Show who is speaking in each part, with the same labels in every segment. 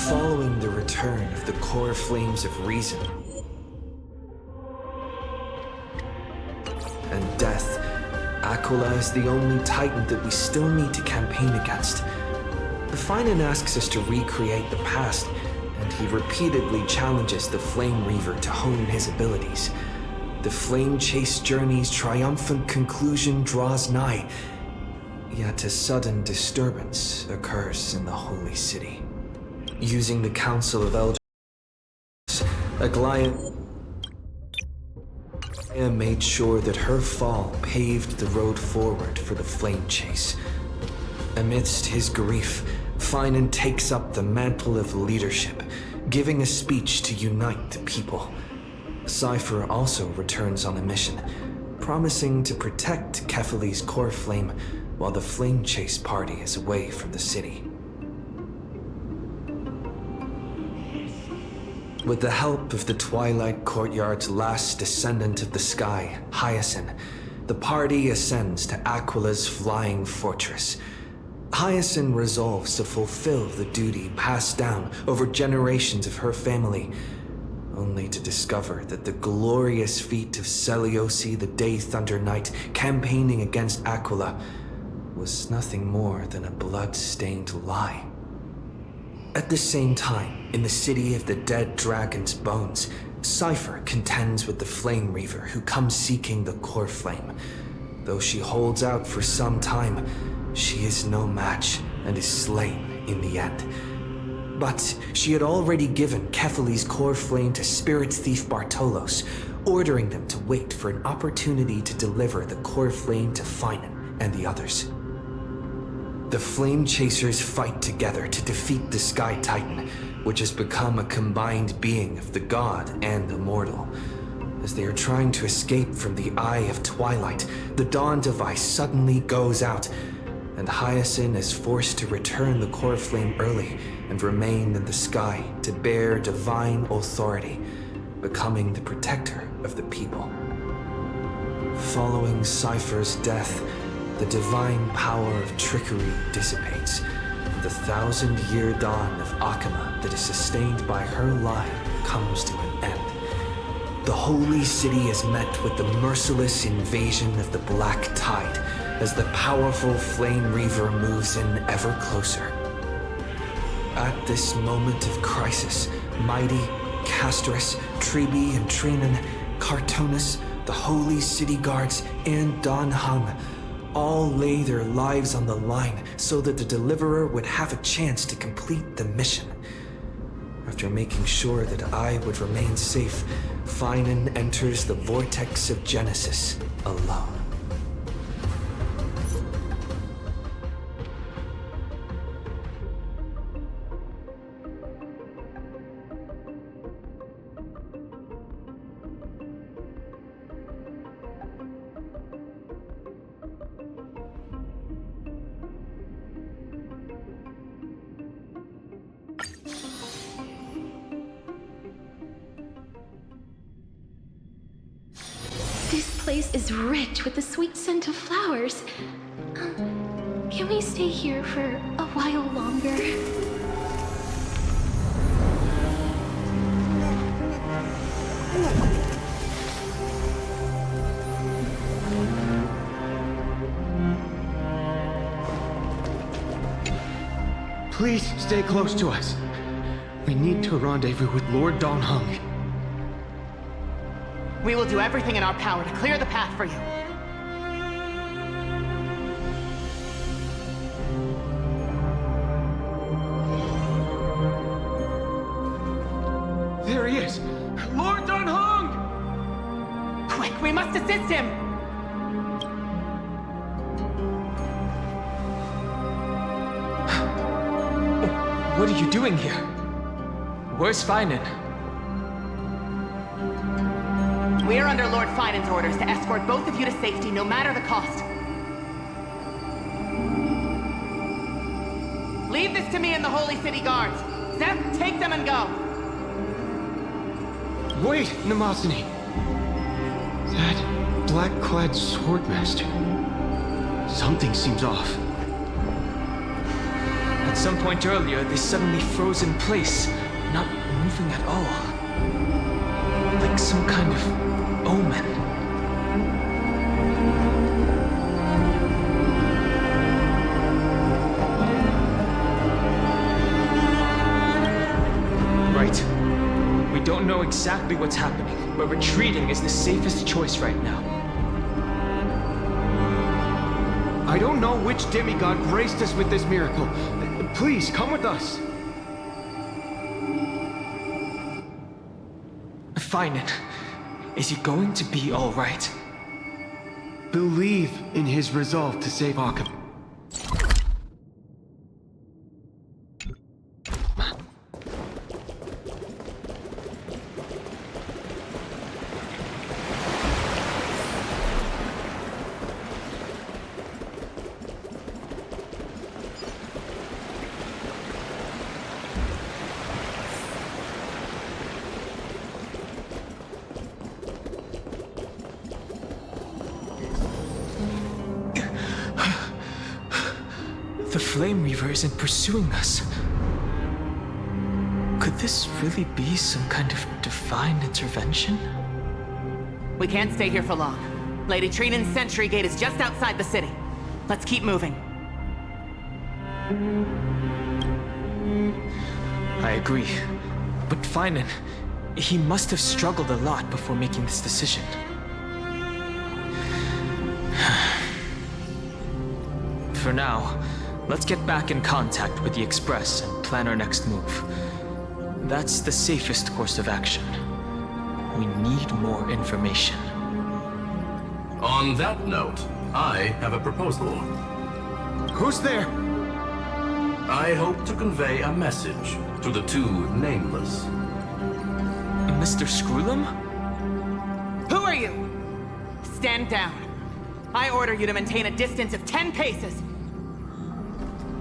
Speaker 1: Following the return of the core flames of reason and death, Aquila is the only Titan that we still need to campaign against. Finan asks us to recreate the past, and he repeatedly challenges the Flame Reaver to hone his abilities. The Flame Chase journey's triumphant conclusion draws nigh, yet a sudden disturbance occurs in the Holy City. Using the Council of Elders, Aglaia made sure that her fall paved the road forward for the Flame Chase. Amidst his grief, Finan takes up the mantle of leadership, giving a speech to unite the people. Cypher also returns on a mission, promising to protect Kefali's core flame while the Flame Chase party is away from the city. With the help of the Twilight Courtyard's last descendant of the sky, Hyacinth, the party ascends to Aquila's flying fortress. Hyacinth resolves to fulfill the duty passed down over generations of her family, only to discover that the glorious feat of Seliosi the Day Thunder Knight campaigning against Aquila was nothing more than a blood-stained lie. At the same time, in the city of the dead dragon's bones, Cypher contends with the Flame Reaver who comes seeking the core flame. Though she holds out for some time, she is no match and is slain in the end. But she had already given Kefali's core flame to Spirit Thief Bartolos, ordering them to wait for an opportunity to deliver the core flame to Finan and the others. The Flame Chasers fight together to defeat the Sky Titan, which has become a combined being of the god and the mortal. As they are trying to escape from the Eye of Twilight, the Dawn device suddenly goes out, and Hyacinth is forced to return the core flame early and remain in the sky to bear divine authority, becoming the protector of the people. Following Cypher's death, the divine power of trickery dissipates, and the 1,000-year dawn of Akama that is sustained by her line comes to an end. The Holy City is met with the merciless invasion of the Black Tide as the powerful Flame Reaver moves in ever closer. At this moment of crisis, Mighty, Castris, Tribi and Trinan, Cartonus, the Holy City Guards, and Don Hung all lay their lives on the line so that the Deliverer would have a chance to complete the mission. After making sure that I would remain safe, Finan enters the vortex of Genesis alone.
Speaker 2: This place is rich with the sweet scent of flowers. Can we stay here for a while longer?
Speaker 3: Please stay close to us. We need to rendezvous with Lord Don Hung.
Speaker 4: We will do everything in our power to clear the path for you.
Speaker 3: There he is! Lord Don Hung!
Speaker 4: Quick, we must assist him!
Speaker 3: What are you doing here? Where's Finan?
Speaker 4: We are under Lord Finan's orders to escort both of you to safety, no matter the cost. Leave this to me and the Holy City Guards. Zep, take them and go.
Speaker 3: Wait, Namazani. That black-clad swordmaster. Something seems off. At some point earlier, they suddenly froze in place, not moving at all. Like some kind of omen. Right. We don't know exactly what's happening, but retreating is the safest choice right now. I don't know which demigod graced us with this miracle. Please, come with us. Finan, is he going to be all right? Believe in his resolve to save Arkham. The Flame Reaver isn't pursuing us. Could this really be some kind of divine intervention?
Speaker 4: We can't stay here for long. Lady Trinan's Sentry Gate is just outside the city. Let's keep moving.
Speaker 3: I agree. But Finan, he must have struggled a lot before making this decision. For now, let's get back in contact with the Express and plan our next move. That's the safest course of action. We need more information.
Speaker 5: On that note, I have a proposal.
Speaker 3: Who's there?
Speaker 5: I hope to convey a message to the two nameless.
Speaker 3: Mr. Screwlam?
Speaker 4: Who are you? Stand down. I order you to maintain a distance of 10 paces.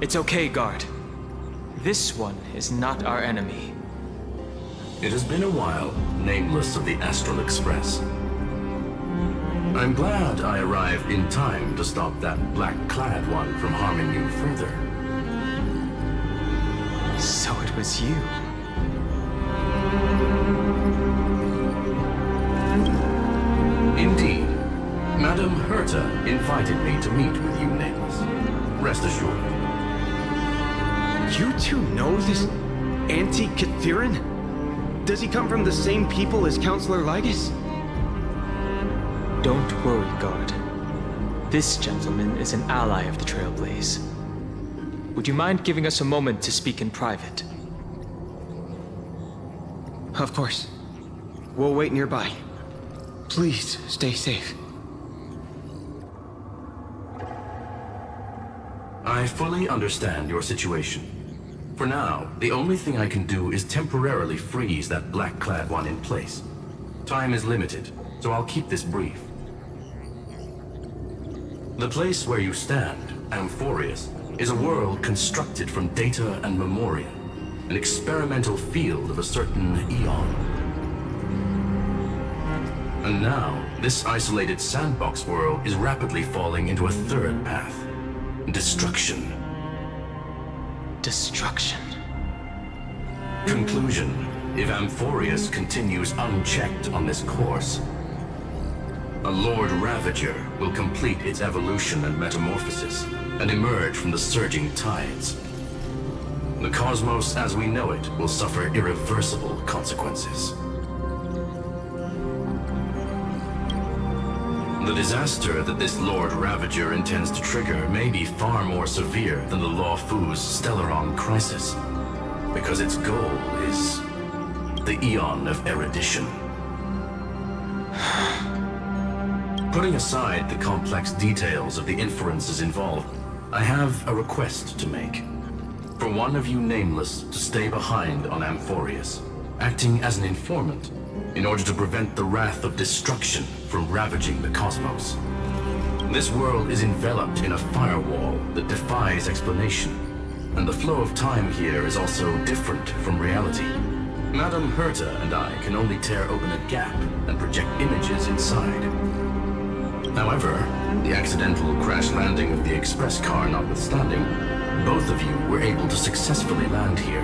Speaker 3: It's okay, guard. This one is not our enemy.
Speaker 5: It has been a while, nameless of the Astral Express. I'm glad I arrived in time to stop that black-clad one from harming you further.
Speaker 3: So it was you.
Speaker 5: Indeed. Madame Herta invited me to meet with you, nameless. Rest assured.
Speaker 3: You two know this anti-Catharin? Does he come from the same people as Counselor Lygus? Don't worry, guard. This gentleman is an ally of the Trailblaze. Would you mind giving us a moment to speak in private? Of course. We'll wait nearby. Please, stay safe.
Speaker 5: I fully understand your situation. For now, the only thing I can do is temporarily freeze that black-clad one in place. Time is limited, so I'll keep this brief. The place where you stand, Amphorius, is a world constructed from data and memoria, an experimental field of a certain eon. And now, this isolated sandbox world is rapidly falling into a third path. Destruction.
Speaker 3: Destruction.
Speaker 5: Conclusion. If Amphorius continues unchecked on this course, a Lord Ravager will complete its evolution and metamorphosis, and emerge from the surging tides. The cosmos as we know it will suffer irreversible consequences. The disaster that this Lord Ravager intends to trigger may be far more severe than the Law Fu's Stellaron crisis, because its goal is the Eon of Erudition. Putting aside the complex details of the inferences involved, I have a request to make. For one of you nameless to stay behind on Amphorius, acting as an informant, in order to prevent the wrath of destruction from ravaging the cosmos. This world is enveloped in a firewall that defies explanation, and the flow of time here is also different from reality. Madame Herta and I can only tear open a gap and project images inside. However, the accidental crash landing of the express car notwithstanding, both of you were able to successfully land here.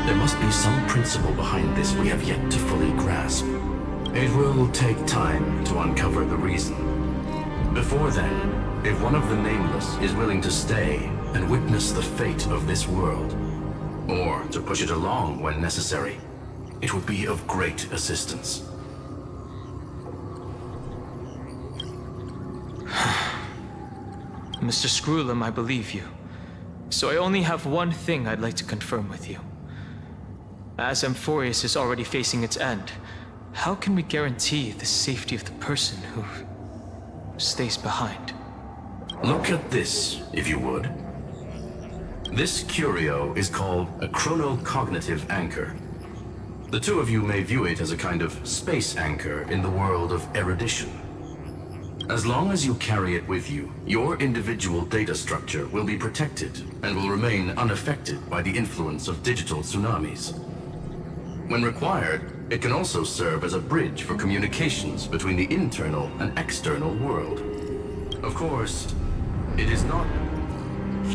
Speaker 5: There must be some principle behind this we have yet to fully grasp. It will take time to uncover the reason. Before then, if one of the Nameless is willing to stay and witness the fate of this world, or to push it along when necessary, it would be of great assistance.
Speaker 3: Mr. Screwlum, I believe you. So I only have one thing I'd like to confirm with you. As Amphorius is already facing its end, how can we guarantee the safety of the person who stays behind?
Speaker 5: Look at this, if you would. This curio is called a chronocognitive anchor. The two of you may view it as a kind of space anchor in the world of erudition. As long as you carry it with you, your individual data structure will be protected and will remain unaffected by the influence of digital tsunamis. When required, it can also serve as a bridge for communications between the internal and external world. Of course, it is not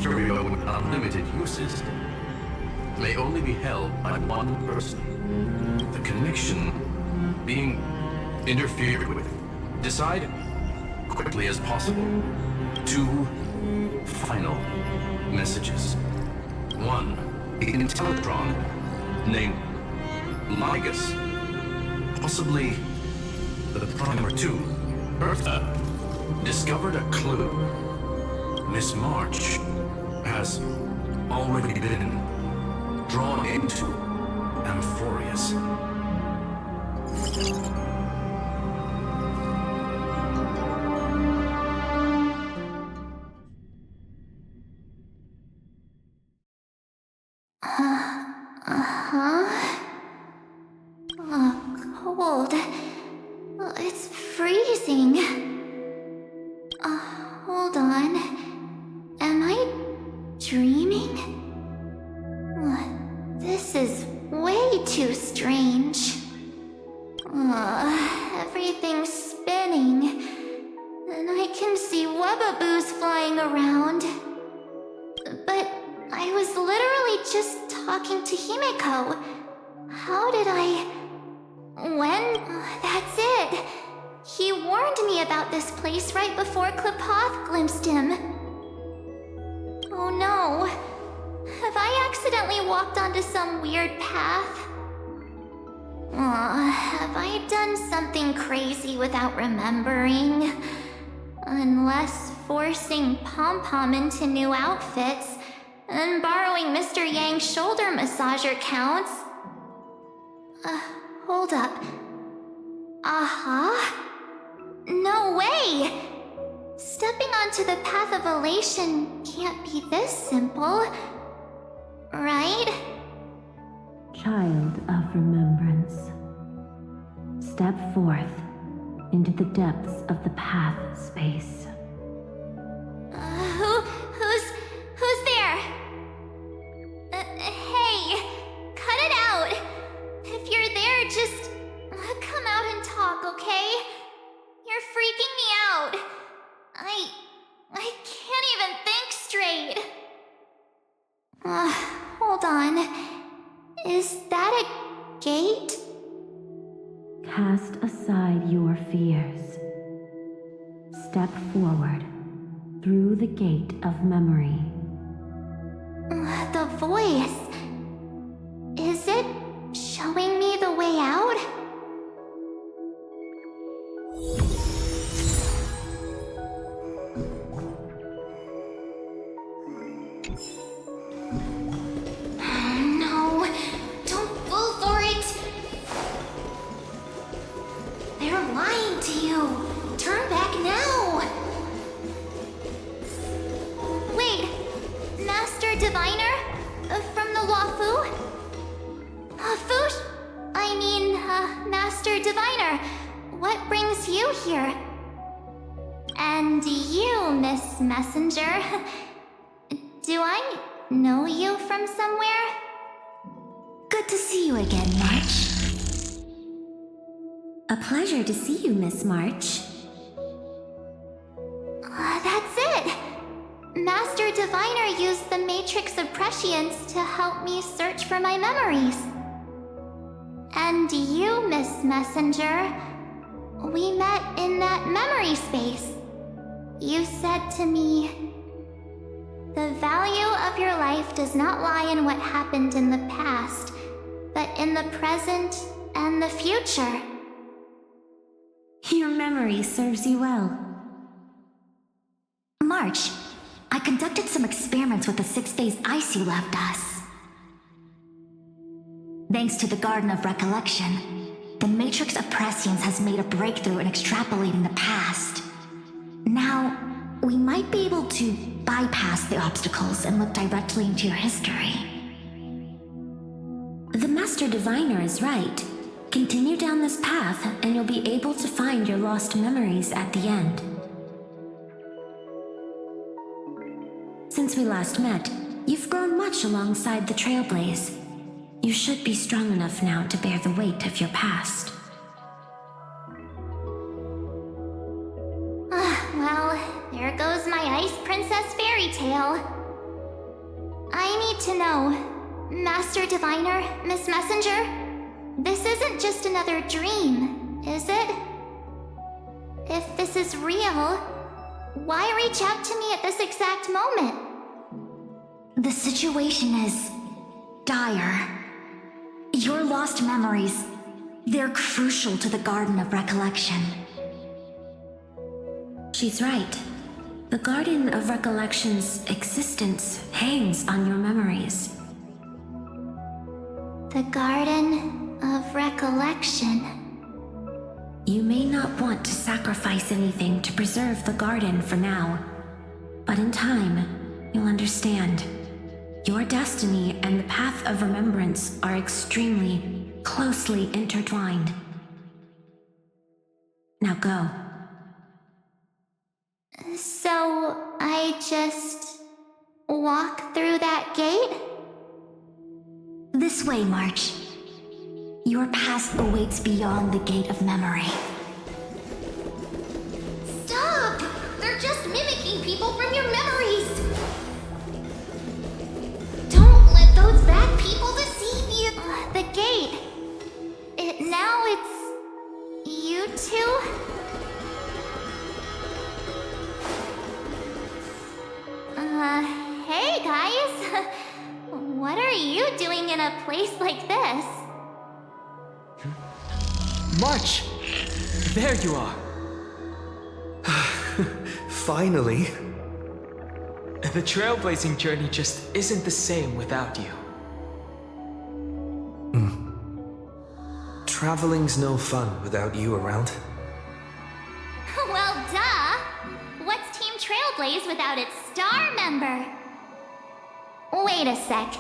Speaker 5: curio with unlimited uses. It may only be held by one person. The connection being interfered with. Decide quickly as possible. 2 final messages. 1, an Teletron named Ligus, possibly the Primer 2, Eartha, discovered a clue. Miss March has already been drawn into Amphorius.
Speaker 2: Cold. It's freezing. Hold on. Am I dreaming? This is way too strange. Everything's spinning. And I can see webaboos flying around. But I was literally just talking to Himeko. How did I... When? That's it. He warned me about this place right before Klipoth glimpsed him. Oh no. Have I accidentally walked onto some weird path? Have I done something crazy without remembering? Unless forcing Pom-Pom into new outfits and borrowing Mr. Yang's shoulder massager counts. Hold up. No way! Stepping onto the path of elation can't be this simple. Right?
Speaker 6: Child of remembrance, step forth into the depths of the path space.
Speaker 2: Who's there? Hey, cut it out. If you're there, just come out and talk, okay? You're freaking me out. I can't even think straight. Hold on. Is that a gate?
Speaker 6: Cast aside your fears. Step forward through the gate of memory.
Speaker 2: The voice. Is it showing me the way out? No, don't fall for it. They're lying to you. Turn back now. Wait, Master Diviner? From the Wafu? Master Diviner, what brings you here? And you, Miss Messenger, do I know you from somewhere?
Speaker 7: Good to see you again, March. A pleasure to see you, Miss March.
Speaker 2: Diviner used the Matrix of Prescience to help me search for my memories. And you, Miss Messenger, we met in that memory space. You said to me, "The value of your life does not lie in what happened in the past, but in the present and the future."
Speaker 6: Your memory serves you well.
Speaker 7: March, I conducted some experiments with the 6 phase ice you left us. Thanks to the Garden of Recollection, the Matrix of Prescience has made a breakthrough in extrapolating the past. Now, we might be able to bypass the obstacles and look directly into your history.
Speaker 6: The Master Diviner is right. Continue down this path, and you'll be able to find your lost memories at the end. Since we last met, you've grown much alongside the Trailblaze. You should be strong enough now to bear the weight of your past.
Speaker 2: Well, there goes my Ice Princess fairy tale. I need to know, Master Diviner, Miss Messenger, this isn't just another dream, is it? If this is real, why reach out to me at this exact moment?
Speaker 7: The situation is dire. Your lost memories, they're crucial to the Garden of Recollection.
Speaker 6: She's right. The Garden of Recollection's existence hangs on your memories.
Speaker 2: The Garden of Recollection.
Speaker 6: You may not want to sacrifice anything to preserve the garden for now, but in time, you'll understand. Your destiny and the path of remembrance are extremely, closely intertwined. Now go.
Speaker 2: So, I just walk through that gate?
Speaker 7: This way, March. Your past awaits beyond the gate of memory.
Speaker 2: Stop! They're just mimicking people from your memories! Don't let those bad people deceive you! The gate. Now it's... you two? Hey guys! What are you doing in a place like this?
Speaker 3: March! There you are!
Speaker 1: Finally.
Speaker 3: The trailblazing journey just isn't the same without you.
Speaker 1: Traveling's no fun without you around.
Speaker 2: Well, duh! What's Team Trailblaze without its star member? Wait a sec.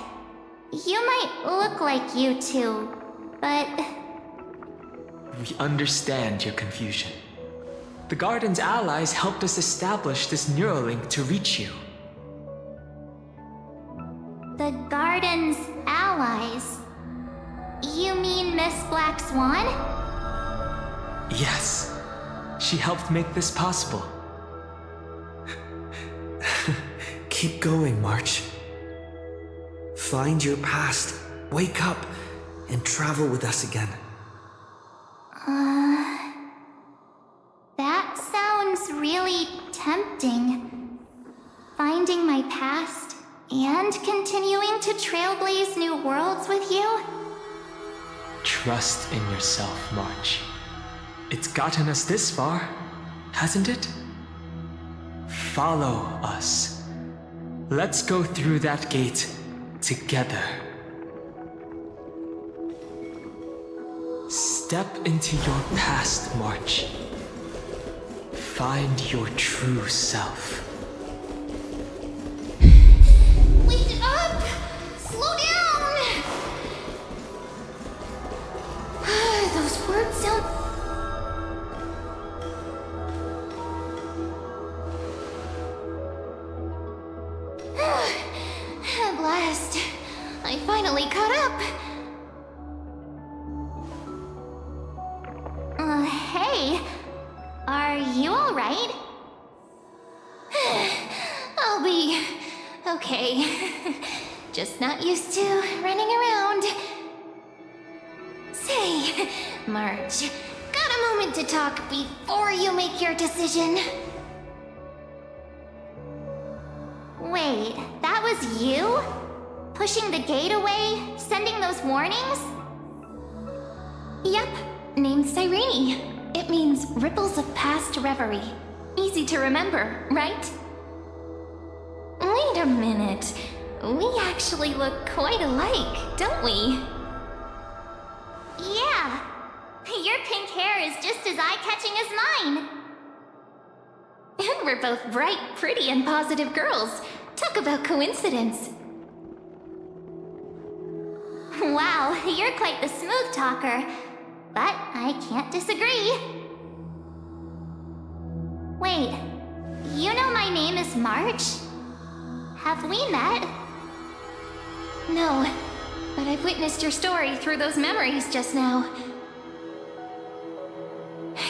Speaker 2: You might look like you two, but...
Speaker 3: We understand your confusion. The Garden's allies helped us establish this Neuralink to reach you.
Speaker 2: The Garden's allies? You mean Miss Black Swan?
Speaker 3: Yes. She helped make this possible.
Speaker 1: Keep going, March. Find your past, wake up, and travel with us again.
Speaker 2: That sounds really tempting. Finding my past and continuing to trailblaze new worlds with you?
Speaker 3: Trust in yourself, March. It's gotten us this far, hasn't it? Follow us. Let's go through that gate together. Step into your past, March. Find your true self.
Speaker 2: Wake up! Slow down! Those words sound... At last, I finally caught up. Hey, are you alright? Okay. Just not used to running around. Say, Marge, got a moment to talk before you make your decision? Wait, that was you? Pushing the gate away? Sending those warnings?
Speaker 6: Yep, named Cyrene. It means ripples of past reverie. Easy to remember, right?
Speaker 2: Wait a minute. We actually look quite alike, don't we? Yeah. Your pink hair is just as eye-catching as mine.
Speaker 6: And we're both bright, pretty, and positive girls. Talk about coincidence.
Speaker 2: Wow, you're quite the smooth talker. But I can't disagree. Wait, you know my name is Marge? Have we met?
Speaker 6: No, but I've witnessed your story through those memories just now.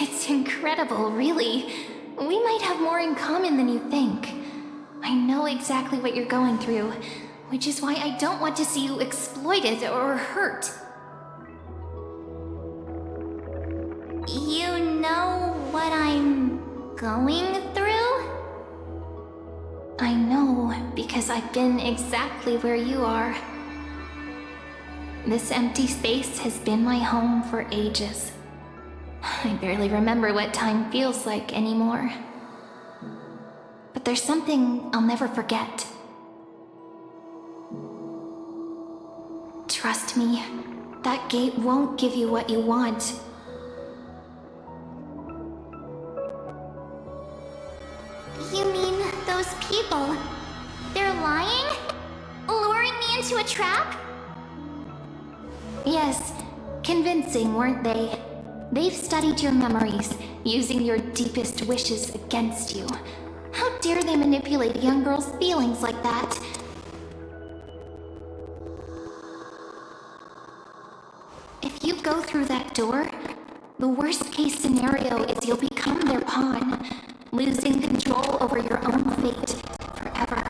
Speaker 6: It's incredible, really. We might have more in common than you think. I know exactly what you're going through, which is why I don't want to see you exploited or hurt.
Speaker 2: You know what I'm going through?
Speaker 6: I know, because I've been exactly where you are. This empty space has been my home for ages. I barely remember what time feels like anymore. But there's something I'll never forget. Trust me, that gate won't give you what you want.
Speaker 2: You mean those people? They're lying? Luring me into a trap?
Speaker 6: Yes, convincing, weren't they? They've studied your memories, using your deepest wishes against you. How dare they manipulate a young girl's feelings like that? If you go through that door, the worst case scenario is you'll become their pawn, losing control over your own fate forever.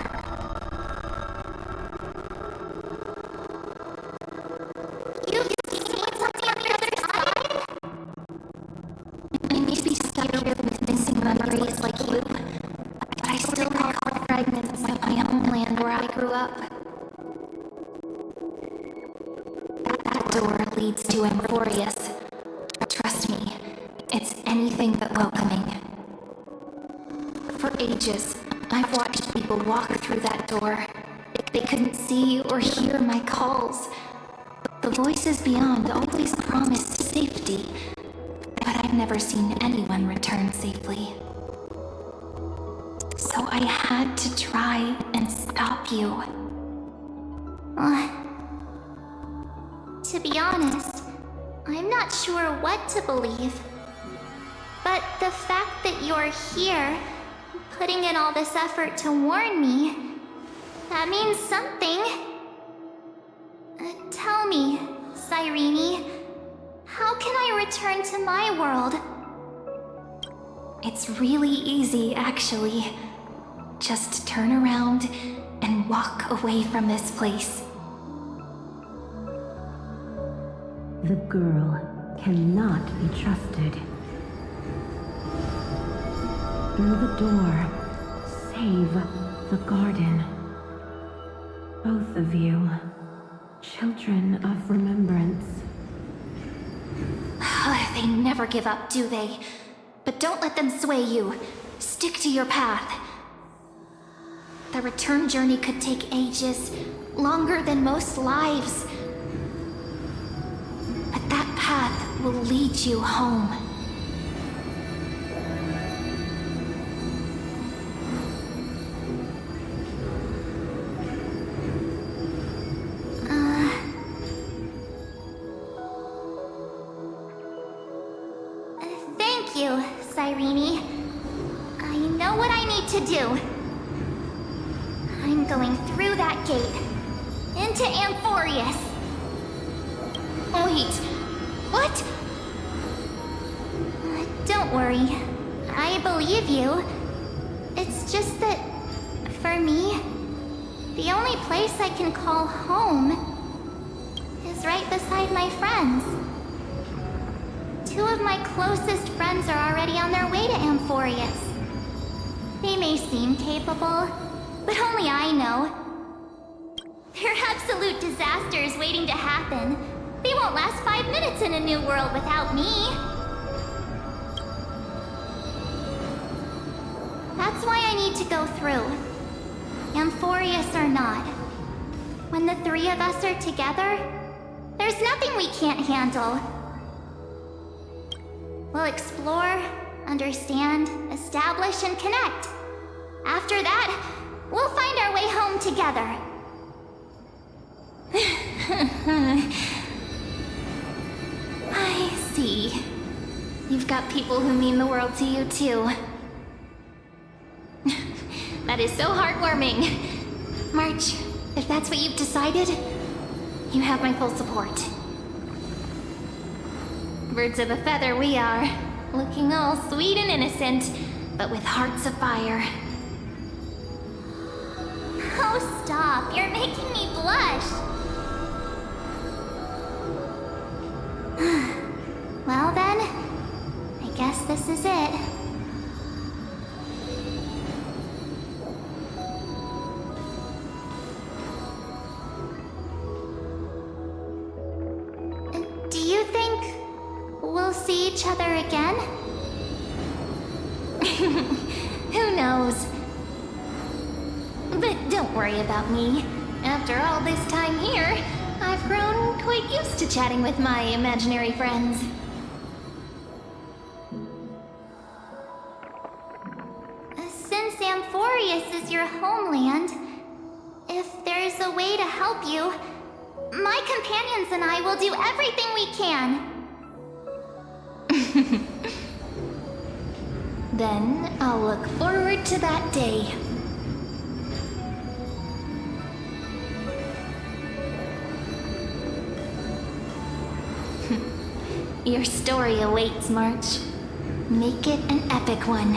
Speaker 2: You've seen something on the other side?
Speaker 6: I may be stuck here with missing memories like you, but I still recall fragments of my homeland where I grew up. That door leads to Amphorius. Trust me, it's anything but welcoming. For ages, I've watched people walk through that door. They couldn't see or hear my calls. The voices beyond always promised safety, but I've never seen anyone return safely. So I had to try and stop you.
Speaker 2: To be honest, I'm not sure what to believe. But the fact that you're here, putting in all this effort to warn me, that means something. Tell me, Cyrene, how can I return to my world?
Speaker 6: It's really easy, actually. Just turn around and walk away from this place.
Speaker 8: The girl cannot be trusted. Through the door, save the garden. Both of you, children of remembrance.
Speaker 6: They never give up, do they? But don't let them sway you. Stick to your path. The return journey could take ages, longer than most lives. But that path will lead you home.
Speaker 2: Thank you, Cyrene. I know what I need to do. I'm going through that gate. Into Amphorius.
Speaker 6: Wait, what?
Speaker 2: Don't worry. I believe you. It's just that, for me, The only place I can call home is right beside my friends. 2 of my closest friends are already on their way to Amphorius. They may seem capable, but only I know. They're absolute disasters waiting to happen. They won't last 5 minutes in a new world without me. That's why I need to go through. Amphorius or not. When the 3 of us are together, there's nothing we can't handle. We'll explore, understand, establish, and connect. After that, we'll find our way home together. I see. You've got people who mean the world to you, too. That is so heartwarming. March, if that's what you've decided, you have my full support. Birds of a feather we are, looking all sweet and innocent, but with hearts of fire. Oh, stop. You're making me blush. Well then, I guess this is it. Do you think we'll see each other again? Who knows? But don't worry about me. After all this time here, I've grown quite used to chatting with my imaginary friends. Since Amphorius is your homeland, if there's a way to help you, my companions and I will do everything we can. Then I'll look forward to that day. Your story awaits, March. Make it an epic one.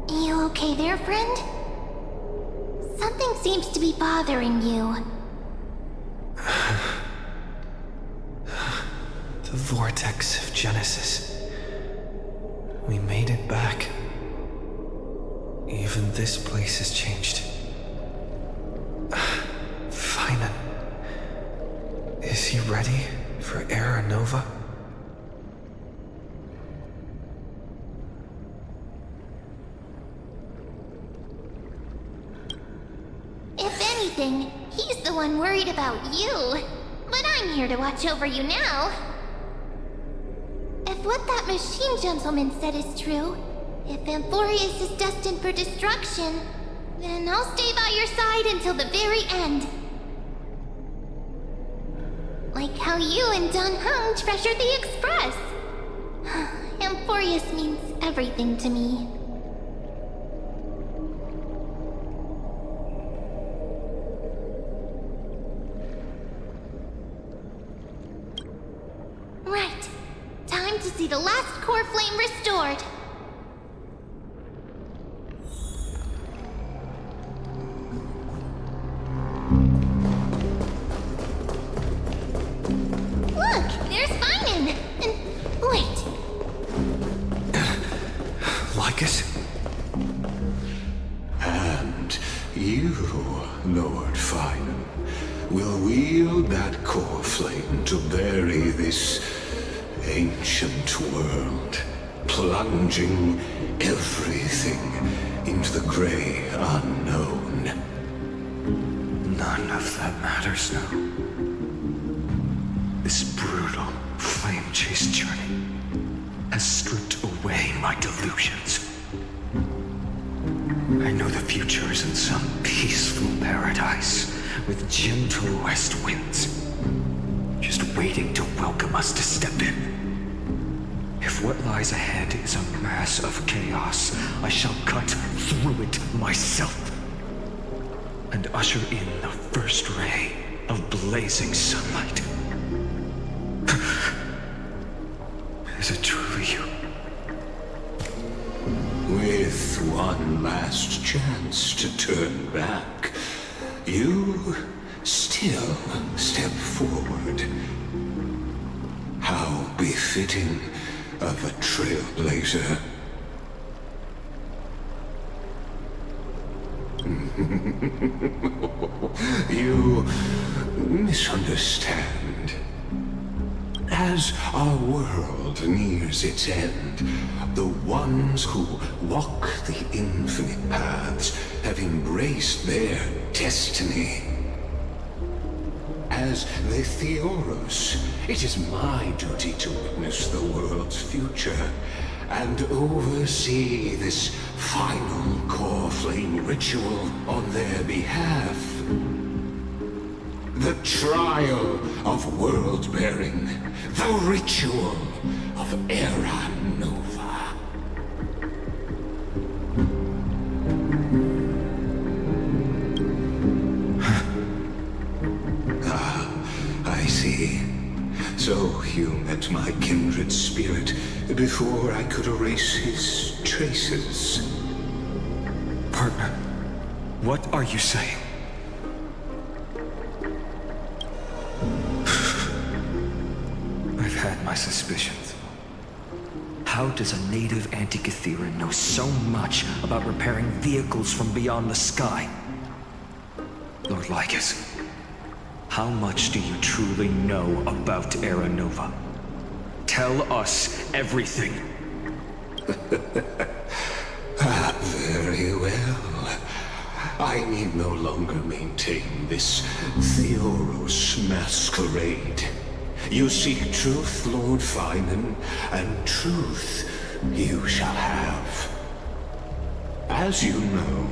Speaker 2: You okay there, friend? Something seems to be bothering you.
Speaker 1: The vortex of Genesis. We made it back. Even this place has changed. Finan. Is he ready for Era Nova?
Speaker 2: If anything, he's the one worried about you. But I'm here to watch over you now. If what that machine gentleman said is true, if Amphorius is destined for destruction, then I'll stay by your side until the very end. Like how you and Don Hung treasured the Express. Amphorius means everything to me. Right. Time to see the last core flame restored. Look, there's Finan. And wait.
Speaker 1: Lycus?
Speaker 9: And you, Lord Finan, will wield that core flame to bury this ancient world, plunging everything into the gray unknown.
Speaker 1: None of that matters now. This brutal, flame-chased journey has stripped away my delusions. I know the future is in some peaceful paradise with gentle west winds, just waiting to welcome us to step in. If what lies ahead is a mass of chaos, I shall cut through it myself and usher in the first ray of blazing sunlight. Is it truly you?
Speaker 9: With one last chance to turn back, you still step forward. How befitting of a trailblazer. You misunderstand. As our world nears its end, the ones who walk the infinite paths have embraced their destiny. As the Theoros, it is my duty to witness the world's future and oversee this final core flame ritual on their behalf. The trial of world-bearing, the ritual of Era Nova. I see. So you met my kindred spirit before I could erase his traces.
Speaker 1: Partner, what are you saying? I've had my suspicions. How does a native Antikytheran know so much about repairing vehicles from beyond the sky? Lord Lycus, how much do you truly know about Era Nova? Tell us everything.
Speaker 9: Very well. I need no longer maintain this Theoros masquerade. You seek truth, Lord Finan, and truth you shall have. As you know,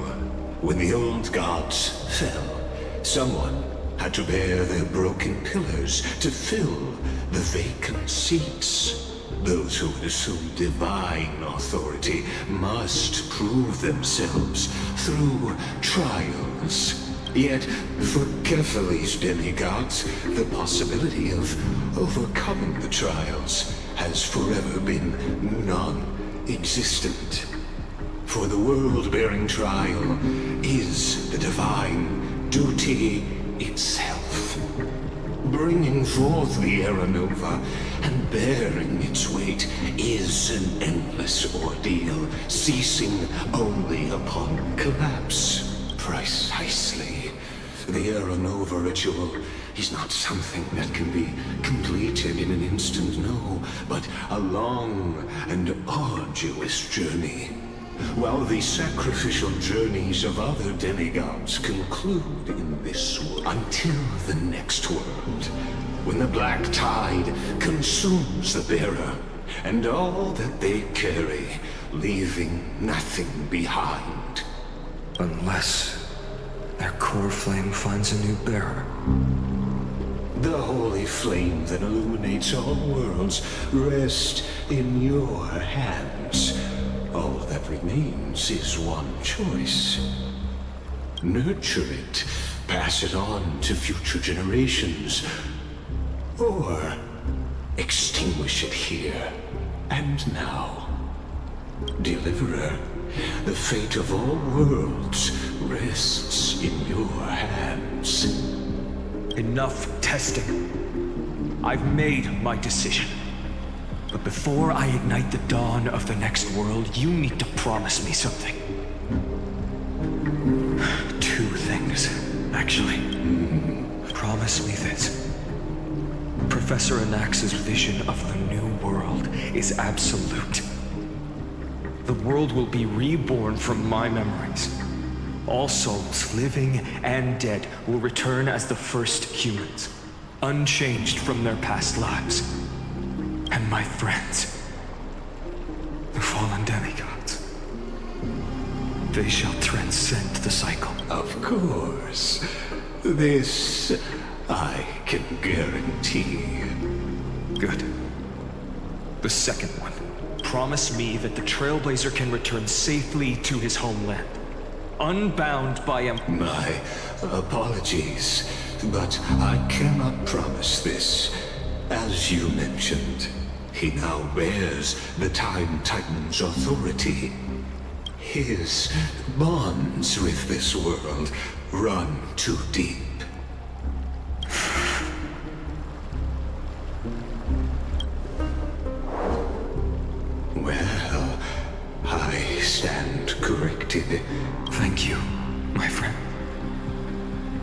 Speaker 9: when the old gods fell, someone had to bear their broken pillars to fill the vacant seats. Those who would assume divine authority must prove themselves through trials. Yet, for Kephales's demigods, the possibility of overcoming the trials has forever been non-existent. For the world-bearing trial is the divine duty itself. Bringing forth the Era Nova and bearing its weight is an endless ordeal, ceasing only upon collapse. Precisely. The Era Nova ritual is not something that can be completed in an instant, no, but a long and arduous journey. While the sacrificial journeys of other demigods conclude in this world, until the next world, when the black tide consumes the bearer and all that they carry, leaving nothing behind.
Speaker 1: Unless their core flame finds a new bearer.
Speaker 9: The holy flame that illuminates all worlds rests in your hands. All that remains is one choice. Nurture it, pass it on to future generations, or extinguish it here and now. Deliverer, the fate of all worlds rests in your hands.
Speaker 1: Enough testing. I've made my decision. But before I ignite the dawn of the next world, you need to promise me something. Two things, actually. Promise me this. Professor Anax's vision of the new world is absolute. The world will be reborn from my memories. All souls, living and dead, will return as the first humans, unchanged from their past lives. And my friends, the fallen demigods, they shall transcend the cycle.
Speaker 9: Of course. This I can guarantee.
Speaker 1: Good. The second one. Promise me that the Trailblazer can return safely to his homeland. unbound by
Speaker 9: My apologies, but I cannot promise this. As you mentioned, he now bears the Time Titan's authority. His bonds with this world run too deep. Well, I stand corrected.
Speaker 1: Thank you, my friend,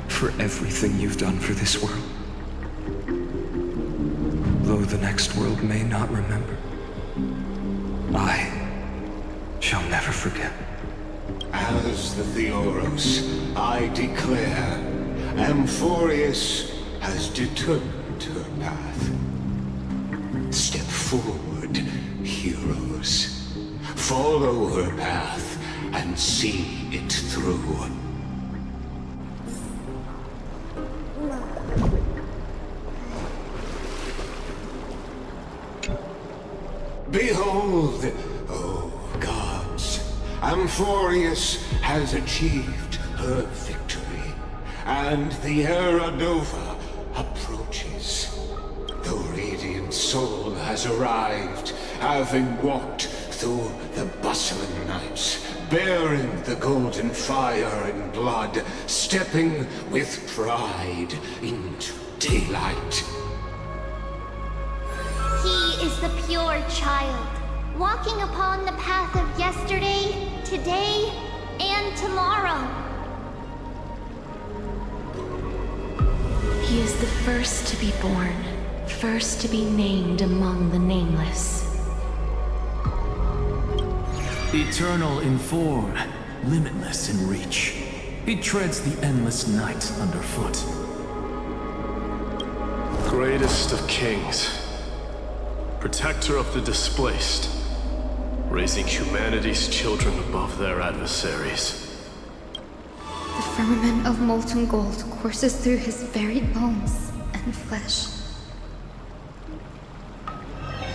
Speaker 1: for everything you've done for this world. Though the next world may not remember, I shall never forget.
Speaker 9: As the Theoros, I declare, Amphorius has determined her path. Step forward, heroes. Follow her path and see it through. Behold, oh gods, Amphorius has achieved her victory, and the Era Nova approaches. The Radiant Soul has arrived, having walked through the bustling nights, bearing the golden fire and blood, stepping with pride into daylight.
Speaker 2: He is the pure child, walking upon the path of yesterday, today, and tomorrow.
Speaker 6: He is the first to be born, first to be named among the nameless.
Speaker 10: Eternal in form, limitless in reach. He treads the endless night underfoot.
Speaker 11: Greatest of kings. Protector of the displaced. Raising humanity's children above their adversaries.
Speaker 12: The firmament of molten gold courses through his very bones and flesh.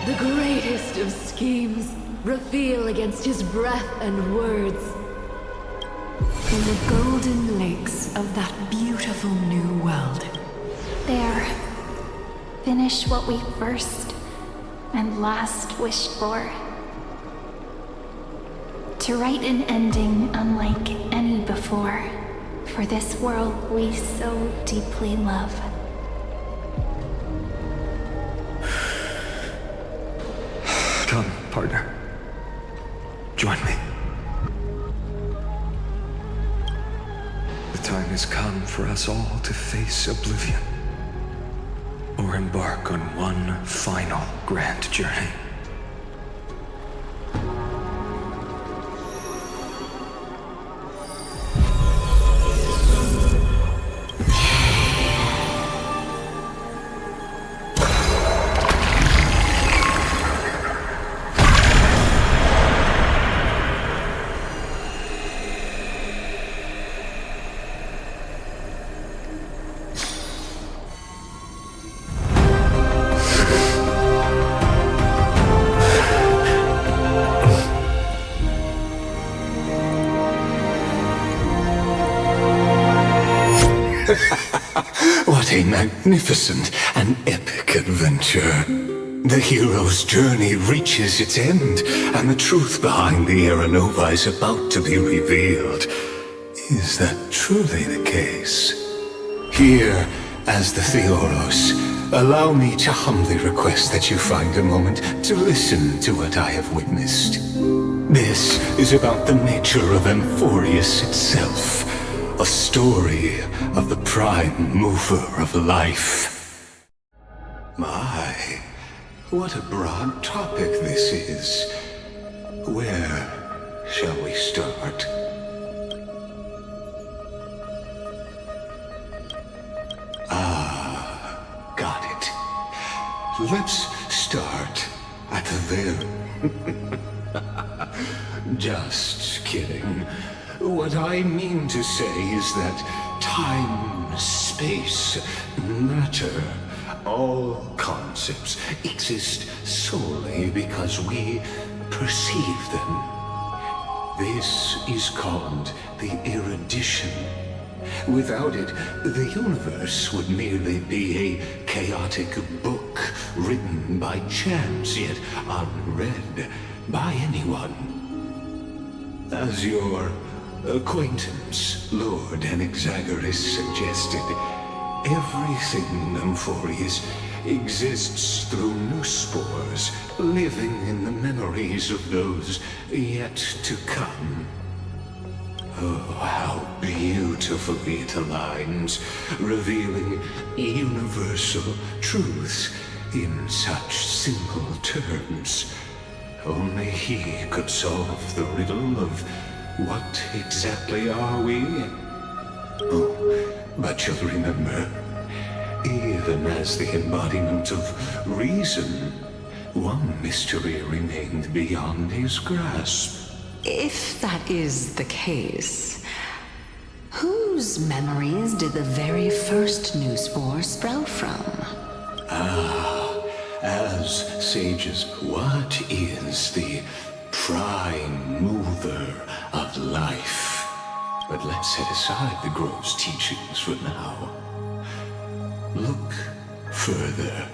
Speaker 13: The greatest of schemes reveal against his breath and words.
Speaker 6: In the golden lakes of that beautiful new world.
Speaker 2: There. Finish what we first and last wished for. To write an ending unlike any before, for this world we so deeply love.
Speaker 1: Come, partner. Join me. The time has come for us all to face oblivion, or embark on one final grand journey.
Speaker 9: What a magnificent and epic adventure. The hero's journey reaches its end, and the truth behind the Era Nova is about to be revealed. Is that truly the case? Here, as the Theoros, allow me to humbly request that you find a moment to listen to what I have witnessed. This is about the nature of Amphorius itself. A story of the prime mover of life. My, what a broad topic this is. Where shall we start? Got it. Let's start at the very... Just kidding. What I mean to say is that time, space, matter, all concepts exist solely because we perceive them. This is called the erudition. Without it, the universe would merely be a chaotic book written by chance, yet unread by anyone. As your acquaintance, Lord Anaxagoras, suggested, everything Amphorius exists through new spores, living in the memories of those yet to come. Oh, how beautifully it aligns, revealing universal truths in such simple terms. Only he could solve the riddle of what exactly are we? Oh, but you'll remember, even as the embodiment of reason, one mystery remained beyond his grasp.
Speaker 14: If that is the case, whose memories did the very first new spore sprout from?
Speaker 9: As sages, what is the prime mover of life? But let's set aside the gross teachings for now. Look further,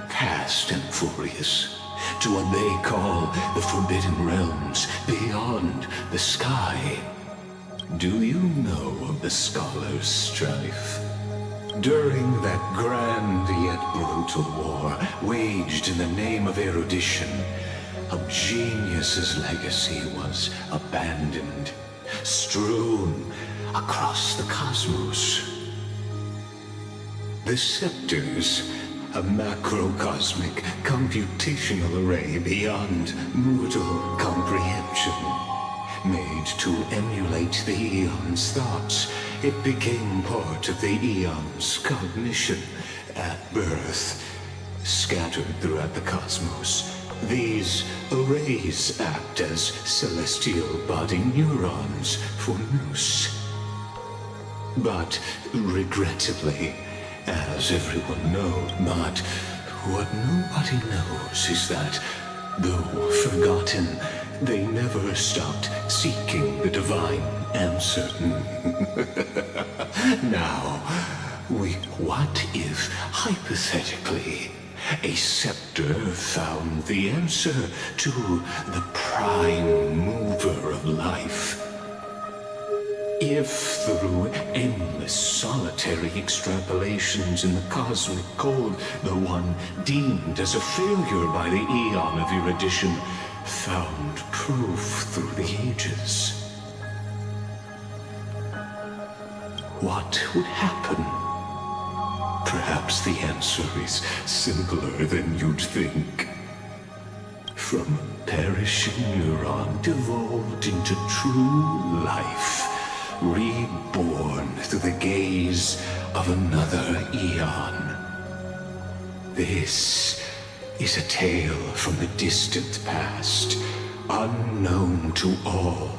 Speaker 9: past Amphorius, to what they call the Forbidden Realms beyond the sky. Do you know of the Scholar's strife? During that grand yet brutal war, waged in the name of erudition, a genius's legacy was abandoned, strewn across the cosmos. The scepters, a macrocosmic computational array beyond mortal comprehension. Made to emulate the Eon's thoughts, it became part of the Eon's cognition at birth. Scattered throughout the cosmos, these arrays act as celestial body neurons for Nous. But regrettably, as everyone knows, but what nobody knows is that, though forgotten, they never stopped seeking the divine answer. Now, what if, hypothetically, a scepter found the answer to the prime mover of life? If through endless solitary extrapolations in the cosmic code, the one deemed as a failure by the Eon of erudition found proof through the ages, what would happen? Perhaps the answer is simpler than you'd think. From a perishing neuron devolved into true life, reborn through the gaze of another Eon. This is a tale from the distant past, unknown to all,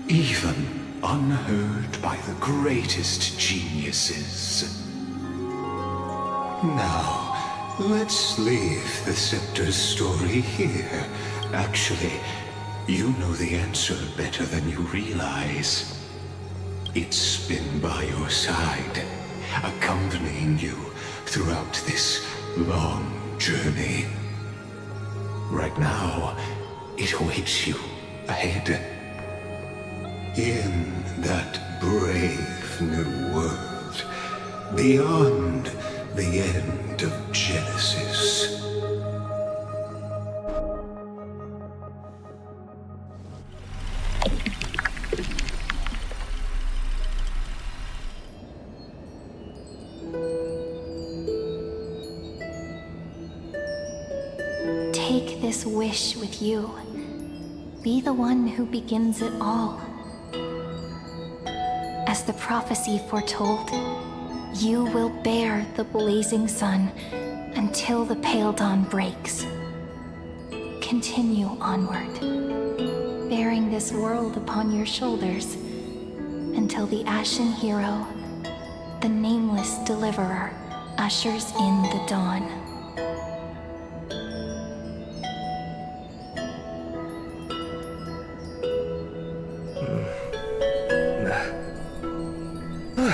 Speaker 9: even unheard by the greatest geniuses. Now, let's leave the Scepter's story here. Actually, you know the answer better than you realize. It's been by your side, accompanying you throughout this long journey. Right now, it awaits you ahead. In that brave new world, beyond the end of Genesis.
Speaker 2: Take this wish with you. Be the one who begins it all. As the prophecy foretold, you will bear the blazing sun until the pale dawn breaks. Continue onward, bearing this world upon your shoulders until the Ashen Hero, the nameless deliverer, ushers in the dawn.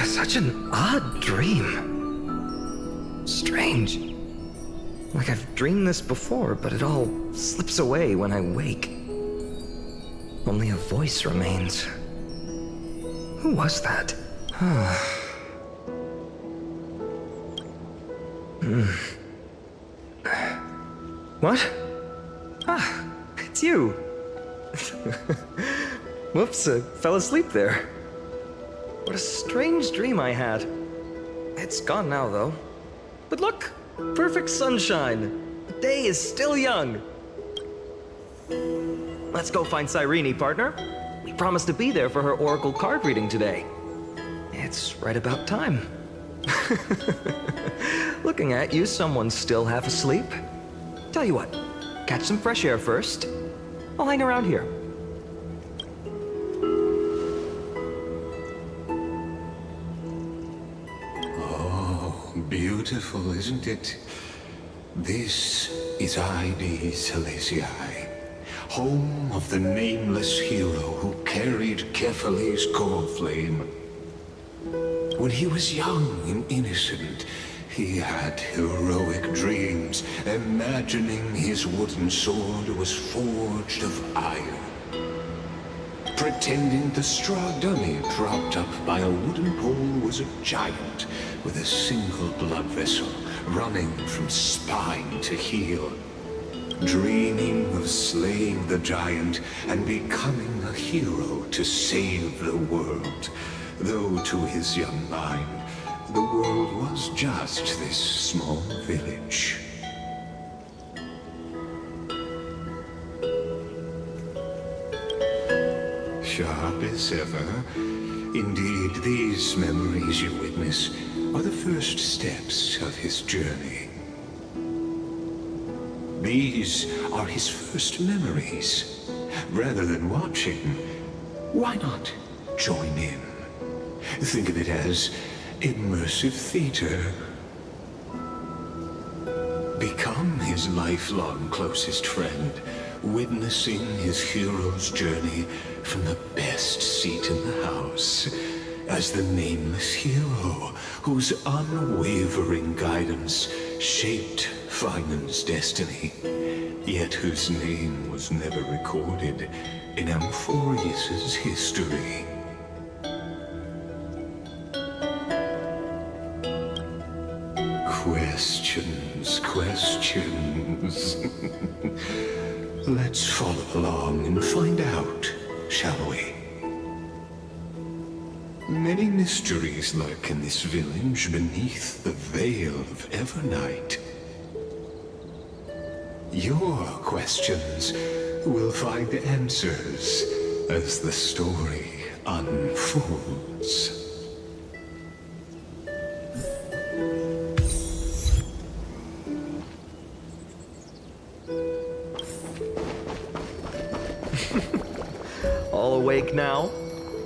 Speaker 1: Such an odd dream. Strange. Like I've dreamed this before, but it all slips away when I wake. Only a voice remains. Who was that? What? Ah, it's you. Whoops, I fell asleep there. What a strange dream I had. It's gone now, though. But look, perfect sunshine. The day is still young. Let's go find Cyrene, partner. We promised to be there for her oracle card reading today. It's right about time. Looking at you, someone's still half asleep. Tell you what, catch some fresh air first. I'll hang around here.
Speaker 9: Oh, beautiful, isn't it? This is Ide Silesii, home of the nameless hero who carried Kefali's core flame. When he was young and innocent, he had heroic dreams, imagining his wooden sword was forged of iron. Pretending the straw dummy propped up by a wooden pole was a giant with a single blood vessel running from spine to heel. Dreaming of slaying the giant and becoming a hero to save the world. Though to his young mind, the world was just this small village. Sharp as ever. Indeed, these memories you witness are the first steps of his journey. These are his first memories. Rather than watching, why not join in? Think of it as immersive theater. Become his lifelong closest friend, witnessing his hero's journey from the best seat in the house, as the nameless hero whose unwavering guidance shaped Finan's destiny, yet whose name was never recorded in Amphorius's history. Questions. Let's follow along and find out, shall we? Many mysteries lurk in this village beneath the veil of Evernight. Your questions will find answers as the story unfolds.
Speaker 1: All awake now?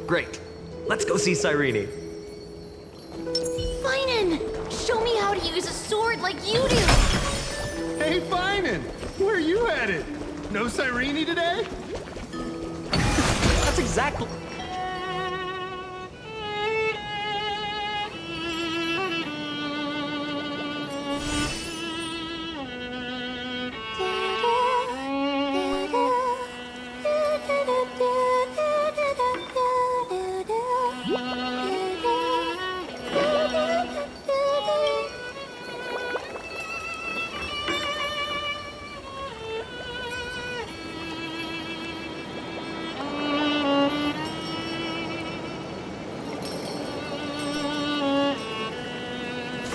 Speaker 1: Great. Let's go see Cyrene.
Speaker 2: Finan! Show me how to use a sword like you do!
Speaker 15: Hey, Finan! Where are you headed? No Cyrene today?
Speaker 1: That's exactly...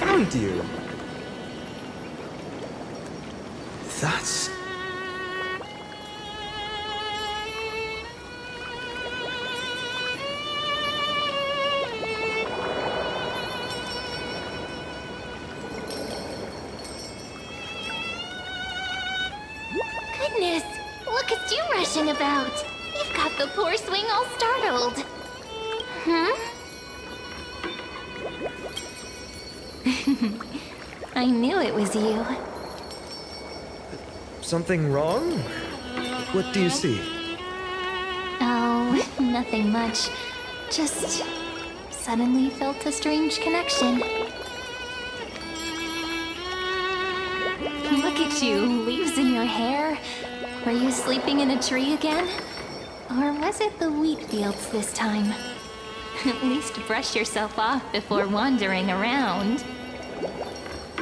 Speaker 1: Found you. That's...
Speaker 2: Goodness, look at you rushing about. You've got the poor swing all startled. Huh? I knew it was you.
Speaker 1: Something wrong? What do you see?
Speaker 2: Oh, nothing much. Just suddenly felt a strange connection. Look at you, leaves in your hair. Were you sleeping in a tree again? Or was it the wheat fields this time? At least brush yourself off before wandering around.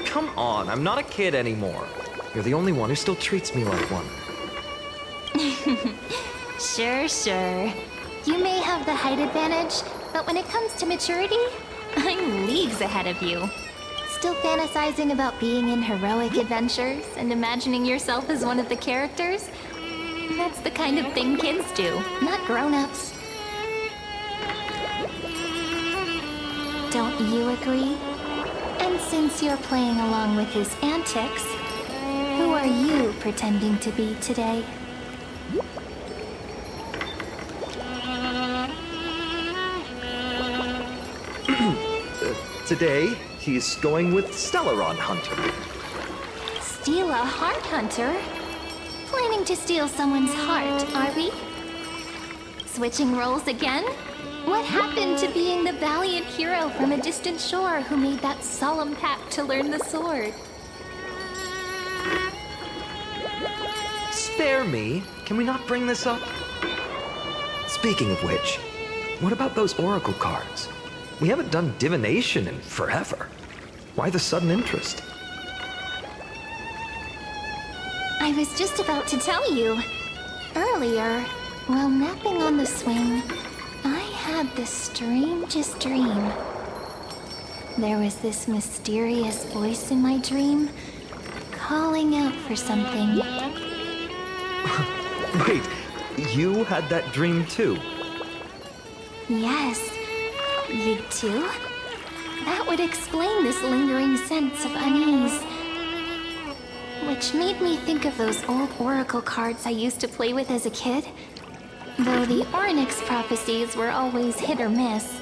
Speaker 1: Come on, I'm not a kid anymore. You're the only one who still treats me like one.
Speaker 2: Sure. You may have the height advantage, but when it comes to maturity, I'm leagues ahead of you. Still fantasizing about being in heroic adventures and imagining yourself as one of the characters? That's the kind of thing kids do, not grown-ups. Don't you agree? And since you're playing along with his antics, who are you pretending to be today?
Speaker 1: Today, he's going with Stellaron Hunter.
Speaker 2: Steal a heart hunter? Planning to steal someone's heart, are we? Switching roles again? What happened to being the valiant hero from a distant shore who made that solemn pact to learn the sword?
Speaker 1: Spare me. Can we not bring this up? Speaking of which, what about those oracle cards? We haven't done divination in forever. Why the sudden interest?
Speaker 2: I was just about to tell you. Earlier, while napping on the swing, I had the strangest dream. There was this mysterious voice in my dream, calling out for something.
Speaker 1: Wait, you had that dream too?
Speaker 2: Yes, you too? That would explain this lingering sense of unease. Which made me think of those old oracle cards I used to play with as a kid. Though the Ornyx prophecies were always hit or miss.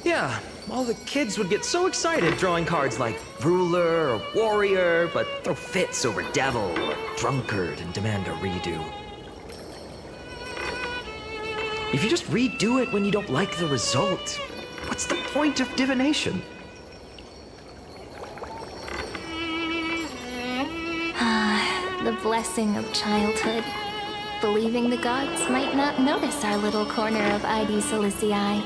Speaker 1: Yeah, all the kids would get so excited drawing cards like ruler or warrior, but throw fits over devil or drunkard and demand a redo. If you just redo it when you don't like the result, what's the point of divination?
Speaker 2: The blessing of childhood. Believing the gods might not notice our little corner of ID Silicii,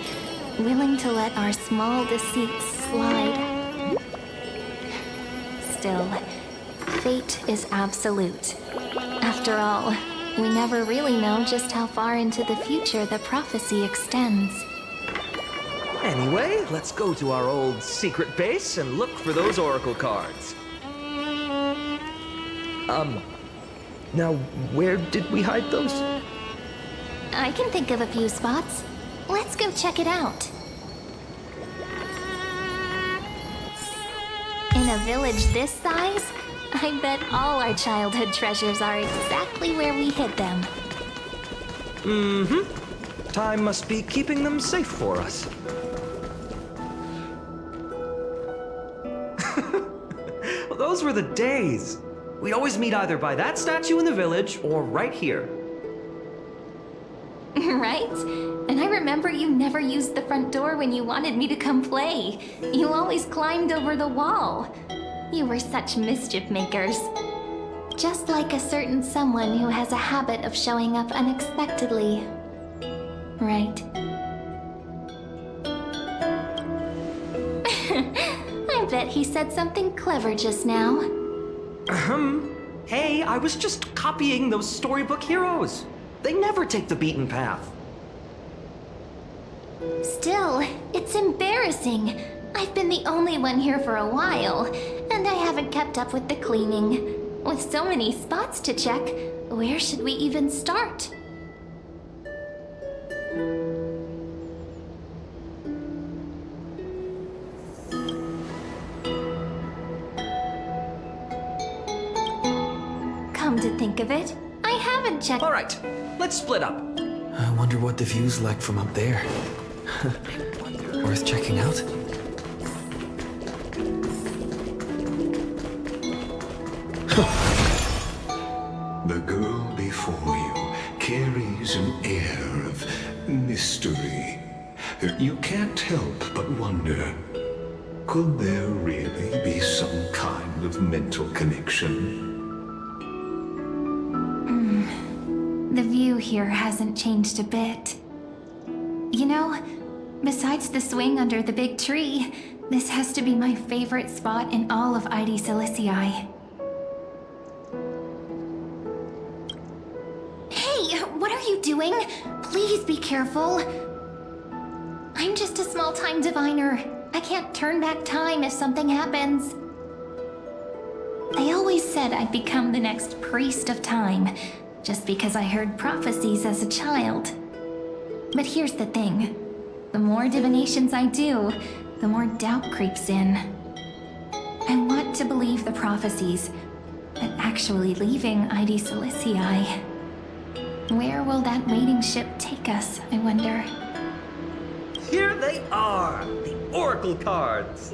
Speaker 2: willing to let our small deceits slide. Still, fate is absolute. After all, we never really know just how far into the future the prophecy extends.
Speaker 1: Anyway, let's go to our old secret base and look for those oracle cards. Now, where did we hide those?
Speaker 2: I can think of a few spots. Let's go check it out. In a village this size, I bet all our childhood treasures are exactly where we hid them.
Speaker 1: Mm-hmm. Time must be keeping them safe for us. Well, those were the days. We'd always meet either by that statue in the village or right here.
Speaker 2: Right? And I remember you never used the front door when you wanted me to come play. You always climbed over the wall. You were such mischief makers. Just like a certain someone who has a habit of showing up unexpectedly. Right? I bet he said something clever just now.
Speaker 1: Hey, I was just copying those storybook heroes. They never take the beaten path.
Speaker 2: Still, it's embarrassing. I've been the only one here for a while, and I haven't kept up with the cleaning. With so many spots to check, where should we even start? Come to think of it, I haven't checked.
Speaker 1: All right, let's split up. I wonder what the view's like from up there. Worth checking out.
Speaker 9: The girl before you carries an air of mystery. You can't help but wonder, could there really be some kind of mental connection?
Speaker 2: The view here hasn't changed a bit. You know, besides the swing under the big tree, this has to be my favorite spot in all of ID Silicii. Hey, what are you doing? Please be careful. I'm just a small-time diviner. I can't turn back time if something happens. They always said I'd become the next priest of time, just because I heard prophecies as a child. But here's the thing. The more divinations I do, the more doubt creeps in. I want to believe the prophecies, but actually leaving ID Silicii. Where will that waiting ship take us, I wonder?
Speaker 16: Here they are, the Oracle cards.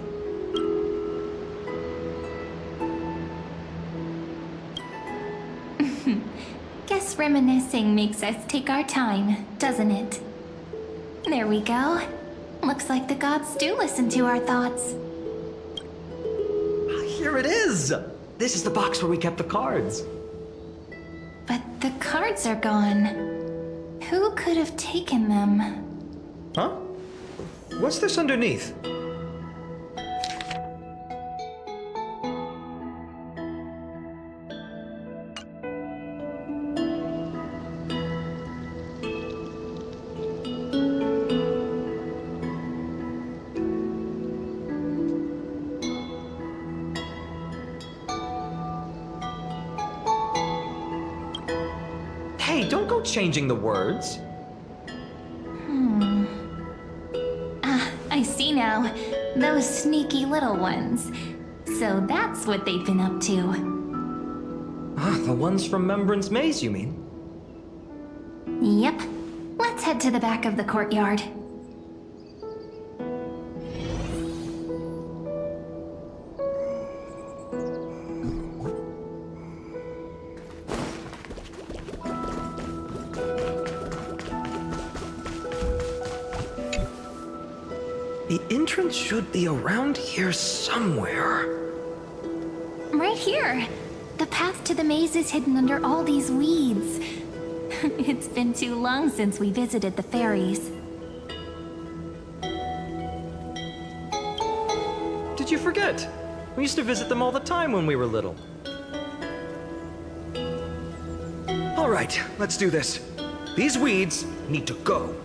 Speaker 2: Guess reminiscing makes us take our time, doesn't it? There we go. Looks like the gods do listen to our thoughts.
Speaker 16: Here it is! This is the box where we kept the cards.
Speaker 2: But the cards are gone. Who could have taken them?
Speaker 1: Huh? What's this underneath? Hey, don't go changing the words.
Speaker 2: I see now. Those sneaky little ones. So that's what they've been up to.
Speaker 16: The ones from Remembrance Maze, you mean?
Speaker 2: Yep. Let's head to the back of the courtyard.
Speaker 1: The entrance should be around here somewhere.
Speaker 2: Right here. The path to the maze is hidden under all these weeds. It's been too long since we visited the fairies.
Speaker 16: Did you forget? We used to visit them all the time when we were little.
Speaker 1: All right, let's do this. These weeds need to go.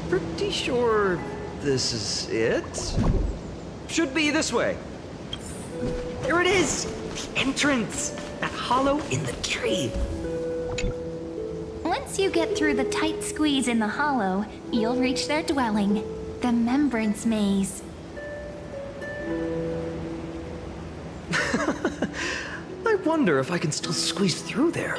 Speaker 16: Pretty sure this is it? Should be this way. There it is! The entrance! That hollow in the tree.
Speaker 2: Once you get through the tight squeeze in the hollow, you'll reach their dwelling, the Remembrance Maze.
Speaker 16: I wonder if I can still squeeze through there.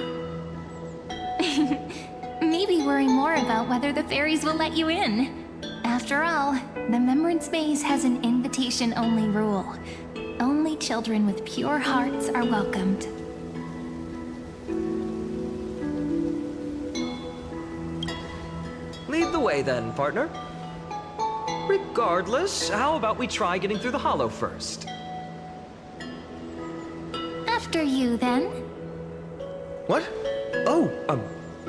Speaker 2: Maybe worry more about whether the fairies will let you in. After all, the Remembrance Maze has an invitation-only rule. Only children with pure hearts are welcomed.
Speaker 16: Lead the way then, partner. Regardless, how about we try getting through the hollow first?
Speaker 2: After you, then.
Speaker 1: What? Oh,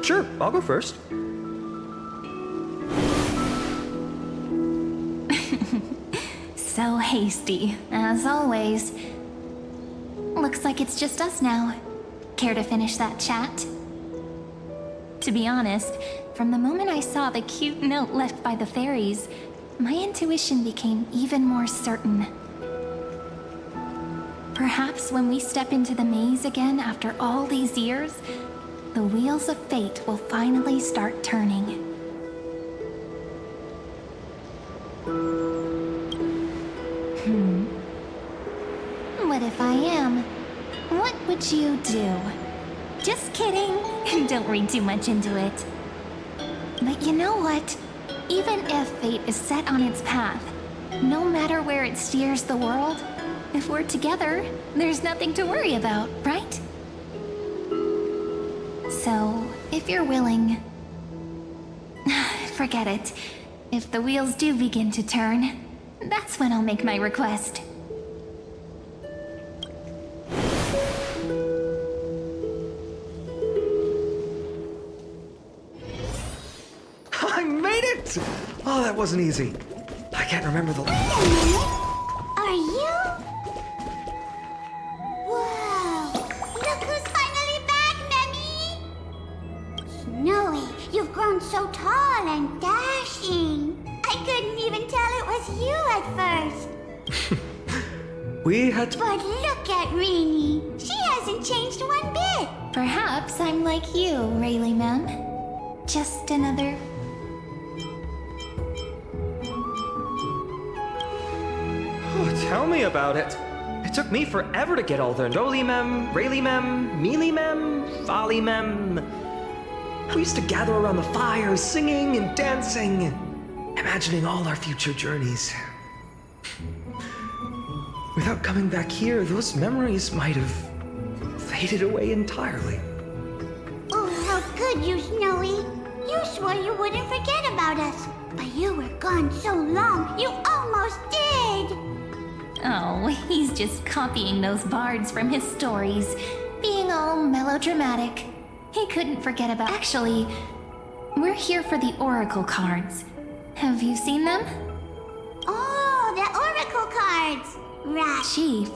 Speaker 1: sure, I'll go first.
Speaker 2: So hasty, as always. Looks like it's just us now. Care to finish that chat? To be honest, from the moment I saw the cute note left by the fairies, my intuition became even more certain. Perhaps when we step into the maze again after all these years, the wheels of fate will finally start turning. What if I am? What would you do? Just kidding. Don't read too much into it. But you know what? Even if fate is set on its path, no matter where it steers the world, if we're together, there's nothing to worry about, right? So, if you're willing... Forget it. If the wheels do begin to turn, that's when I'll make my request.
Speaker 16: I made it! Oh, that wasn't easy. I can't remember the...
Speaker 2: Are you? Whoa! Look who's finally back, Memmy! Snowy, you've grown so tall and dashing. I couldn't even tell it was you at first.
Speaker 16: We had...
Speaker 2: But look at Rini. She hasn't changed one bit. Perhaps I'm like you, Rayleigh, ma'am. Just another...
Speaker 16: Oh, tell me about it. It took me forever to get all the Noli Mem, Rayleigh Mem, Mealy Mem, Folly Mem. We used to gather around the fire, singing and dancing, imagining all our future journeys. Without coming back here, those memories might have faded away entirely.
Speaker 2: Oh, how could you, Snowy? You swore you wouldn't forget about us. But you were gone so long, you almost did. Oh, he's just copying those bards from his stories, being all melodramatic. He couldn't forget about... Actually, we're here for the Oracle cards. Have you seen them? Oh, the Oracle cards! Right. Chief,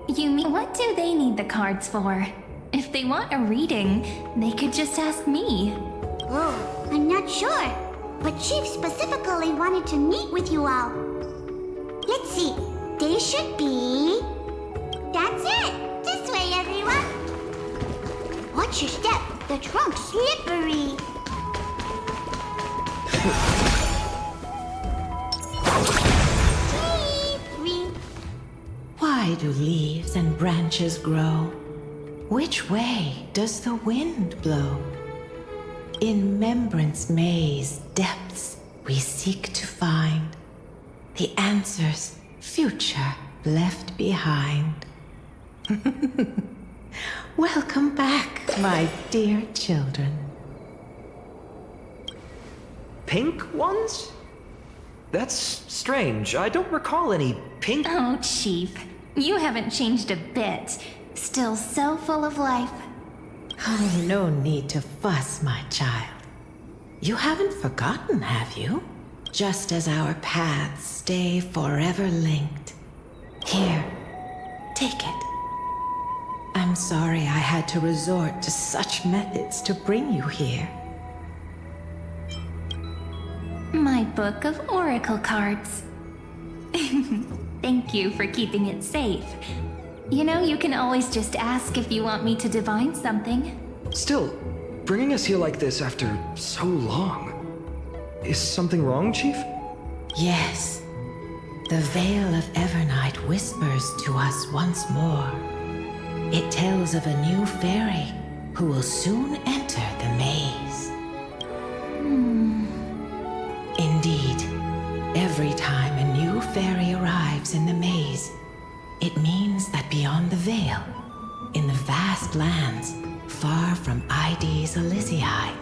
Speaker 2: you mean what do they need the cards for? If they want a reading, they could just ask me. Oh, I'm not sure. But Chief specifically wanted to meet with you all. Let's see. They should be... That's it! This way, everyone! Watch your step. The trunk's slippery.
Speaker 17: Why do leaves and branches grow? Which way does the wind blow? In Remembrance Maze depths we seek to find the answers future left behind. Welcome back, my dear children.
Speaker 16: Pink ones? That's strange. I don't recall any pink...
Speaker 2: Oh, Chief. You haven't changed a bit. Still so full of life.
Speaker 17: Oh, no need to fuss, my child. You haven't forgotten, have you? Just as our paths stay forever linked. Here, take it. I'm sorry I had to resort to such methods to bring you here.
Speaker 2: My book of Oracle cards. Thank you for keeping it safe. You know, you can always just ask if you want me to divine something.
Speaker 16: Still, bringing us here like this after so long. Is something wrong, Chief?
Speaker 17: Yes. The Veil of Evernight whispers to us once more. It tells of a new fairy who will soon enter the maze. Indeed, every time a new fairy arrives in the maze, it means that beyond the veil, in the vast lands far from Ides Elysiae,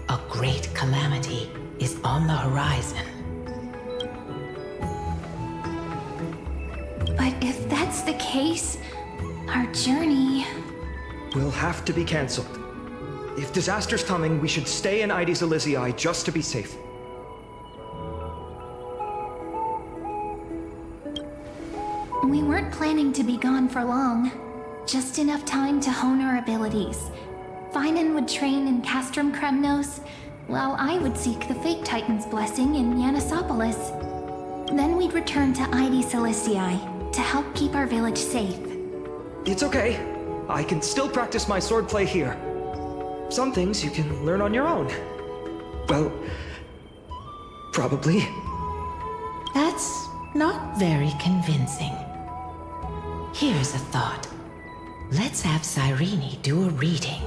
Speaker 17: a great calamity is on the horizon.
Speaker 2: But if that's the case, our journey...
Speaker 16: will have to be cancelled. If disaster's coming, we should stay in Ides Elysiae just to be safe.
Speaker 2: We weren't planning to be gone for long. Just enough time to hone our abilities. Finan would train in Castrum Kremnos, while I would seek the Fake Titan's blessing in Yanisopolis. Then we'd return to Ides Elysiae to help keep our village safe.
Speaker 16: It's okay. I can still practice my swordplay here. Some things you can learn on your own. Well, probably.
Speaker 17: That's not very convincing. Here's a thought. Let's have Cyrene do a reading.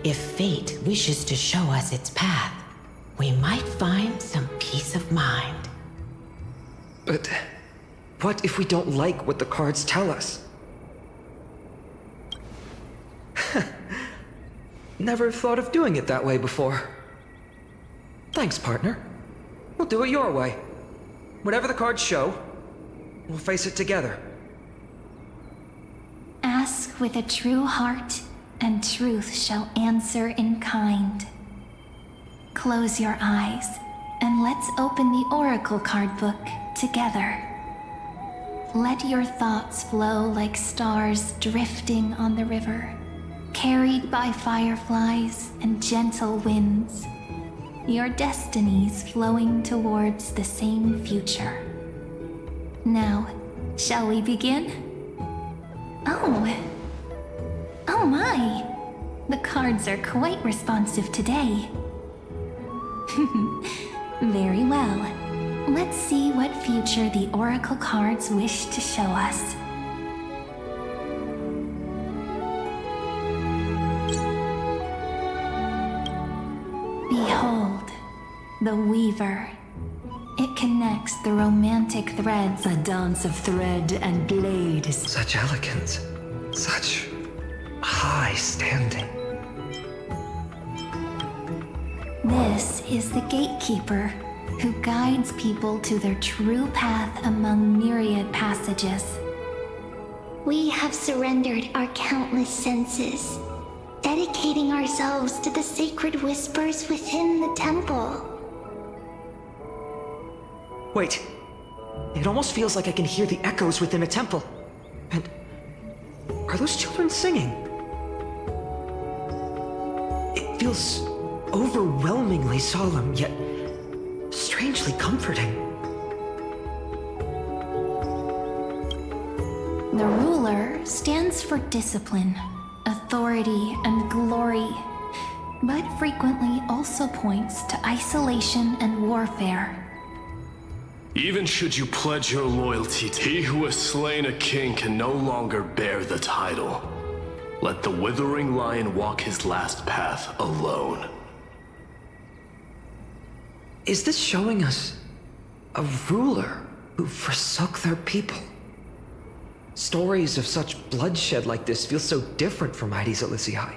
Speaker 17: If fate wishes to show us its path, we might find some peace of mind.
Speaker 16: But what if we don't like what the cards tell us? Never thought of doing it that way before. Thanks, partner. We'll do it your way. Whatever the cards show, we'll face it together.
Speaker 2: Ask with a true heart, and truth shall answer in kind. Close your eyes, and let's open the Oracle card book together. Let your thoughts flow like stars drifting on the river, carried by fireflies and gentle winds. Your destinies flowing towards the same future. Now, shall we begin? Oh my! The cards are quite responsive today. Very well. Let's see what future the Oracle cards wish to show us. Behold, the Weaver. It connects the romantic threads.
Speaker 14: A dance of thread and blade.
Speaker 16: Such elegance. Such high standing.
Speaker 2: This is the Gatekeeper, who guides people to their true path among myriad passages.
Speaker 7: We have surrendered our countless senses, dedicating ourselves to the sacred whispers within the temple.
Speaker 16: Wait. It almost feels like I can hear the echoes within a temple. And are those children singing? It feels overwhelmingly solemn, yet strangely comforting.
Speaker 2: The ruler stands for discipline, authority, and glory, but frequently also points to isolation and warfare.
Speaker 11: Even should you pledge your loyalty to he who has slain a king can no longer bear the title. Let the withering lion walk his last path alone.
Speaker 16: Is this showing us a ruler who forsook their people? Stories of such bloodshed like this feel so different from Heidi's Elysiae.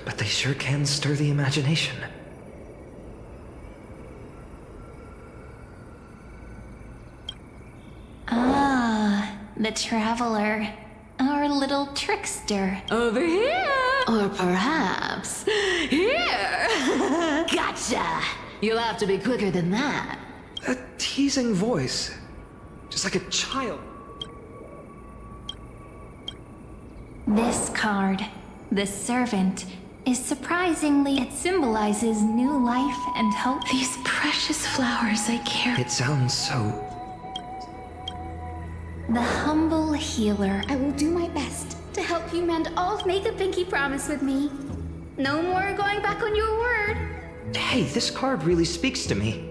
Speaker 16: But they sure can stir the imagination.
Speaker 2: Ah, the Traveler. Our little trickster.
Speaker 13: Over here! Or perhaps here! Gotcha! You'll have to be quicker than that.
Speaker 16: A teasing voice. Just like a child.
Speaker 2: This card, the Servant, is surprisingly, it symbolizes new life and hope.
Speaker 6: These precious flowers I care.
Speaker 16: It sounds so...
Speaker 2: The Humble Healer.
Speaker 12: I will do my best to help you mend all. Make a pinky promise with me. No more going back on your word.
Speaker 16: Hey, this card really speaks to me.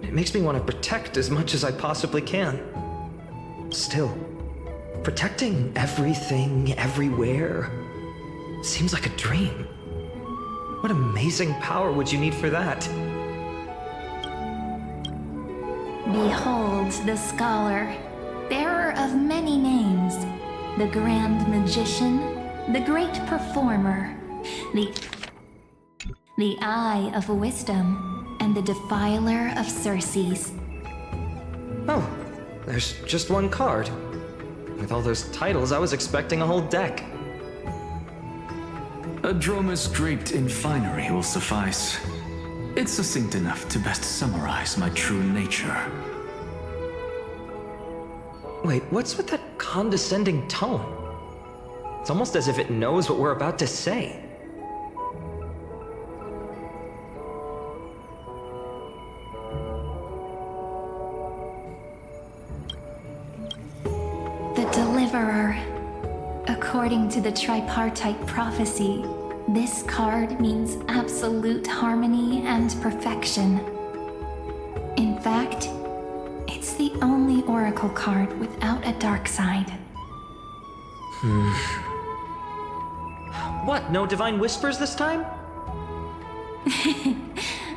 Speaker 16: It makes me want to protect as much as I possibly can. Still, protecting everything, everywhere, seems like a dream. What amazing power would you need for that?
Speaker 2: Behold the Scholar, bearer of many names, the Grand Magician, the Great Performer, the Eye of Wisdom, and the Defiler of Circes.
Speaker 16: Oh, there's just one card. With all those titles, I was expecting a whole deck.
Speaker 10: A dromus draped in finery will suffice. It's succinct enough to best summarize my true nature.
Speaker 16: Wait, what's with that condescending tone? It's almost as if it knows what we're about to say.
Speaker 2: The Deliverer. According to the tripartite prophecy, this card means absolute harmony and perfection. In fact, it's the only oracle card without a dark side.
Speaker 16: What, no divine whispers this time?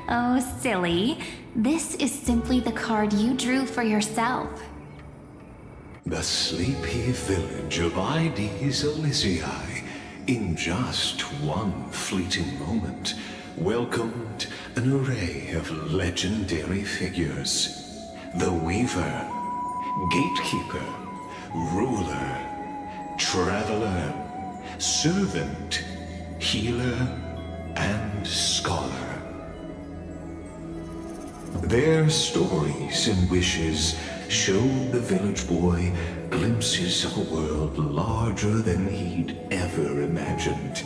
Speaker 2: Oh, silly. This is simply the card you drew for yourself.
Speaker 9: The sleepy village of Heidi's Elysiae in just one fleeting moment, welcomed an array of legendary figures. The Weaver, Gatekeeper, Ruler, Traveler, Servant, Healer, and Scholar. Their stories and wishes showed the village boy glimpses of a world larger than he'd ever imagined.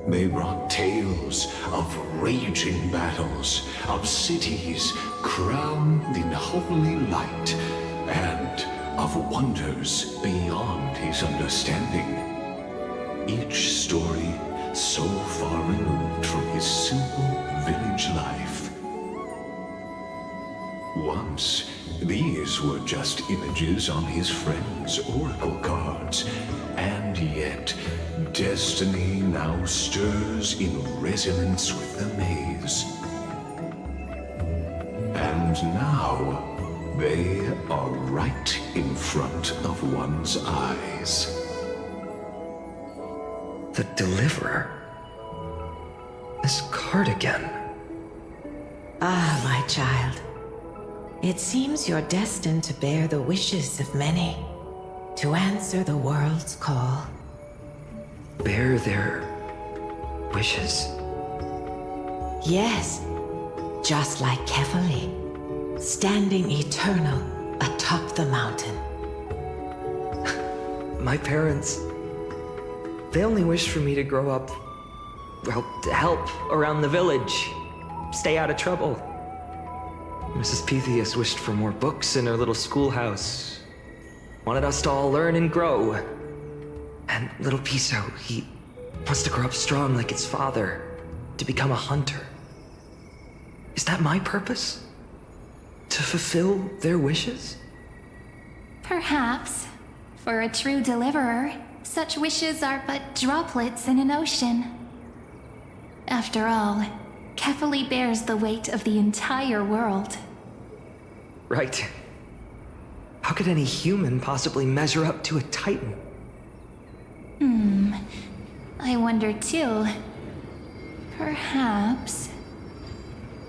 Speaker 9: They brought tales of raging battles, of cities crowned in holy light, and of wonders beyond his understanding. Each story so far removed from his simple village life. Once, these were just images on his friend's oracle cards, and yet destiny now stirs in resonance with the maze. And now, they are right in front of one's eyes.
Speaker 16: The Deliverer? This card again.
Speaker 17: Ah, my child. It seems you're destined to bear the wishes of many, to answer the world's call.
Speaker 16: Bear their wishes?
Speaker 17: Yes, just like Kefali, standing eternal atop the mountain.
Speaker 16: My parents, they only wished for me to grow up, well, to help around the village, stay out of trouble. Mrs. Pythias wished for more books in her little schoolhouse, wanted us to all learn and grow. And little Piso, he wants to grow up strong like his father, to become a hunter. Is that my purpose? To fulfill their wishes?
Speaker 2: Perhaps. For a true deliverer, such wishes are but droplets in an ocean. After all, Kefali bears the weight of the entire world.
Speaker 16: Right. How could any human possibly measure up to a Titan?
Speaker 2: I wonder too. Perhaps...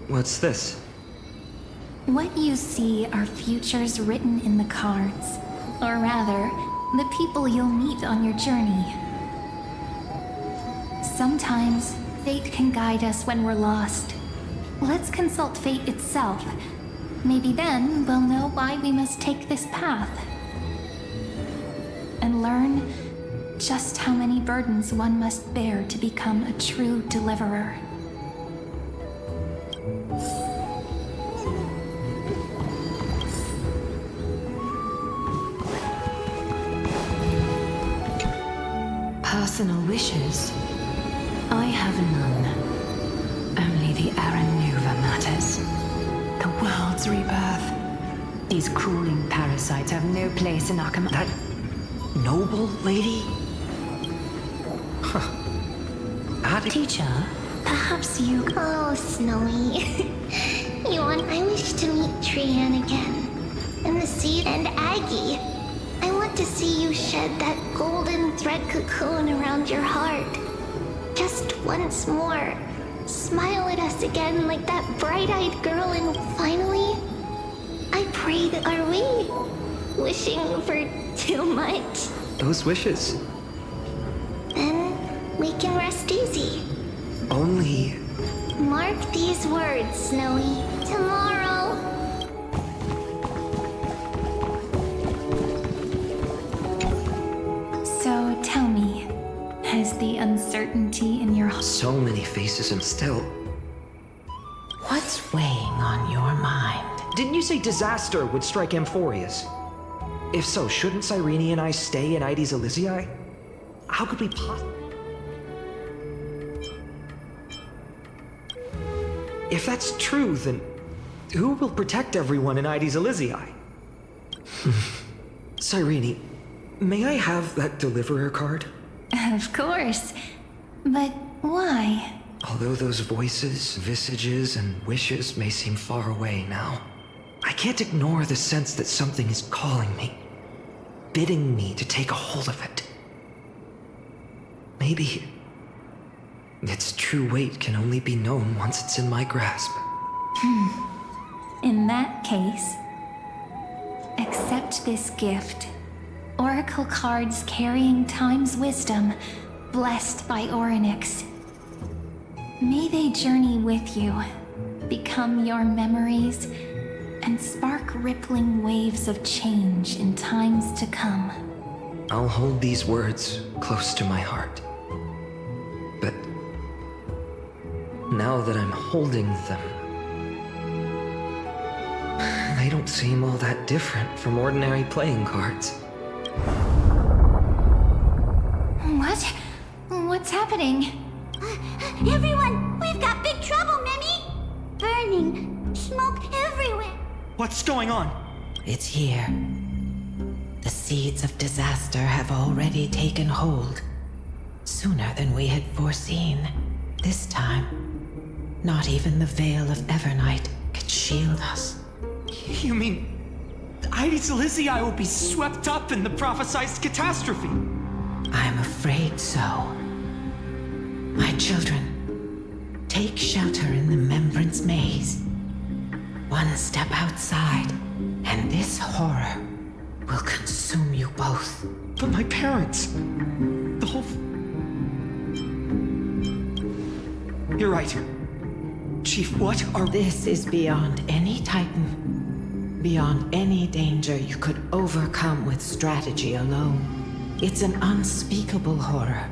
Speaker 16: What's this?
Speaker 2: What you see are futures written in the cards. Or rather, the people you'll meet on your journey. Sometimes, fate can guide us when we're lost. Let's consult fate itself. Maybe then we'll know why we must take this path. And learn just how many burdens one must bear to become a true deliverer.
Speaker 6: Personal wishes? I have none. Only the Aranuva matters. The world's rebirth. These crawling parasites have no place in Akama.
Speaker 16: That noble lady? Huh.
Speaker 6: Teacher?
Speaker 7: Perhaps you... Oh, Snowy. I wish to meet Trian again. And the Seed and Aggie. I want to see you shed that golden thread cocoon around your heart. Just once more. Smile at us again like that bright-eyed girl, and finally... I pray that... Are we wishing for too much?
Speaker 16: Those wishes.
Speaker 7: Then we can rest easy.
Speaker 16: Only...
Speaker 7: Mark these words, Snowy. Tomorrow...
Speaker 2: So tell me, has the uncertainty in your heart...
Speaker 16: So many faces and still...
Speaker 17: What's weighing on your mind?
Speaker 16: Didn't you say disaster would strike Amphorius? If so, shouldn't Cyrene and I stay in Ides Elysiae? How could we possibly... If that's true, then who will protect everyone in Ides Elysiae? Cyrene, may I have that Deliverer card?
Speaker 2: Of course. But why?
Speaker 16: Although those voices, visages, and wishes may seem far away now, I can't ignore the sense that something is calling me, bidding me to take a hold of it. maybe its true weight can only be known once it's in my grasp.
Speaker 2: In that case, accept this gift. Oracle cards carrying time's wisdom, blessed by Orynyx. May they journey with you, become your memories, and spark rippling waves of change in times to come.
Speaker 16: I'll hold these words close to my heart. But now that I'm holding them, they don't seem all that different from ordinary playing cards.
Speaker 2: What? What's happening?
Speaker 7: Everyone, we've got big trouble, Mimi! Burning, smoke everywhere.
Speaker 16: What's going on?
Speaker 17: It's here. The seeds of disaster have already taken hold. Sooner than we had foreseen. This time, not even the veil of Evernight could shield us.
Speaker 16: You mean Ides Elysiae will be swept up in the prophesied catastrophe?
Speaker 17: I'm afraid so. My children, take shelter in the Remembrance Maze. One step outside, and this horror will consume you both.
Speaker 16: But my parents, the whole... You're right. Chief, what are...
Speaker 17: This is beyond any Titan. Beyond any danger you could overcome with strategy alone. It's an unspeakable horror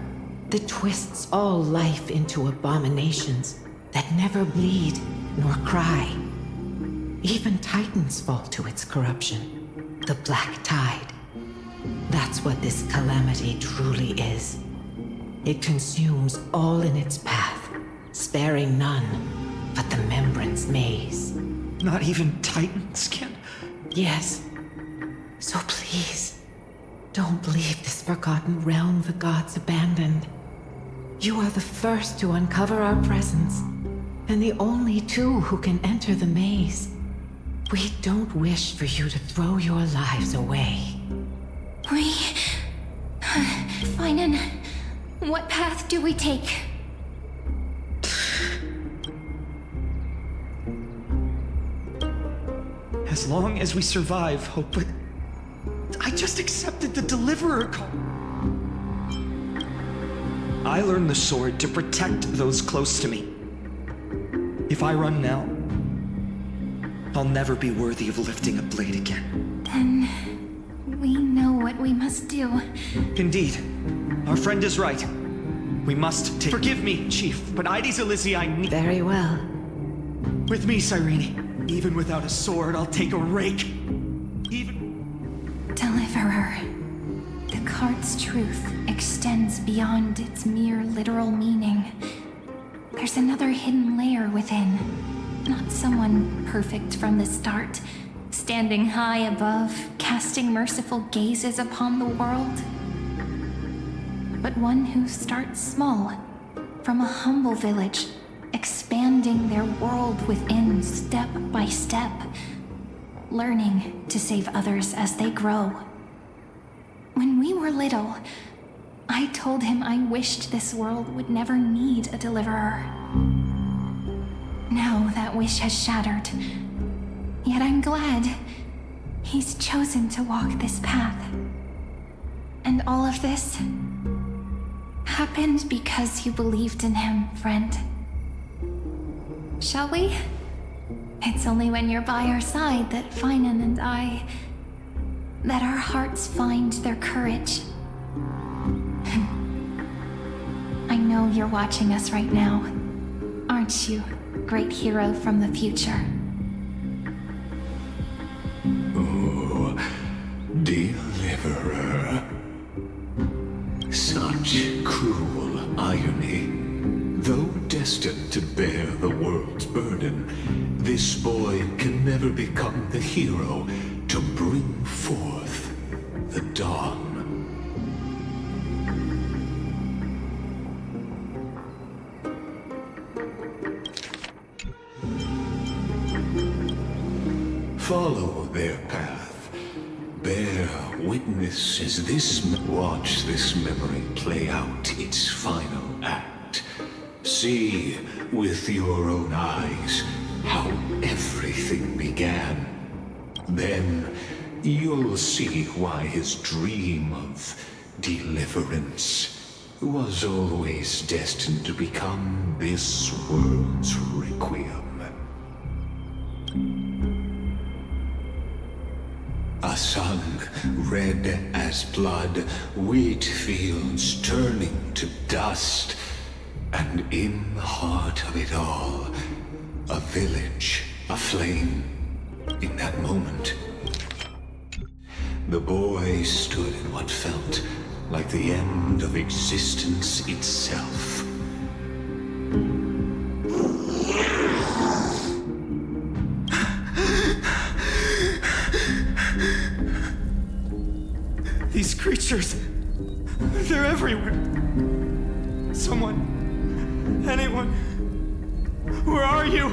Speaker 17: that twists all life into abominations that never bleed nor cry. Even Titans fall to its corruption. The Black Tide. That's what this calamity truly is. It consumes all in its path, sparing none but the Remembrance Maze.
Speaker 16: Not even Titans can...
Speaker 17: Yes. So please, don't leave this forgotten realm the gods abandoned. You are the first to uncover our presence, and the only two who can enter the maze. We don't wish for you to throw your lives away.
Speaker 2: Finan, what path do we take?
Speaker 16: As long as we survive, Hope, but... I just accepted the Deliverer call. I learned the sword to protect those close to me. If I run now, I'll never be worthy of lifting a blade again.
Speaker 2: Then... we know what we must do.
Speaker 16: Indeed. Our friend is right. We must take... Forgive me, Chief, but Ides Elysiae need...
Speaker 17: Very well.
Speaker 16: With me, Cyrene. Even without a sword, I'll take a rake.
Speaker 2: Deliverer. The card's truth extends beyond its mere literal meaning. There's another hidden layer within. Not someone perfect from the start, standing high above, casting merciful gazes upon the world. But one who starts small, from a humble village, expanding their world within step by step, learning to save others as they grow. When we were little, I told him I wished this world would never need a deliverer. Now that wish has shattered. Yet I'm glad he's chosen to walk this path. And all of this happened because you believed in him, friend. Shall we? It's only when you're by our side that Finan and that our hearts find their courage. I know you're watching us right now, aren't you, great hero from the future?
Speaker 9: Oh, Deliverer. Such cruel irony. Though destined to bear the world's burden, this boy can never become the hero to bring forth the dawn. Follow their path. Bear witness as watch this memory play out its final act. See with your own eyes how everything began. Then you'll see why his dream of deliverance was always destined to become this world's requiem. A sun red as blood, wheat fields turning to dust, and in the heart of it all, a village aflame. In that moment, the boy stood in what felt like the end of existence itself.
Speaker 16: These creatures, they're everywhere. Someone, anyone, where are you?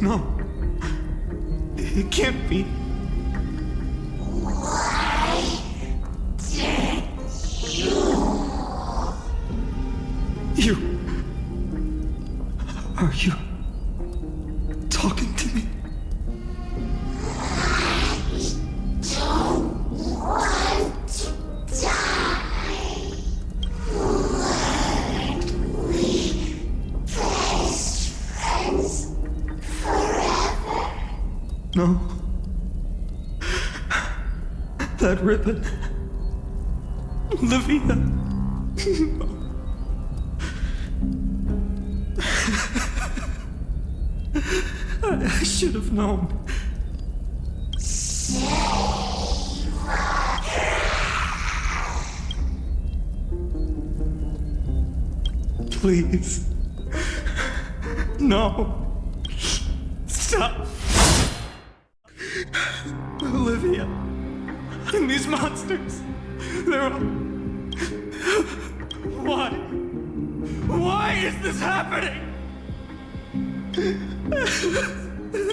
Speaker 16: No, it can't be. Are you talking to me? No. That ribbon. Olivia. I should have known. Please. No. Stop. Olivia. And these monsters. They're all... Why? Why is this happening?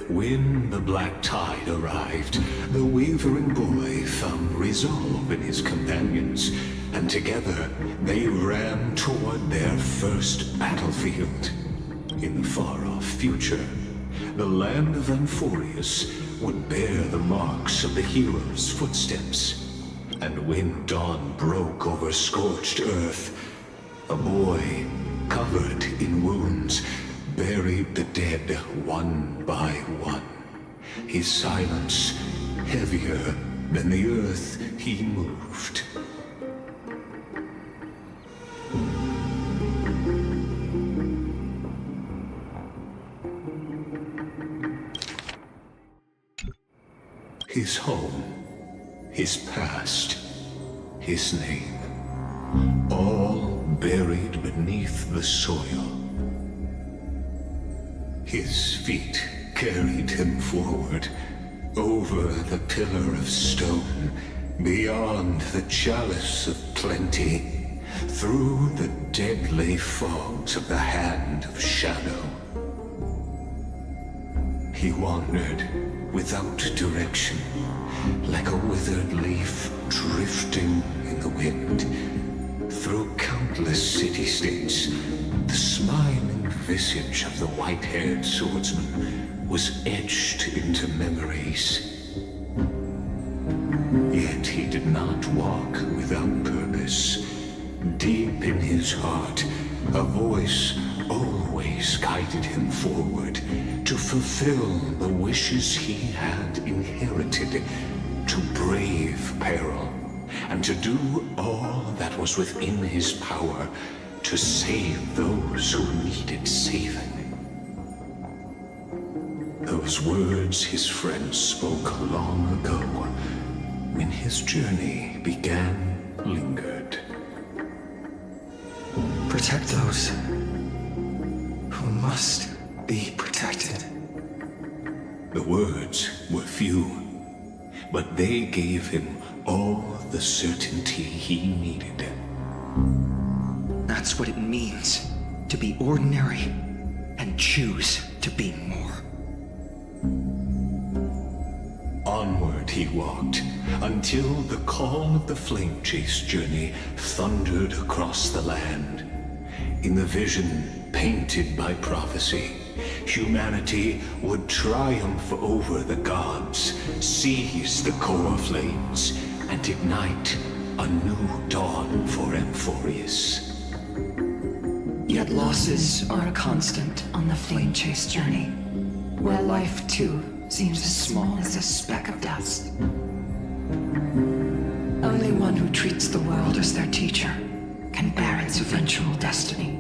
Speaker 9: When the black tide arrived, the wavering boy found resolve in his companions, and together they ran toward their first battlefield. In the far-off future, the land of Amphorius would bear the marks of the hero's footsteps. And when dawn broke over scorched earth, a boy, covered in wounds, buried the dead one by one, his silence heavier than the earth he moved. His home, his past, his name, all buried beneath the soil. His feet carried him forward, over the pillar of stone, beyond the chalice of plenty, through the deadly fogs of the hand of shadow. He wandered without direction, like a withered leaf drifting in the wind. Through countless city-states, the smiling visage of the white-haired swordsman was etched into memories. Yet he did not walk without purpose. Deep in his heart, a voice always guided him forward to fulfill the wishes he had inherited, to brave peril, and to do all that was within his power to save those who needed saving. Those words his friends spoke long ago, when his journey began, lingered.
Speaker 1: Protect those who must be protected.
Speaker 9: The words were few, but they gave him all the certainty he needed.
Speaker 1: That's what it means to be ordinary and choose to be more.
Speaker 9: onward he walked, until the call of the flame chase journey thundered across the land. In the vision painted by prophecy, humanity would triumph over the gods, seize the core flames, and ignite a new dawn for Amphorius.
Speaker 18: Yet losses are a constant on the flame chase journey, where life too seems as small as a speck of dust. Only one who treats the world as their teacher can bear its eventual destiny.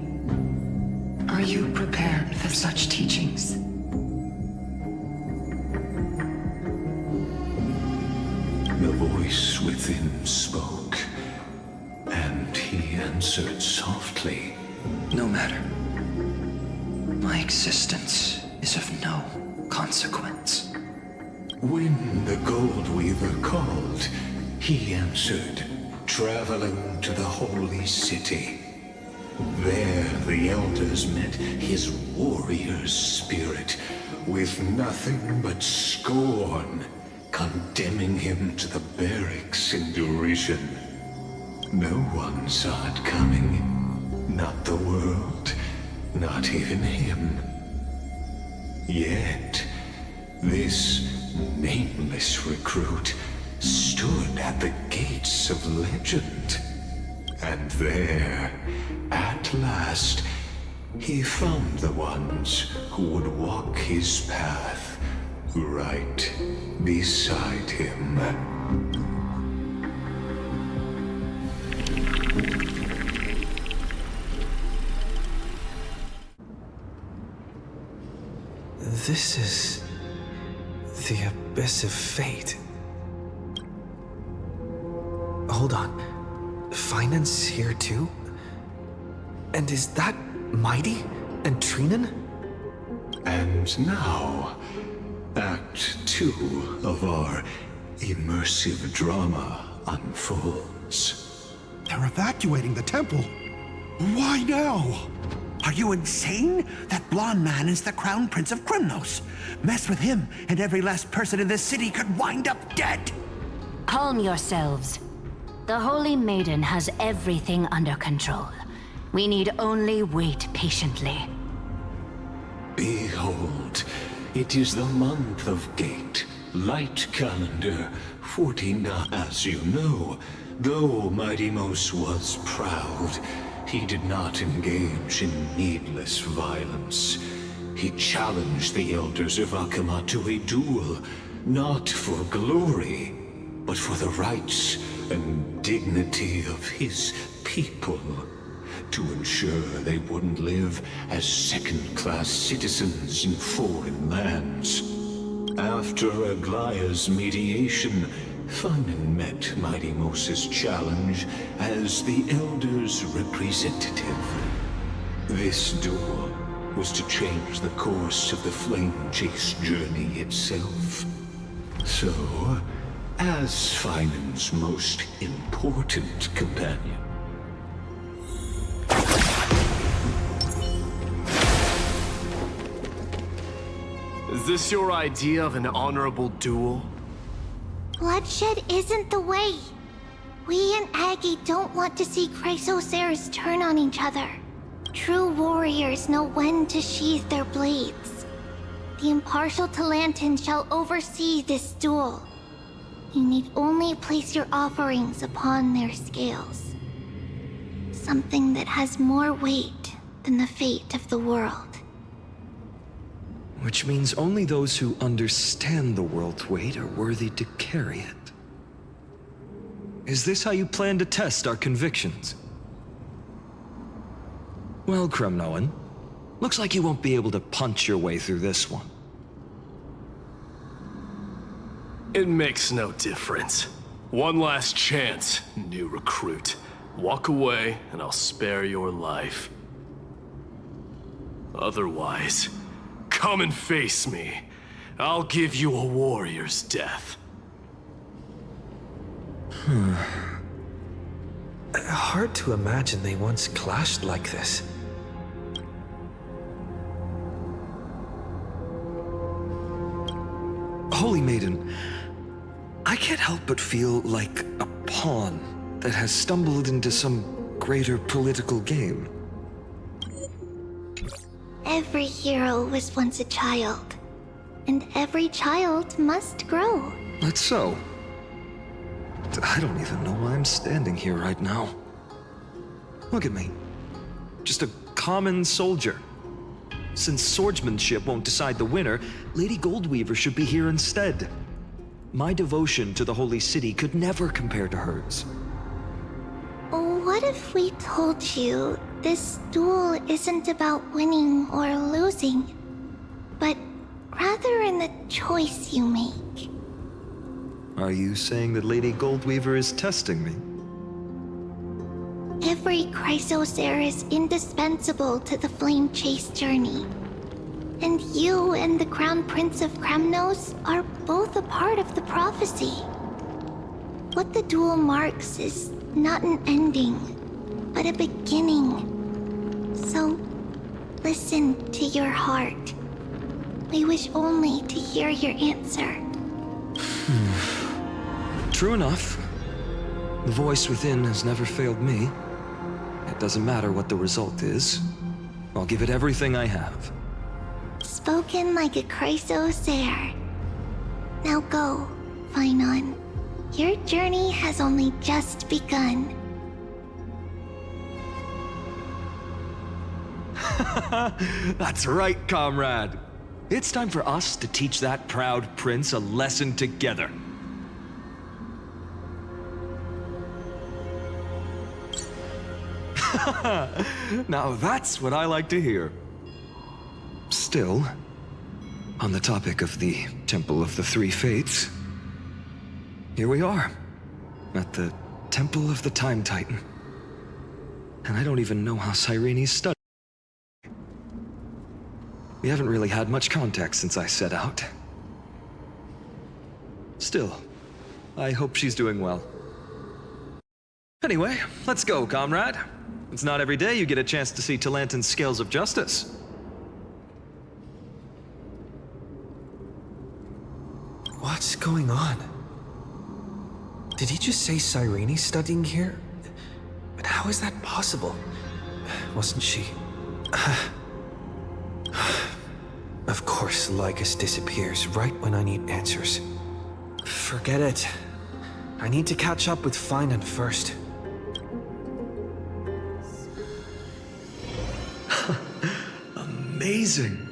Speaker 18: Are you prepared for such teachings?
Speaker 9: The voice within spoke, and he answered softly.
Speaker 18: No matter. My existence is of no consequence.
Speaker 9: When the Gold Weaver called, he answered, traveling to the holy city. There the elders met his warrior's spirit, with nothing but scorn, condemning him to the barracks in derision. No one saw it coming. Not the world, not even him. Yet, this nameless recruit stood at the gates of legend. And there, at last, he found the ones who would walk his path right beside him.
Speaker 1: This is the Abyss of Fate. Hold on. Finance here too? And is that Mighty and Trinan?
Speaker 9: And now, Act 2 of our immersive drama unfolds.
Speaker 19: They're evacuating the temple. Why now? Are you insane? That blonde man is the Crown Prince of Krymnos. Mess with him, and every last person in this city could wind up dead.
Speaker 7: Calm yourselves. The Holy Maiden has everything under control. We need only wait patiently.
Speaker 9: Behold, it is the month of Gate, light calendar 49. As you know, though Mighty Mos was proud, he did not engage in needless violence. He challenged the elders of Akama to a duel, not for glory, but for the rights and dignity of his people, to ensure they wouldn't live as second-class citizens in foreign lands. After Aglaya's mediation, Finan met Mighty Mos's challenge as the Elder's representative. This duel was to change the course of the flame chase journey itself. So, as Finan's most important companion,
Speaker 11: is this your idea of an honorable duel?
Speaker 2: Bloodshed isn't the way. We and Aggie don't want to see Chrysoceres turn on each other. True warriors know when to sheathe their blades. The impartial Talantan shall oversee this duel. You need only place your offerings upon their scales. Something that has more weight than the fate of the world.
Speaker 20: Which means only those who understand the world's weight are worthy to carry it. Is this how you plan to test our convictions? Well, Kremnoan, looks like you won't be able to punch your way through this one.
Speaker 11: It makes no difference. One last chance, new recruit. Walk away, and I'll spare your life. Otherwise, come and face me. I'll give you a warrior's death.
Speaker 1: Hard to imagine they once clashed like this.
Speaker 20: Holy Maiden, I can't help but feel like a pawn that has stumbled into some greater political game.
Speaker 2: Every hero was once a child, and every child must grow.
Speaker 20: That's so. I don't even know why I'm standing here right now. Look at me. Just a common soldier. Since swordsmanship won't decide the winner, Lady Goldweaver should be here instead. My devotion to the Holy City could never compare to hers.
Speaker 2: What if we told you this duel isn't about winning or losing, but rather in the choice you make?
Speaker 20: Are you saying that Lady Goldweaver is testing me?
Speaker 2: Every Chrysos heir is indispensable to the Flame Chase journey. And you and the Crown Prince of Kremnos are both a part of the prophecy. What the duel marks is not an ending, but a beginning. So, listen to your heart. We wish only to hear your answer.
Speaker 20: True enough. The voice within has never failed me. It doesn't matter what the result is. I'll give it everything I have.
Speaker 2: Spoken like a Chrysos heir. Now go, Phainon. Your journey has only just begun.
Speaker 20: That's right, comrade. It's time for us to teach that proud prince a lesson together. Now that's what I like to hear. Still, on the topic of the Temple of the Three Fates, here we are, at the Temple of the Time Titan. And I don't even know how Cyrene's studied. We haven't really had much contact since I set out. Still, I hope she's doing well. Anyway, let's go, comrade. It's not every day you get a chance to see Talantin's scales of justice.
Speaker 1: What's going on? Did he just say Cyrene's studying here? But how is that possible? Wasn't she... Of course, Lycus disappears right when I need answers. Forget it. I need to catch up with Phainon first.
Speaker 20: Amazing!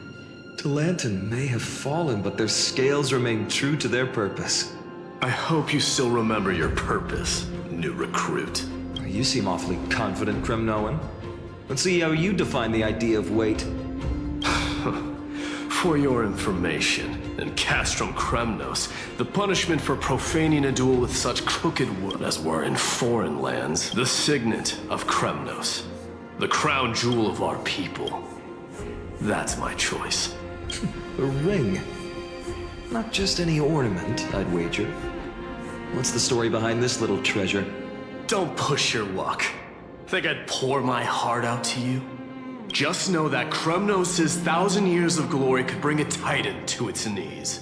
Speaker 20: Talantin may have fallen, but their scales remain true to their purpose.
Speaker 11: I hope you still remember your purpose, new recruit.
Speaker 20: You seem awfully confident, Kremnoan. Let's see how you define the idea of weight.
Speaker 11: For your information, in Castrum Kremnos, the punishment for profaning a duel with such crooked wood as were in foreign lands, the signet of Kremnos, the crown jewel of our people. That's my choice.
Speaker 20: A ring. Not just any ornament, I'd wager. What's the story behind this little treasure?
Speaker 11: Don't push your luck. Think I'd pour my heart out to you? Just know that Kremnos' 1,000 years of glory could bring a titan to its knees.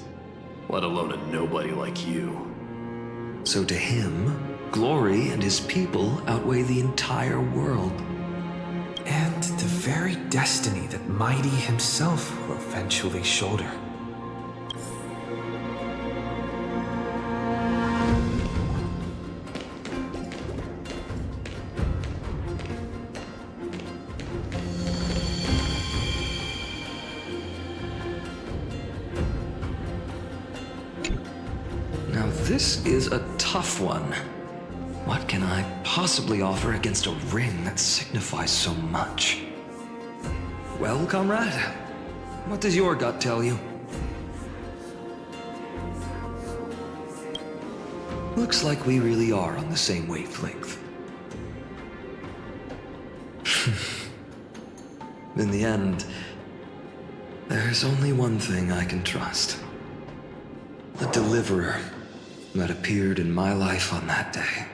Speaker 11: Let alone a nobody like you.
Speaker 20: So to him, glory and his people outweigh the entire world.
Speaker 1: And the very destiny that Mighty himself will eventually shoulder.
Speaker 20: Now this is a tough one. What can I possibly offer against a ring that signifies so much? Well, comrade, what does your gut tell you? Looks like we really are on the same wavelength. In the end, there's only one thing I can trust. The deliverer that appeared in my life on that day.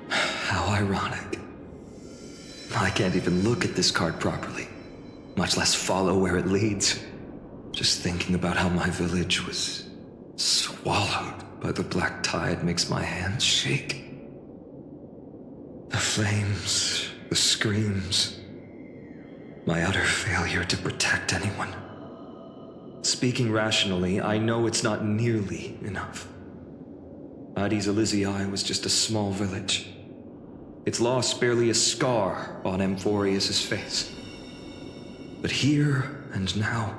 Speaker 20: How ironic. I can't even look at this card properly, much less follow where it leads. Just thinking about how my village was swallowed by the black tide makes my hands shake. The flames, the screams, my utter failure to protect anyone. Speaking rationally, I know it's not nearly enough. Hades Elysiae was just a small village. Its loss barely a scar on Amphorius' face. But here and now,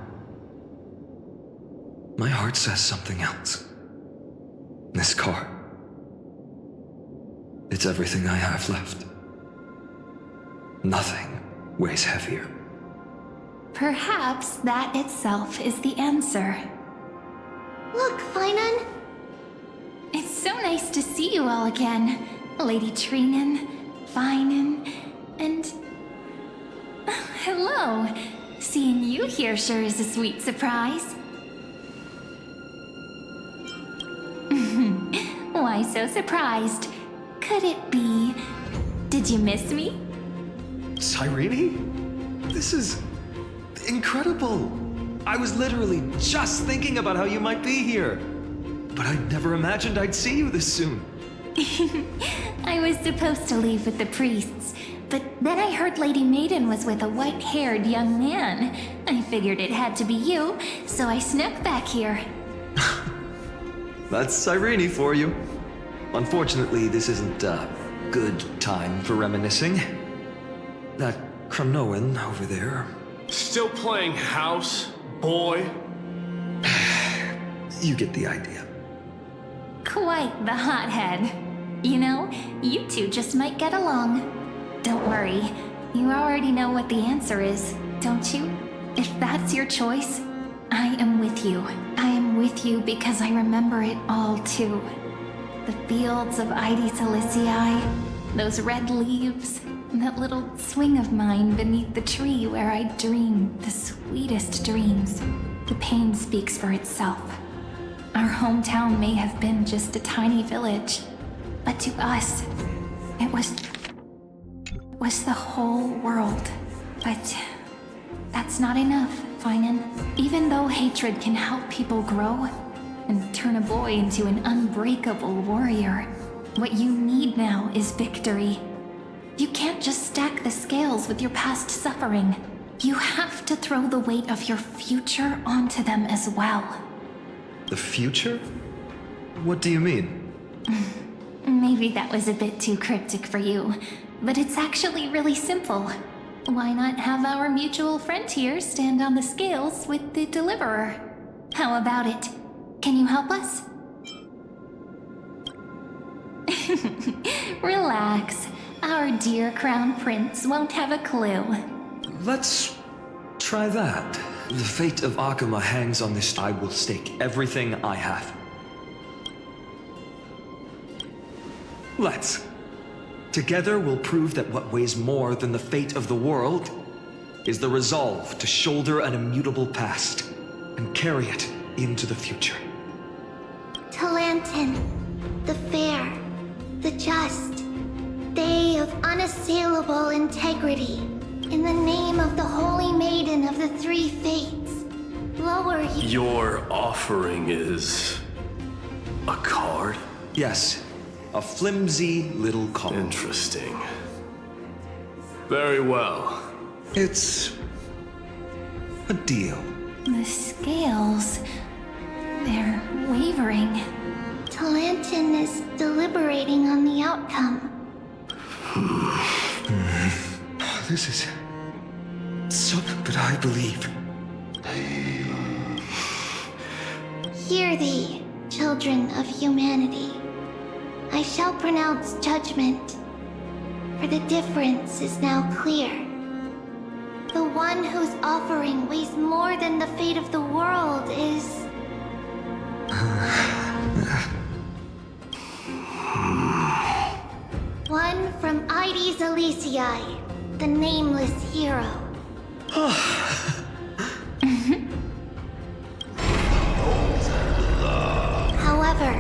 Speaker 20: my heart says something else. This car. It's everything I have left. Nothing weighs heavier.
Speaker 6: Perhaps that itself is the answer.
Speaker 2: Look, Finan!
Speaker 6: It's so nice to see you all again. Lady Trinan, Finan, and... hello. Seeing you here sure is a sweet surprise. Why so surprised? Could it be... did you miss me?
Speaker 20: Cyrene? This is... incredible! I was literally just thinking about how you might be here. But I never imagined I'd see you this soon.
Speaker 6: I was supposed to leave with the priests, but then I heard Lady Maiden was with a white-haired young man. I figured it had to be you, so I snuck back here.
Speaker 20: That's Cyrene for you. Unfortunately, this isn't a good time for reminiscing. That Cronoan over there...
Speaker 11: Still playing house, boy?
Speaker 20: You get the idea.
Speaker 6: Quite the hothead. You know, you two just might get along. Don't worry, you already know what the answer is, don't you? If that's your choice, I am with you. I am with you because I remember it all too. The fields of Hades Elysiae, those red leaves, that little swing of mine beneath the tree where I dreamed the sweetest dreams. The pain speaks for itself. Our hometown may have been just a tiny village, but to us, it was the whole world. But that's not enough, Finan. Even though hatred can help people grow and turn a boy into an unbreakable warrior, what you need now is victory. You can't just stack the scales with your past suffering. You have to throw the weight of your future onto them as well.
Speaker 20: The future? What do you mean?
Speaker 6: Maybe that was a bit too cryptic for you, but it's actually really simple. Why not have our mutual friend here stand on the scales with the deliverer? How about it? Can you help us? Relax. Our dear Crown Prince won't have a clue.
Speaker 20: Let's try that. The fate of Akama hangs on this. I will stake everything I have. Let's. Together we'll prove that what weighs more than the fate of the world is the resolve to shoulder an immutable past and carry it into the future.
Speaker 2: Talantin, the fair, the just, they of unassailable integrity, in the name of the Holy Maiden of the Three Fates, lower you.
Speaker 11: Your offering is... a card?
Speaker 20: Yes, a flimsy little card.
Speaker 11: Interesting. Very well.
Speaker 20: It's... a deal.
Speaker 6: The scales... they're wavering.
Speaker 2: Talantin is deliberating on the outcome.
Speaker 20: This is... something that I believe.
Speaker 2: Hear thee, children of humanity. I shall pronounce judgment, for the difference is now clear. The one whose offering weighs more than the fate of the world is... one from Hades Elysiae, the nameless hero. However,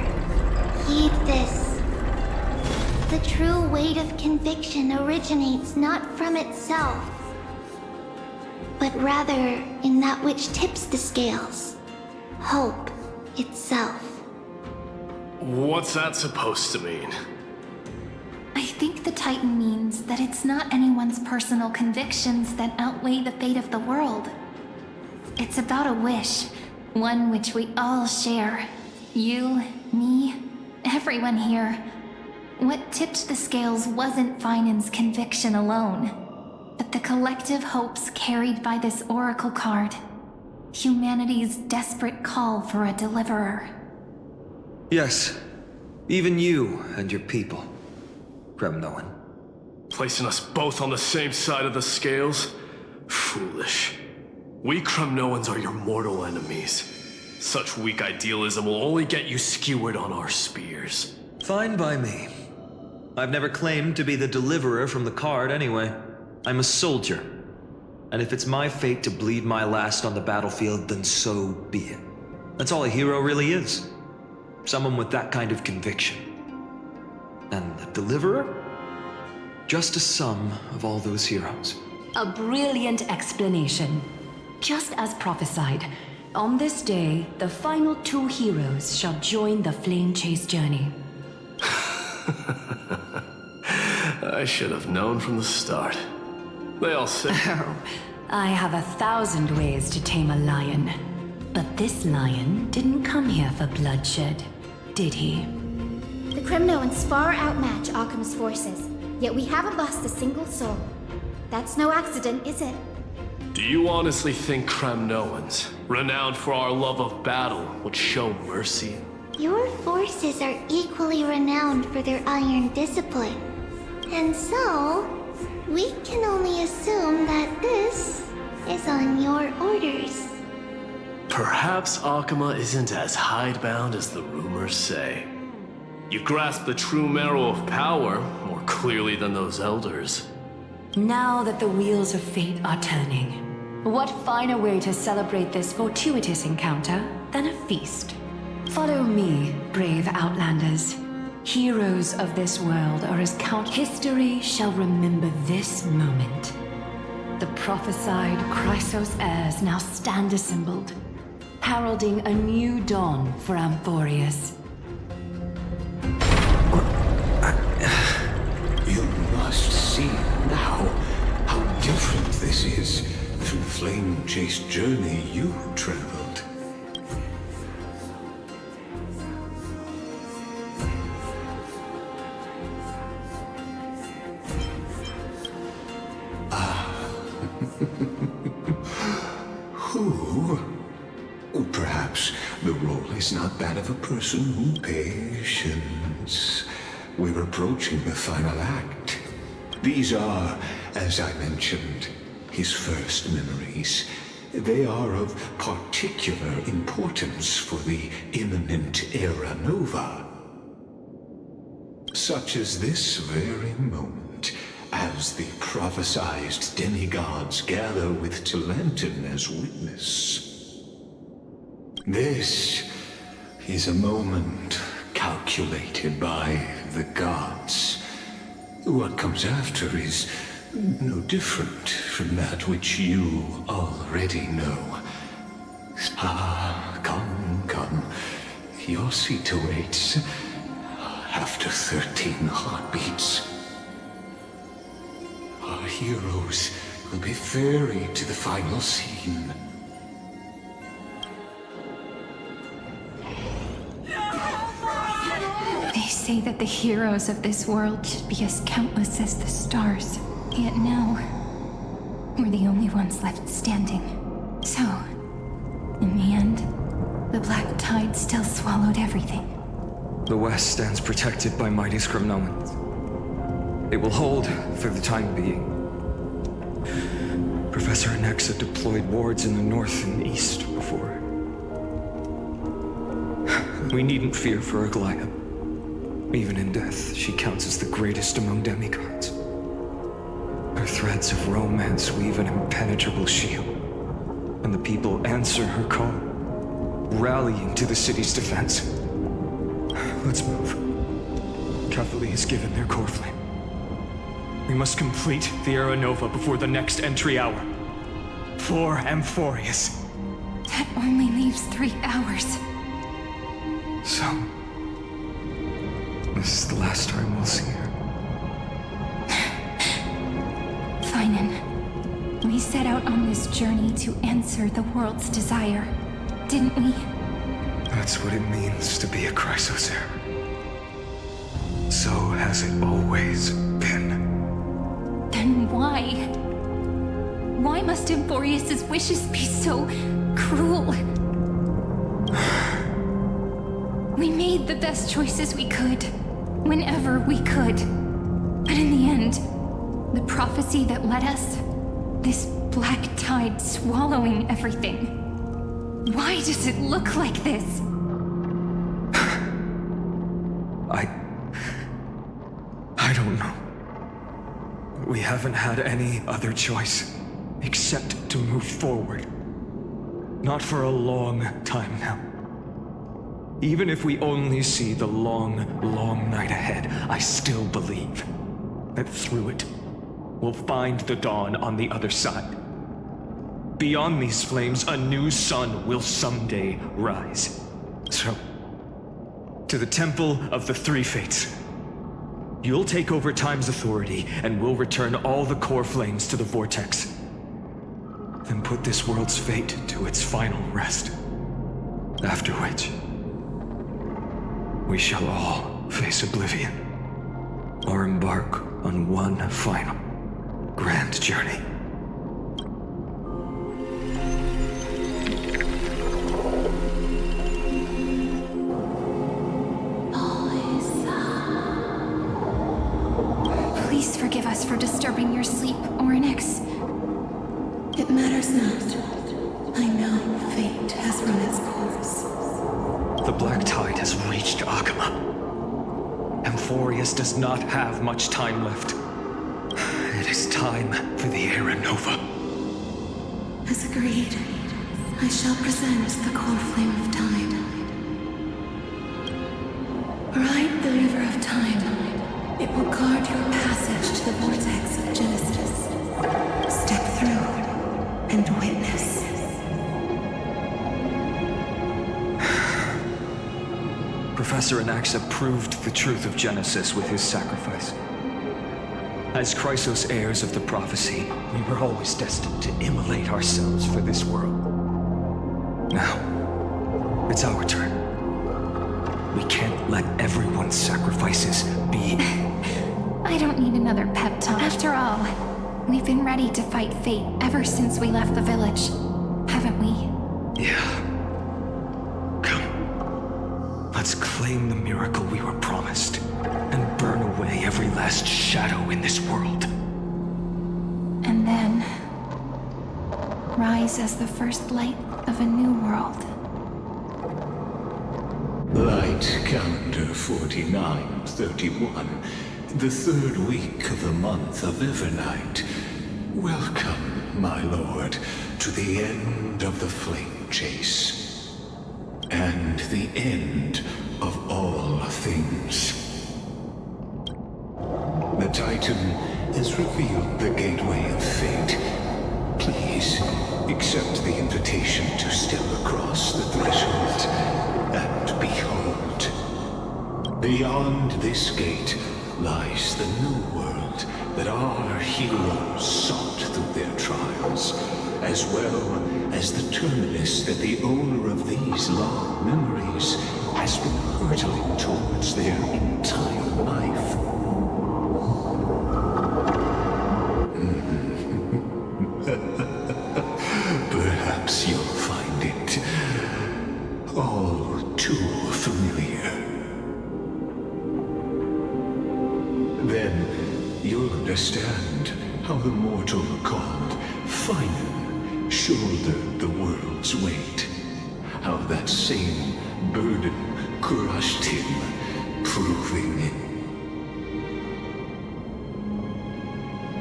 Speaker 2: heed this. The true weight of conviction originates not from itself, but rather in that which tips the scales, hope itself.
Speaker 11: What's that supposed to mean?
Speaker 2: I think the Titan means that it's not anyone's personal convictions that outweigh the fate of the world. It's about a wish, one which we all share. You, me, everyone here. What tipped the scales wasn't Finan's conviction alone, but the collective hopes carried by this oracle card. Humanity's desperate call for a deliverer.
Speaker 20: Yes, even you and your people, Kremnoan.
Speaker 11: Placing us both on the same side of the scales? Foolish. We Kremnoans are your mortal enemies. Such weak idealism will only get you skewered on our spears.
Speaker 20: Fine by me. I've never claimed to be the deliverer from the card anyway. I'm a soldier. And if it's my fate to bleed my last on the battlefield, then so be it. That's all a hero really is. Someone with that kind of conviction. And the deliverer? Just a sum of all those heroes.
Speaker 14: A brilliant explanation. Just as prophesied, on this day, the final 2 heroes shall join the Flame Chase journey.
Speaker 11: I should have known from the start. They all say...
Speaker 14: Oh, I have 1,000 ways to tame a lion. But this lion didn't come here for bloodshed, did he?
Speaker 21: The Kremnoans far outmatch Occam's forces, yet we haven't lost a single soul. That's no accident, is it?
Speaker 11: Do you honestly think Kremnoans, renowned for our love of battle, would show mercy?
Speaker 2: Your forces are equally renowned for their iron discipline. And so, we can only assume that this is on your orders.
Speaker 11: Perhaps Akama isn't as hidebound as the rumors say. You grasp the true marrow of power more clearly than those elders.
Speaker 14: Now that the wheels of fate are turning, what finer way to celebrate this fortuitous encounter than a feast? Follow me, brave Outlanders. Heroes of this world are as count. History shall remember this moment. The prophesied Chrysos heirs now stand assembled, heralding a new dawn for Amphorius.
Speaker 9: You must see now how different this is from the flame-chased journey you traveled. Who? Perhaps the role is not that of a person who patience. We're approaching the final act. These are, as I mentioned, his first memories. They are of particular importance for the imminent Era Nova. Such as this very moment, as the prophesized demigods gather with Talantin as witness. This is a moment calculated by the gods. What comes after is no different from that which you already know. Ah, come. Your seat awaits after 13 heartbeats. Our heroes will be ferried to the final scene.
Speaker 2: They say that the heroes of this world should be as countless as the stars. Yet now, we're the only ones left standing. So, in the end, the black tide still swallowed everything.
Speaker 20: The West stands protected by mighty Kremnoans. It will hold for the time being. Professor Anexa deployed wards in the north and east before. We needn't fear for Aglaya. Even in death, she counts as the greatest among demigods. Her threads of romance weave an impenetrable shield, and the people answer her call, rallying to the city's defense. Let's move. Catholic has given their core flame. We must complete the Era Nova before the next entry hour. For Amphorius.
Speaker 2: That only leaves 3 hours.
Speaker 20: So, This is the last time we'll see her.
Speaker 6: Finan, we set out on this journey to answer the world's desire, didn't we?
Speaker 20: That's what it means to be a Chrysos heir. So has it always been.
Speaker 6: Then why? Why must Amphorius's wishes be so cruel? We made the best choices we could, whenever we could. But in the end, the prophecy that led us, this black tide swallowing everything. Why does it look like this?
Speaker 20: I don't know. We haven't had any other choice except to move forward. Not for a long time now. Even if we only see the long, long night ahead, I still believe that through it, we'll find the dawn on the other side. Beyond these flames, a new sun will someday rise. So, to the Temple of the Three Fates. You'll take over Time's authority, and we'll return all the core flames to the Vortex. Then put this world's fate to its final rest. After which, we shall all face oblivion, or embark on one final grand journey.
Speaker 6: Please forgive us for disturbing your sleep, Orynyx.
Speaker 8: It matters not. I know fate has run its course.
Speaker 20: The black tide has reached Akama. Amphorius does not have much time left. It is time for the Era Nova.
Speaker 8: As agreed, I shall present the core flame of time. Ride the river of time. It will guard your passage to the vortex of Genesis. Step through and witness.
Speaker 20: Professor Anaxa proved the truth of Genesis with his sacrifice. As Chrysos heirs of the prophecy, we were always destined to immolate ourselves for this world. Now, it's our turn. We can't let everyone's sacrifices be...
Speaker 6: I don't need another pep talk. After all, we've been ready to fight fate ever since we left the village, haven't we?
Speaker 20: Yeah. Come. Let's claim the miracle we were promised, and burn away every last shadow in this world.
Speaker 6: And then, rise as the first light of a new world.
Speaker 9: Light calendar 4931, the third week of the month of Evernight. Welcome, my lord, to the end of the flame chase. And the end of all things. The Titan has revealed the gateway of fate. Please accept the invitation to step across the threshold. And behold, beyond this gate lies the new world that our heroes sought through their trials, as well as the terminus that the owner of these long memories has been hurtling towards their entire life. Perhaps you'll find it all too familiar. Then you'll understand how the mortal called Finan shouldered the world's weight. How that same burden crushed him, proving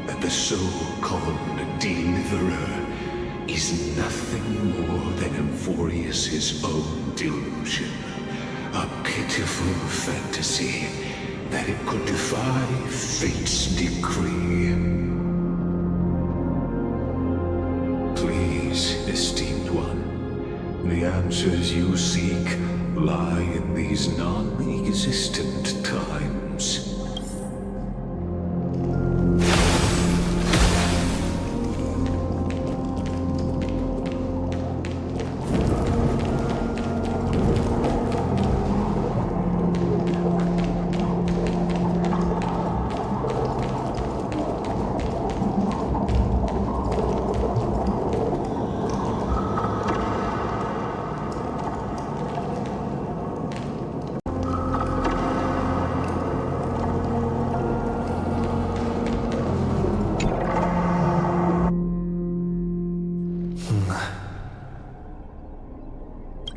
Speaker 9: that the so-called Deliverer is nothing more than Amphorius's own delusion. A pitiful fantasy that it could defy fate's decree. Please, esteemed one, the answers you seek lie in these non-existent times.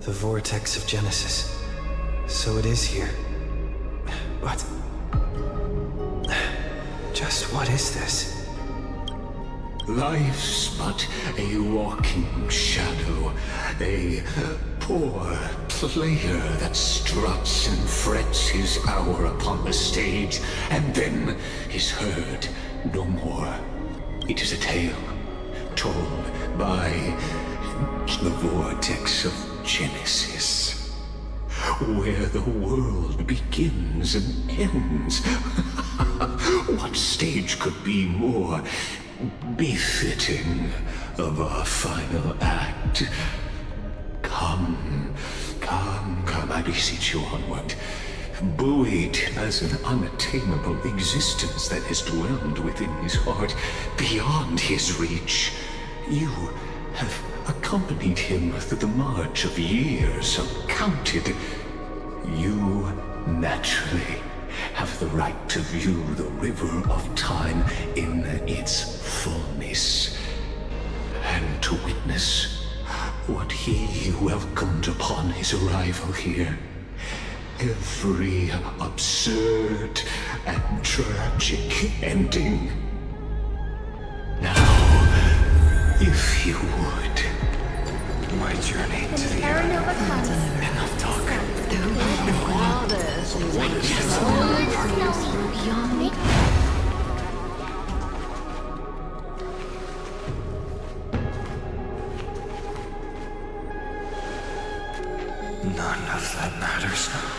Speaker 1: The vortex of Genesis. So it is here. But... just what is this?
Speaker 9: Life's but a walking shadow, a poor player that struts and frets his hour upon the stage, and then is heard no more. It is a tale told by the vortex of Genesis, where the world begins and ends. What stage could be more befitting of our final act? Come, I beseech you onward. Buoyed as an unattainable existence that has dwelled within his heart, beyond his reach, you have accompanied him through the march of years uncounted. You naturally have the right to view the river of time in its fullness, and to witness what he welcomed upon his arrival here. Every absurd and tragic ending. Now, if you would,
Speaker 1: my journey to the
Speaker 21: Terranova comes.
Speaker 1: Enough talk.
Speaker 13: All this is
Speaker 1: None of that matters now.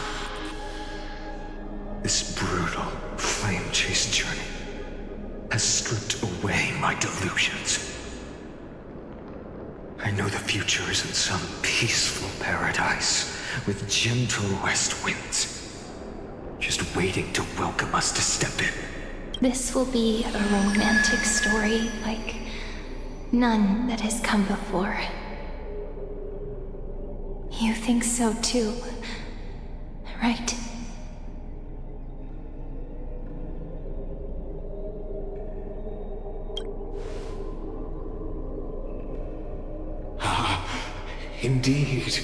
Speaker 1: This brutal, flame-chased journey has stripped away my delusions. I know the future is in some peaceful paradise with gentle west winds, just waiting to welcome us to step in.
Speaker 12: This will be a romantic story like none that has come before. You think so too, right?
Speaker 9: Indeed,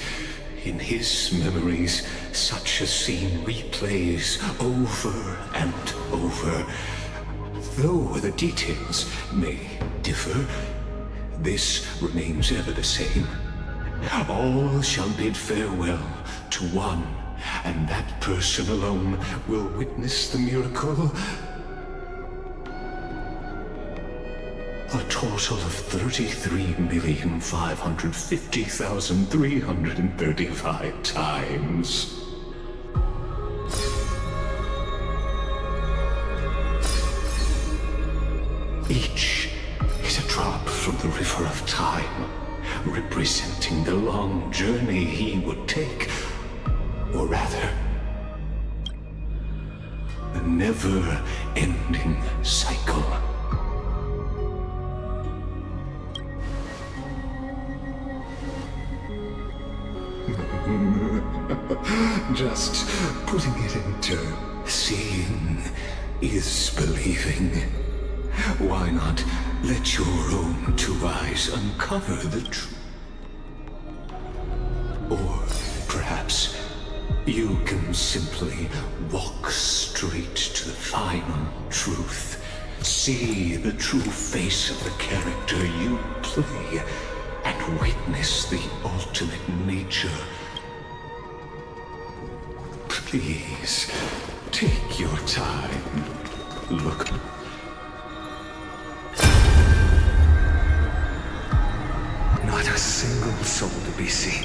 Speaker 9: in his memories, such a scene replays over and over. Though the details may differ, this remains ever the same. All shall bid farewell to one, and that person alone will witness the miracle. A total of 33,550,335 times. Each is a drop from the river of time, representing the long journey he would take, or rather, a never-ending cycle. Just putting it into seeing is believing. Why not let your own two eyes uncover the truth? Or perhaps you can simply walk straight to the final truth. See the true face of the character you play, and witness the ultimate nature. Please, take your time. Look.
Speaker 1: Not a single soul to be seen.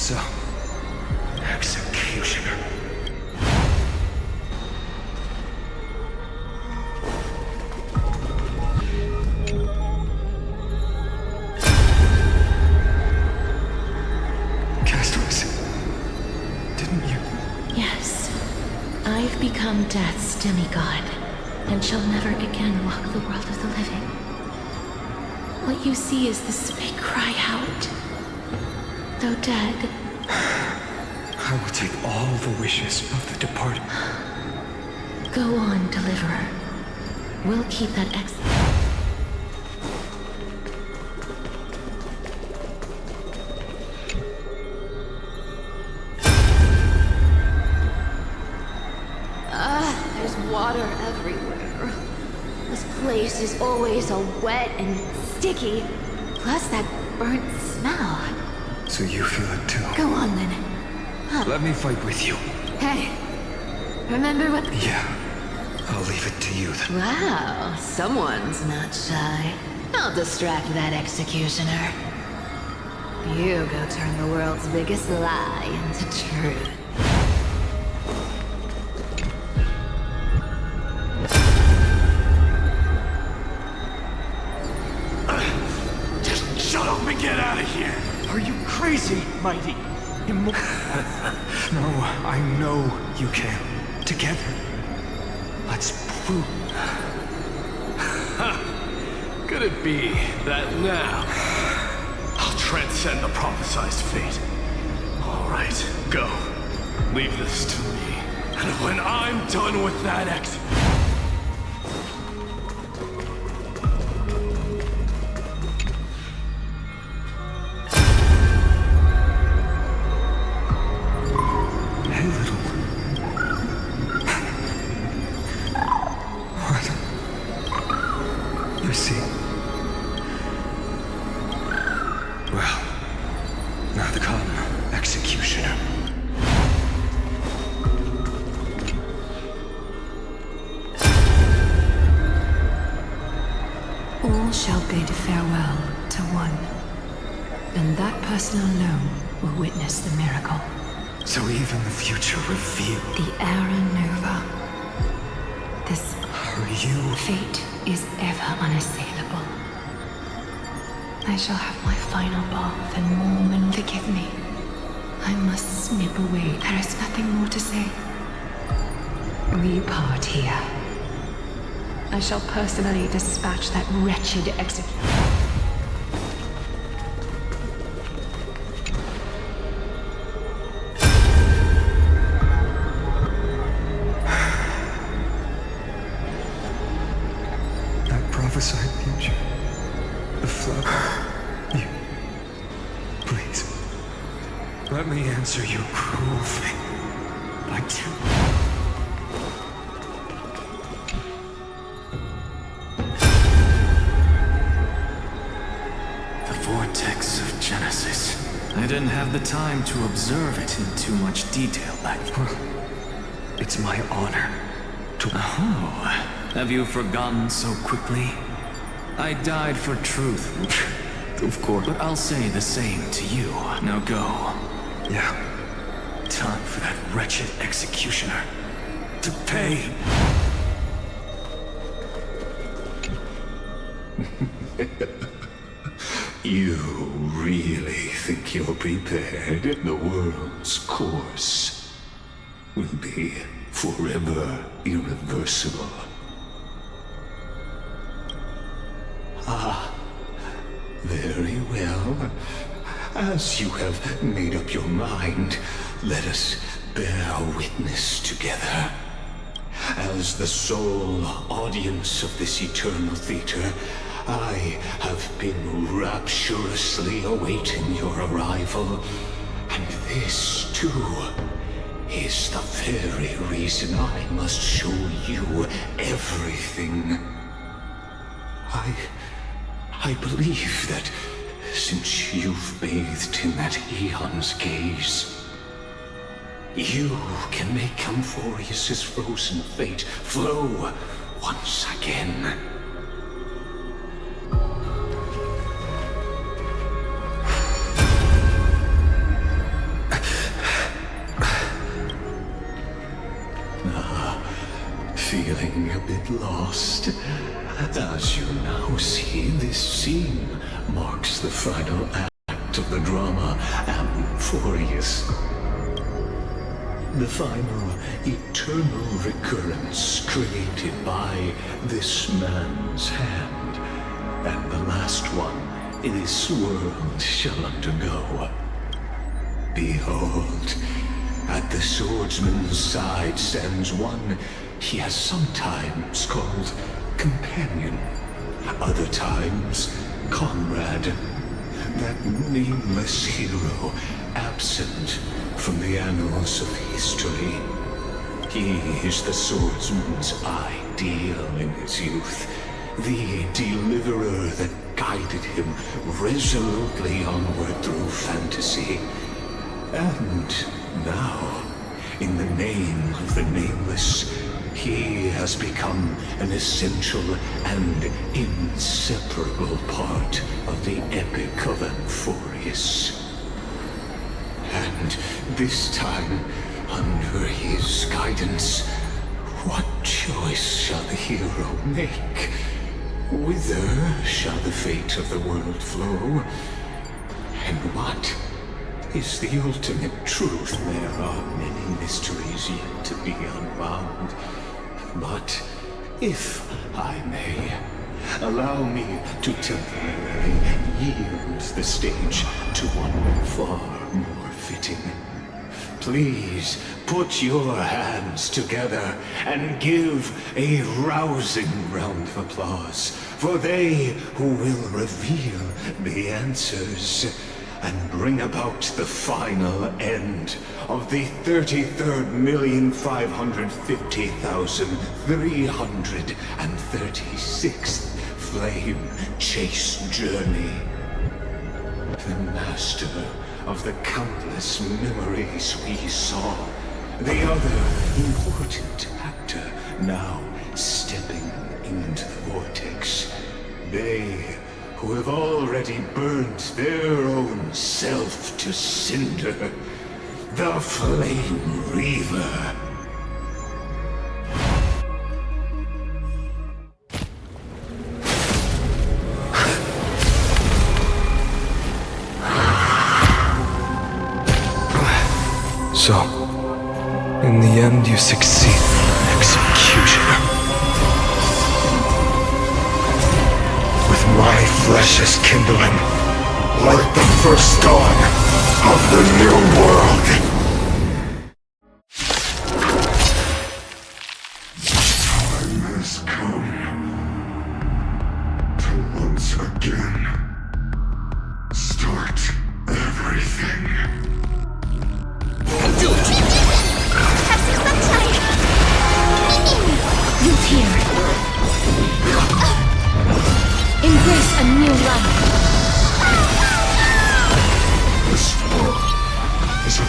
Speaker 19: So, executioner.
Speaker 17: Castaways, didn't you? Yes. I've become Death's demigod, and shall never again walk the world of the living. What you see is the Spake cry out. Though dead,
Speaker 19: I will take all the wishes of the departed.
Speaker 17: go on, Deliverer. We'll keep that
Speaker 13: There's water everywhere. This place is always so wet and sticky. Plus that burnt smell.
Speaker 19: So you feel it too?
Speaker 13: Go on then.
Speaker 19: Let me fight with you.
Speaker 13: Hey, remember what?
Speaker 19: Yeah, I'll leave it to you then.
Speaker 13: Wow, someone's not shy. I'll distract that executioner. You go turn the world's biggest lie into truth.
Speaker 11: Just shut up and get out of here!
Speaker 16: Are you crazy, mighty? No, I know you can. Together, let's prove.
Speaker 11: Could it be that now I'll transcend the prophesized fate? All right, go. Leave this to me. And when I'm done with that
Speaker 19: You see? Well, now come, executioner.
Speaker 14: All shall bid farewell to one, and that person alone will witness the miracle.
Speaker 19: So even the future revealed.
Speaker 14: The Era Nova. This
Speaker 19: you?
Speaker 14: Fate is ever unassailable. I shall have my final bath, and Mormon, forgive me. I must snip away. There is nothing more to say. We part here. I shall personally dispatch that wretched executioner.
Speaker 19: Prophesied future. The flood. You. Please. Let me answer your cruel fate. I do.
Speaker 10: The vortex of Genesis. I didn't have the time to observe it in too much detail back then.
Speaker 19: It's my honor to...
Speaker 10: Oh, have you forgotten so quickly? I died for truth.
Speaker 19: Of course.
Speaker 10: But I'll say the same to you. Now go.
Speaker 19: Yeah.
Speaker 10: Time for that wretched executioner to pay.
Speaker 9: You really think you're prepared, and the world's course will be forever irreversible. Ah, very well. As you have made up your mind, let us bear witness together. As the sole audience of this eternal theater, I have been rapturously awaiting your arrival. And this, too, is the very reason I must show you everything. I believe that since you've bathed in that eon's gaze, you can make Amphorius' frozen fate flow once again. feeling a bit lost? As you now see, this scene marks the final act of the drama Amphorius. The final eternal recurrence created by this man's hand, and the last one this world shall undergo. Behold, at the swordsman's side stands one he has sometimes called companion, other times comrade, that nameless hero absent from the annals of history. He is the swordsman's ideal in his youth, the deliverer that guided him resolutely onward through fantasy. And now, in the name of the Nameless, he has become an essential and inseparable part of the epic of Amphorius. And this time, under his guidance, what choice shall the hero make? Whither shall the fate of the world flow? And what is the ultimate truth? There are many mysteries yet to be unwound. But if I may, allow me to temporarily yield the stage to one far more fitting. Please put your hands together and give a rousing round of applause for they who will reveal the answers and bring about the final end of the 33,550,336th flame chase journey. The master of the countless memories we saw, the other important actor now stepping into the vortex. They who have already burnt their own self to cinder, the Flame Reaver.
Speaker 1: So, in the end, you succeed. Executioner. With my flesh as kindling, like the first dawn of the new world. Time has come to once again start everything.
Speaker 2: Have some sunshine! Youth here. Embrace a new life.
Speaker 9: This world is a...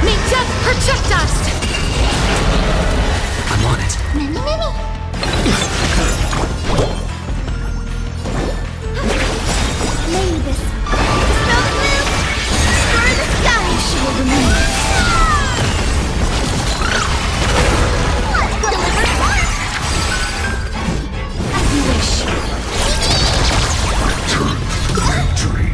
Speaker 2: May death protect us!
Speaker 1: I'm on it.
Speaker 2: Many, many. May this snow blue spur the sky shall remain. Deliver forth! As you wish.
Speaker 9: Turn to victory.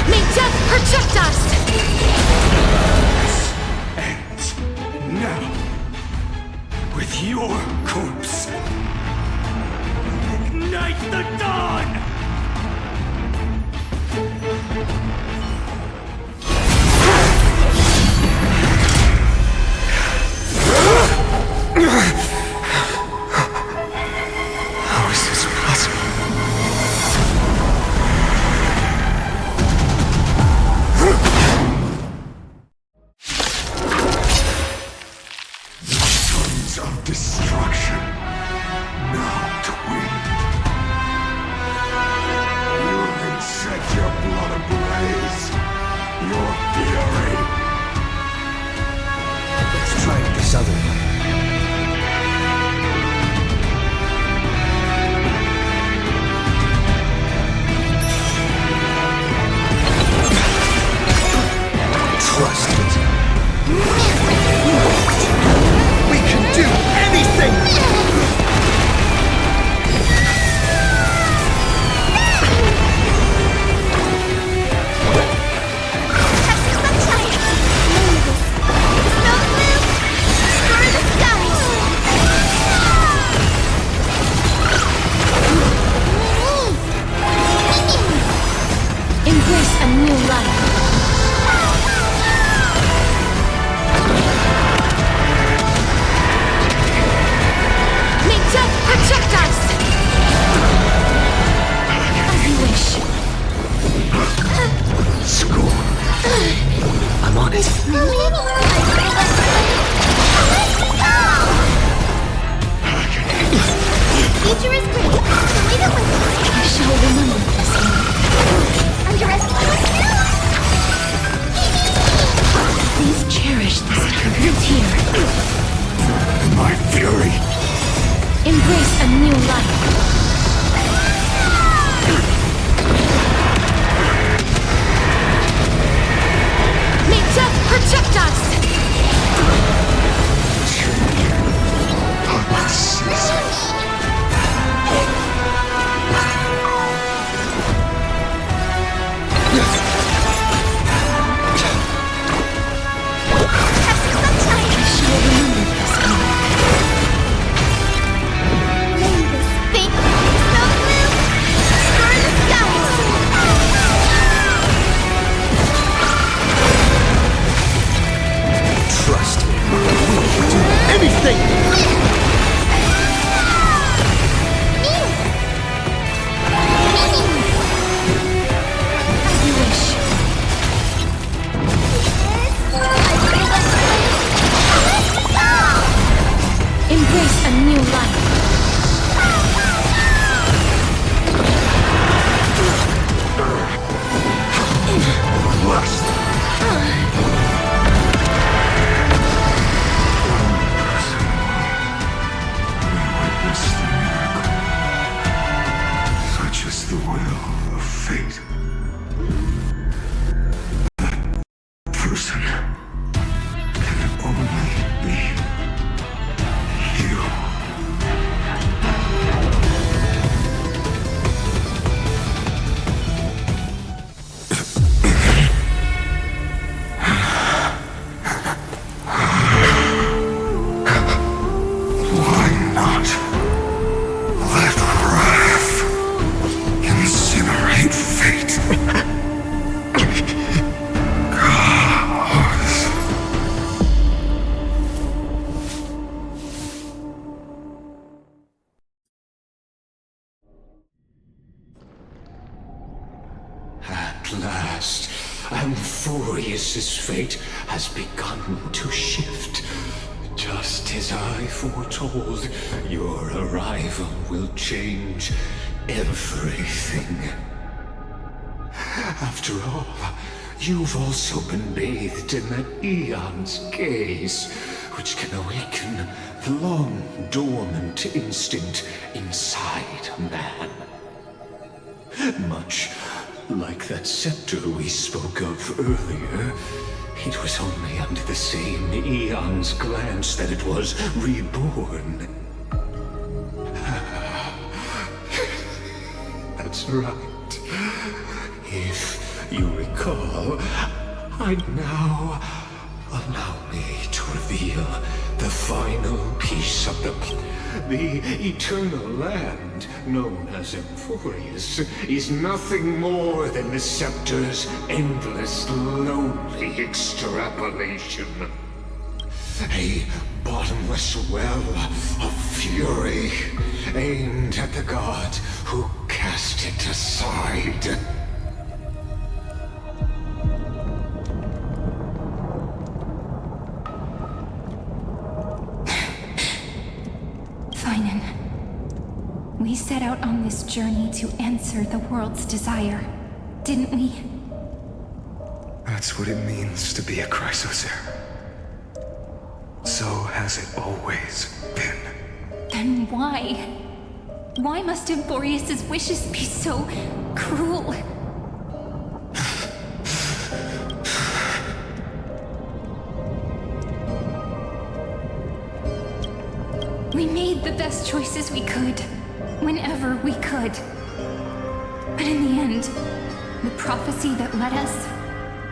Speaker 2: May death protect us!
Speaker 9: Ends now with your corpse. Ignite the dawn!
Speaker 1: How is this possible?
Speaker 9: Sons of destruction. Now, twin. You can set your blood ablaze. Your fury.
Speaker 1: Let's try this other one. Trust it.
Speaker 15: We can do anything!
Speaker 21: Embrace a new life. May death protect us! As you wish.
Speaker 1: Score. I'm on it.
Speaker 21: Future is great. Leave it with us. I shall remember this one. Underestimate us now? Please cherish this time. Here.
Speaker 9: My fury.
Speaker 21: Embrace a new life. May death protect us!
Speaker 1: Trust me.
Speaker 15: Anything!
Speaker 21: As you wish. Embrace a new life.
Speaker 9: Such is the will of fate. That person can only be you. Why not? Let wrath incinerate fate. Gods. At last, Amphorius's fate has begun to shift. Just as I foretold, your arrival will change everything. After all, you've also been bathed in that Eon's gaze, which can awaken the long-dormant instinct inside man. Much like that scepter we spoke of earlier, it was only under the same Eon's glance that it was reborn. That's right. If you recall, I'd now allow me to reveal the final piece of the eternal land known as Amphorius is nothing more than the scepter's endless, lonely extrapolation. A bottomless well of fury aimed at the god who cast it aside.
Speaker 6: We set out on this journey to answer the world's desire, didn't we?
Speaker 1: That's what it means to be a Chrysosaur. So has it always been.
Speaker 6: Then why? Why must Amphorius' wishes be so cruel? We made the best choices we could, whenever we could. But in the end, the prophecy that led us,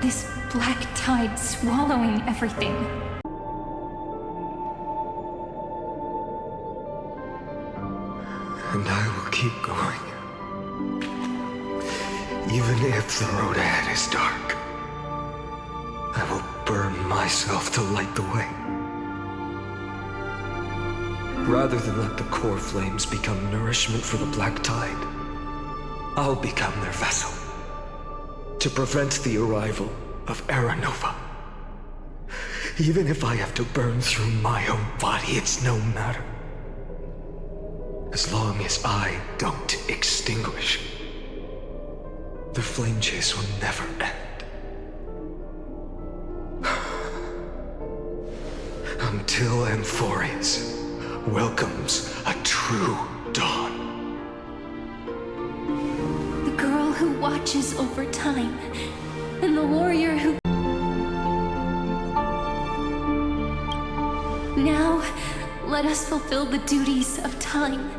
Speaker 6: this black tide swallowing everything.
Speaker 1: And I will keep going. Even if the road ahead is dark, I will burn myself to light the way. Rather than let the core flames become nourishment for the black tide, I'll become their vessel to prevent the arrival of Era Nova. Even if I have to burn through my own body, it's no matter. As long as I don't extinguish, the flame chase will never end. Until Amphorius welcomes a true dawn.
Speaker 6: The girl who watches over time, and the warrior who... Now, let us fulfill the duties of time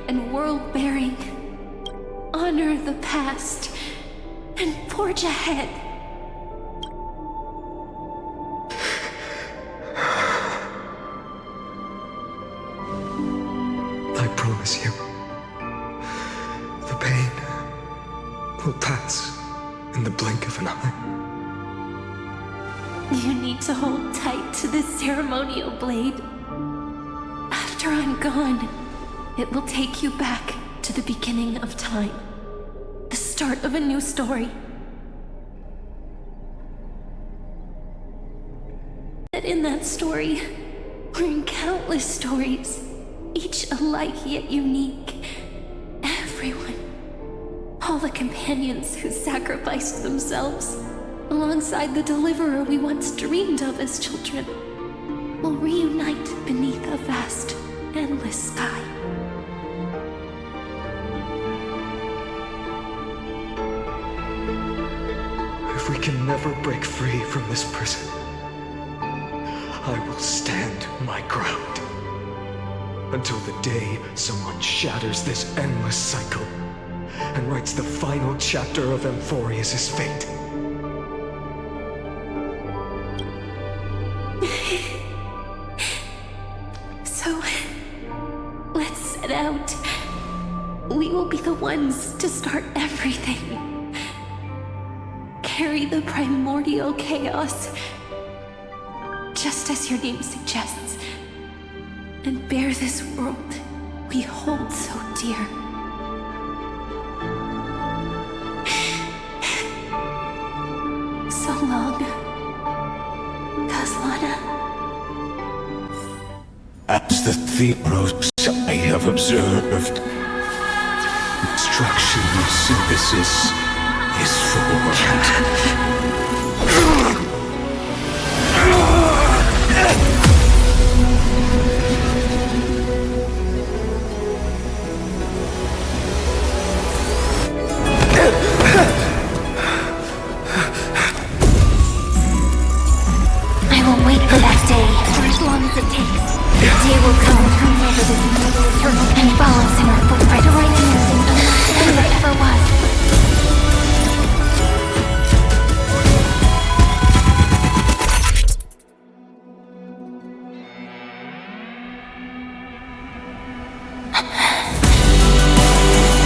Speaker 6: and world-bearing. Honor the past and forge ahead.
Speaker 1: I promise you, the pain will pass in the blink of an eye.
Speaker 6: You need to hold tight to this ceremonial blade. After I'm gone, it will take you back to the beginning of time. The start of a new story. And in that story, we're in countless stories, each alike yet unique. Everyone, all the companions who sacrificed themselves, alongside the deliverer we once dreamed of as children, will reunite beneath a vast, endless sky.
Speaker 1: If we can never break free from this prison, I will stand my ground until the day someone shatters this endless cycle and writes the final chapter of Amphorius' fate.
Speaker 6: So, let's set out. We will be the ones to start everything. Carry the primordial chaos, just as your name suggests, and bear this world we hold so dear. So long, Kaslana.
Speaker 9: As the Theros I have observed, instruction synthesis is formed.
Speaker 21: I will wait for that day, for as long as it takes. The day will come to turn over this immortal eternal and follows in our footprint to write a new thing than there ever was.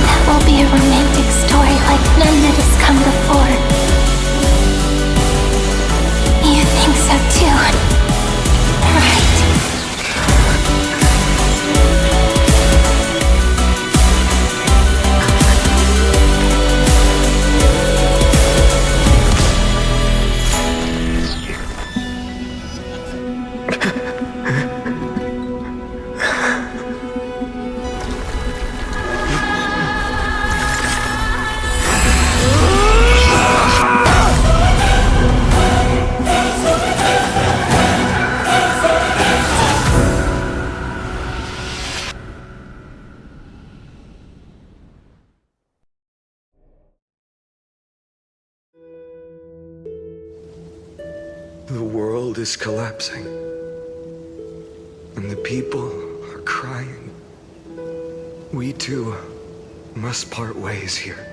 Speaker 21: That will be a romantic story like none that has come before. You think so too, right?
Speaker 1: is collapsing. And the people are crying. We too must part ways here.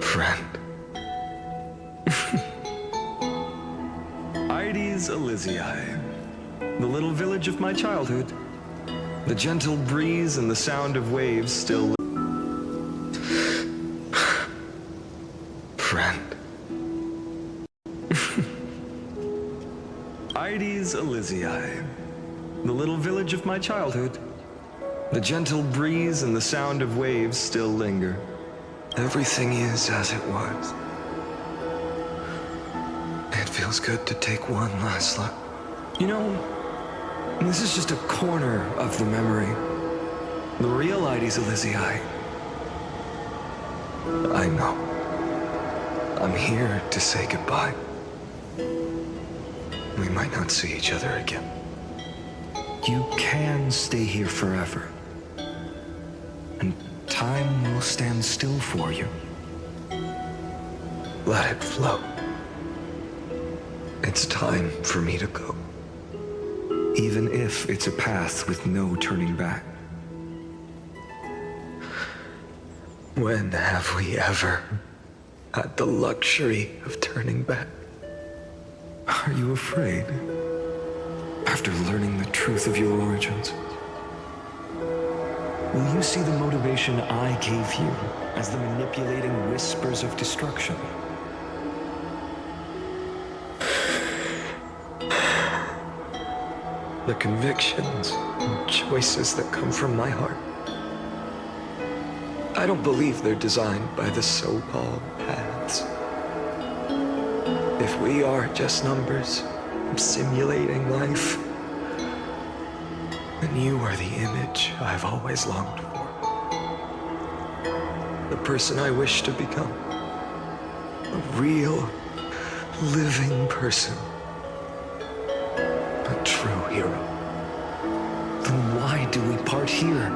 Speaker 1: Friend.
Speaker 20: Ides Elysiae, the little village of my childhood. The gentle breeze and the sound of waves still...
Speaker 1: Friend.
Speaker 20: Ides Elysiae, the little village of my childhood. The gentle breeze and the sound of waves still linger.
Speaker 1: Everything is as it was. It feels good to take one last look.
Speaker 20: You know, this is just a corner of the memory. The real Ides Elysiae.
Speaker 1: I know. I'm here to say goodbye. We might not see each other again.
Speaker 20: You can stay here forever. And time will stand still for you.
Speaker 1: Let it flow. It's time for me to go.
Speaker 20: Even if it's a path with no turning back.
Speaker 1: When have we ever had the luxury of turning back?
Speaker 20: Are you afraid? After learning the truth of your origins? Will you see the motivation I gave you as the manipulating whispers of destruction?
Speaker 1: The convictions and choices that come from my heart. I don't believe they're designed by the so-called paths. If we are just numbers simulating life, then you are the image I've always longed for. The person I wish to become. A real, living person. A true hero.
Speaker 20: Then why do we part here?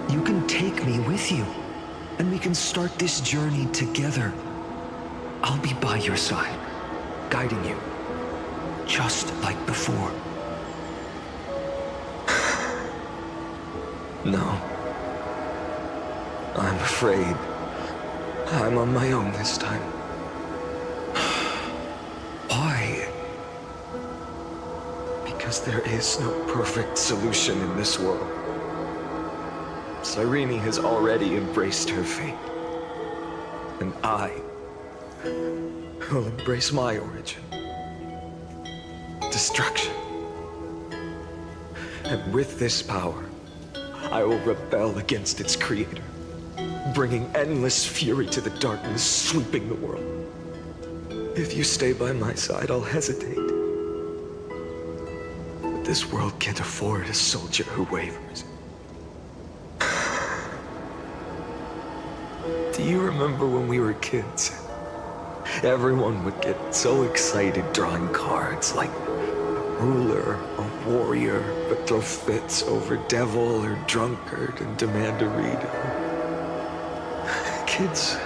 Speaker 20: You can take me with you, and we can start this journey together. I'll be by your side, guiding you, just like before.
Speaker 1: No. I'm afraid I'm on my own this time.
Speaker 20: Why?
Speaker 1: Because there is no perfect solution in this world. Cyrene has already embraced her fate. And I will embrace my origin. Destruction. And with this power, I will rebel against its creator, bringing endless fury to the darkness sweeping the world. If you stay by my side, I'll hesitate. But this world can't afford a soldier who wavers. Do you remember when we were kids? Everyone would get so excited drawing cards like a ruler, a warrior, but throw fits over devil or drunkard and demand a redo. Kids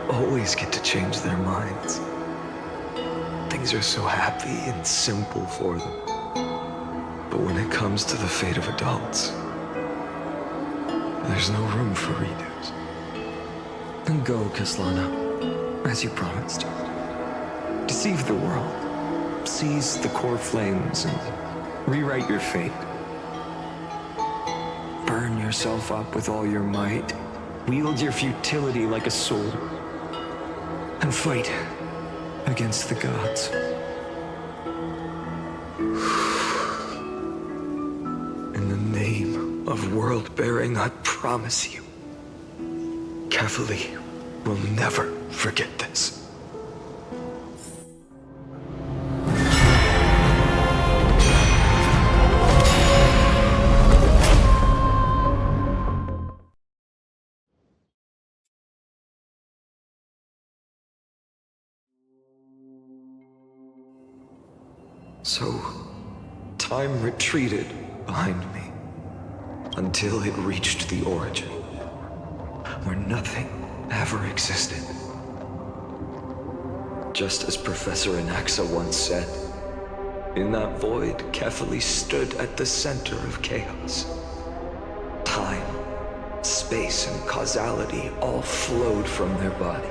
Speaker 1: always get to change their minds. Things are so happy and simple for them. But when it comes to the fate of adults, there's no room for redos.
Speaker 20: Then go, Kaslana, as you promised. Deceive the world, seize the core flames, and rewrite your fate. Burn yourself up with all your might, wield your futility like a sword, and fight against the gods.
Speaker 1: In the name of world-bearing, I promise you, Cavalier will never forget this. So, time retreated behind me until it reached the origin, where nothing
Speaker 20: ever existed. Just as Professor Anaxa once said, in that void, Kefali stood at the center of chaos. Time, space, and causality all flowed from their body.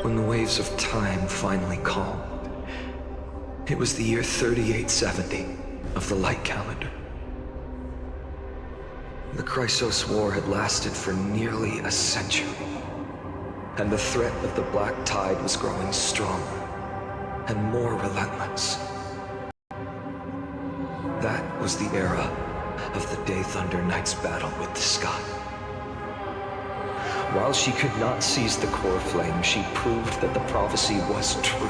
Speaker 20: When the waves of time finally calmed, it was the year 3870 of the light calendar. The Chrysos War had lasted for nearly a century, and the threat of the Black Tide was growing stronger and more relentless. That was the era of the Day Thunder Knight's battle with the sky. While she could not seize the core flame, she proved that the prophecy was true.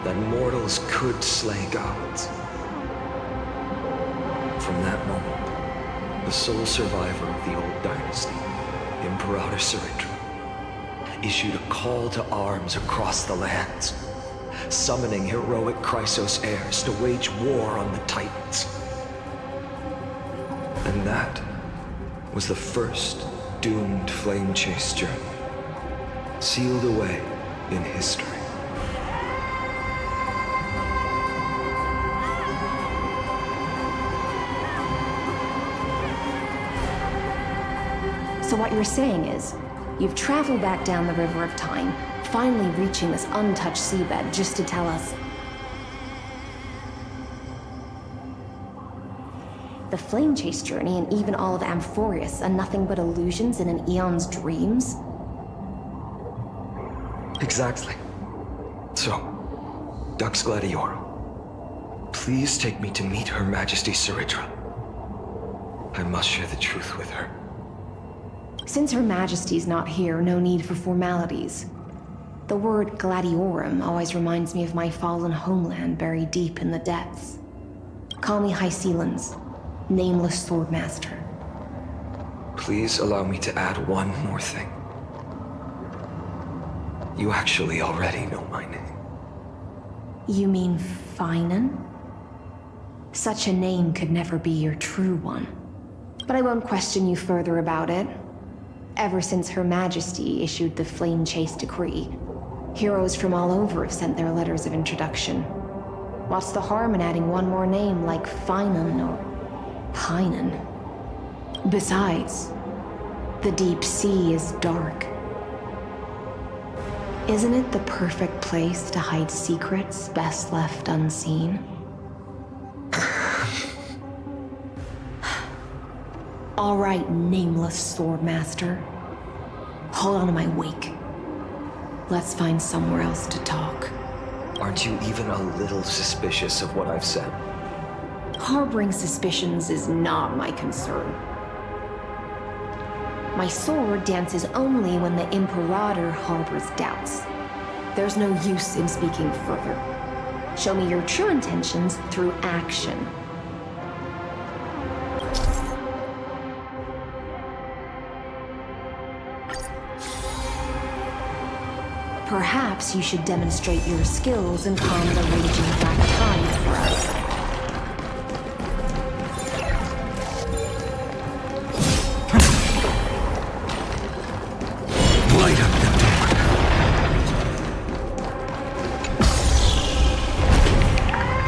Speaker 20: That mortals could slay gods. From that moment, the sole survivor of the old dynasty, Imperator Saritra, issued a call to arms across the lands, summoning heroic Chrysos heirs to wage war on the Titans. And that was the first doomed flame chase journey, sealed away in history.
Speaker 6: So what you're saying is, you've traveled back down the River of Time, finally reaching this untouched seabed just to tell us the flame chase journey and even all of Amphorius are nothing but illusions in an eon's dreams?
Speaker 20: Exactly. So, Dux Gladiora, please take me to meet Her Majesty Saritra. I must share the truth with her.
Speaker 6: Since Her Majesty's not here, no need for formalities. The word Gladiorum always reminds me of my fallen homeland buried deep in the depths. Call me High Sealans, Nameless Swordmaster.
Speaker 20: Please allow me to add one more thing. You actually already know my name.
Speaker 6: You mean Finan? Such a name could never be your true one. But I won't question you further about it. Ever since Her Majesty issued the Flame Chase Decree, heroes from all over have sent their letters of introduction. What's the harm in adding one more name like Finan or Pinan? Besides, the deep sea is dark. Isn't it the perfect place to hide secrets best left unseen? All right, Nameless Swordmaster. Hold on to my wake. Let's find somewhere else to talk.
Speaker 20: Aren't you even a little suspicious of what I've said?
Speaker 6: Harboring suspicions is not my concern. My sword dances only when the Imperator harbors doubts. There's no use in speaking further. Show me your true intentions through action. Perhaps you should demonstrate your skills and calm the raging black tide for us.
Speaker 19: Light up the dark.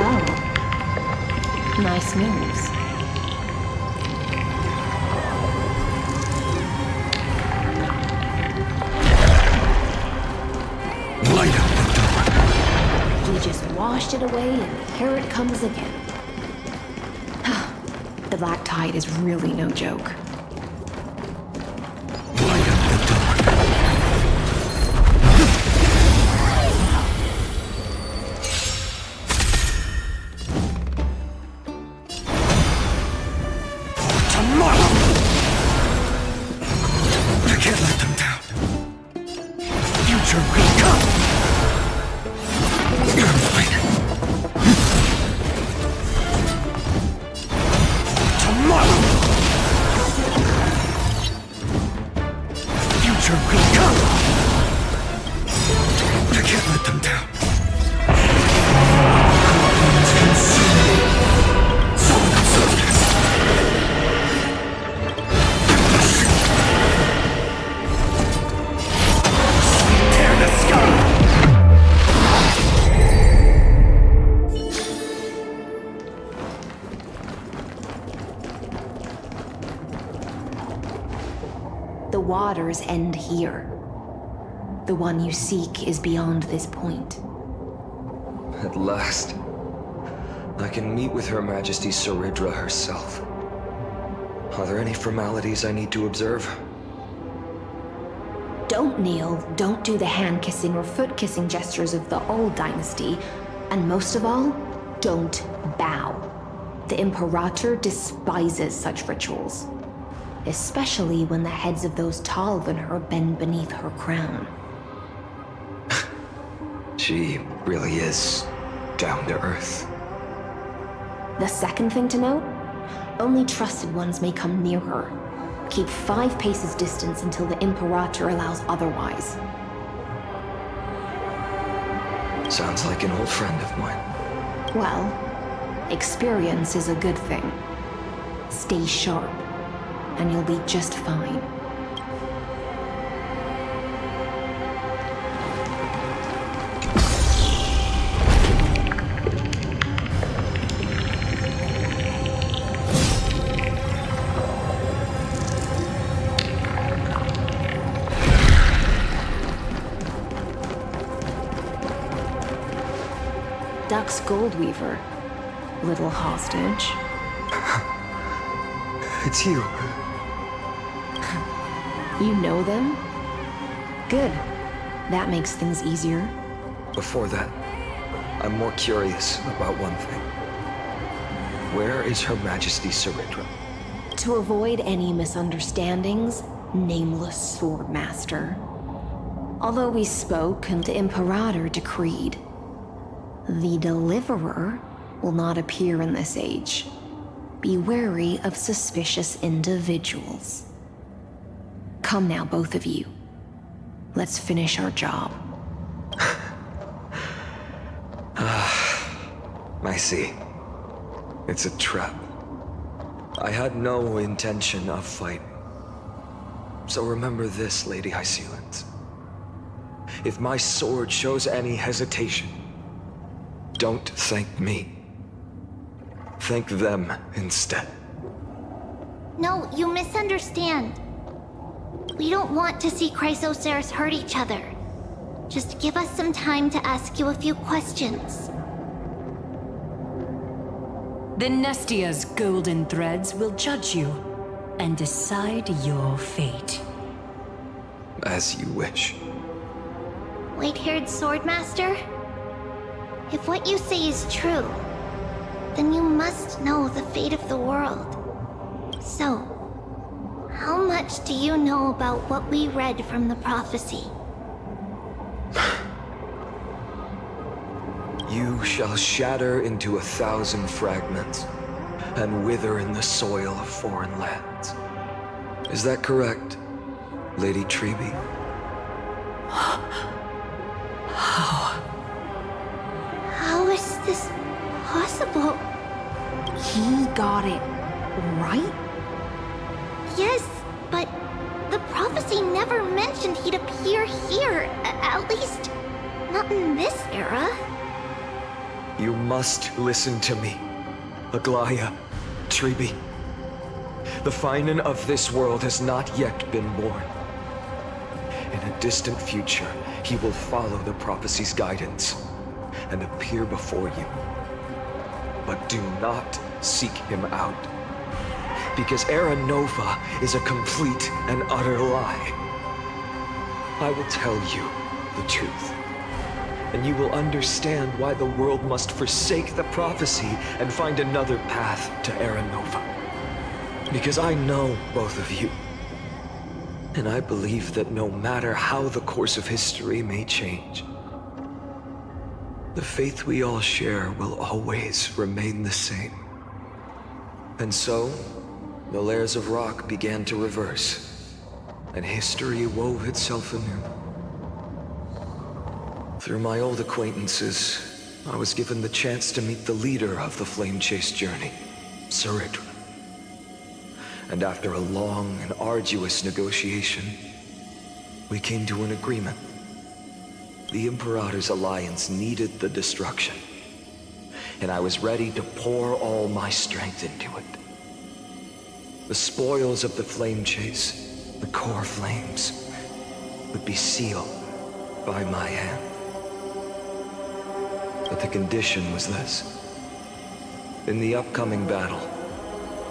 Speaker 6: Oh. Nice moves.
Speaker 19: Light up the dark.
Speaker 6: You just washed it away and here it comes again. The black tide is really no joke.
Speaker 19: Light up the dark. For tomorrow! I can't let them down. Future will come. I'm fine. Tomorrow! Future will come. I can't let them down. It's consuming. So consuming.
Speaker 6: waters end here. The one you seek is beyond this point.
Speaker 20: At last, I can meet with Her Majesty Saridra herself. Are there any formalities I need to observe?
Speaker 6: Don't kneel, don't do the hand-kissing or foot-kissing gestures of the old dynasty, and most of all, don't bow. The Imperator despises such rituals, especially when the heads of those taller than her bend beneath her crown.
Speaker 20: She really is down to earth.
Speaker 6: The second thing to note, only trusted ones may come near her. Keep 5 paces distance until the Imperator allows otherwise.
Speaker 20: Sounds like an old friend of mine.
Speaker 6: Well, experience is a good thing. Stay sharp, and you'll be just fine. Duck's Goldweaver, little hostage.
Speaker 20: It's you.
Speaker 6: You know them? Good. That makes things easier.
Speaker 20: Before that, I'm more curious about one thing. Where is Her Majesty Saridra?
Speaker 6: To avoid any misunderstandings, Nameless Swordmaster. Although we spoke and the Imperator decreed, the Deliverer will not appear in this age. Be wary of suspicious individuals. Come now, both of you. Let's finish our job.
Speaker 20: I see. It's a trap. I had no intention of fighting. So remember this, Lady Hysealans. If my sword shows any hesitation, don't thank me. Thank them instead.
Speaker 2: No, you misunderstand. We don't want to see Chrysoceras hurt each other. Just give us some time to ask you a few questions.
Speaker 14: The Nestia's golden threads will judge you and decide your fate.
Speaker 20: As you wish.
Speaker 2: White-haired Swordmaster? If what you say is true, then you must know the fate of the world. So, how much do you know about what we read from the prophecy?
Speaker 20: You shall shatter into 1,000 fragments and wither in the soil of foreign lands. Is that correct, Lady Treeby?
Speaker 2: How is this possible?
Speaker 6: He got it right?
Speaker 2: Yes, but the prophecy never mentioned he'd appear here. At least, not in this era.
Speaker 20: You must listen to me, Aglaya, Treeby. The Finan of this world has not yet been born. In a distant future, he will follow the prophecy's guidance and appear before you. But do not seek him out, because Era Nova is a complete and utter lie. I will tell you the truth, and you will understand why the world must forsake the prophecy and find another path to Era Nova. Because I know both of you, and I believe that no matter how the course of history may change, the faith we all share will always remain the same. And so, the layers of rock began to reverse, and history wove itself anew. Through my old acquaintances, I was given the chance to meet the leader of the Flame Chase journey, Saridra. And after a long and arduous negotiation, we came to an agreement. The Imperator's alliance needed the destruction, and I was ready to pour all my strength into it. The spoils of the Flame Chase
Speaker 1: The core flames would be sealed by my hand. But the condition was this. In the upcoming battle,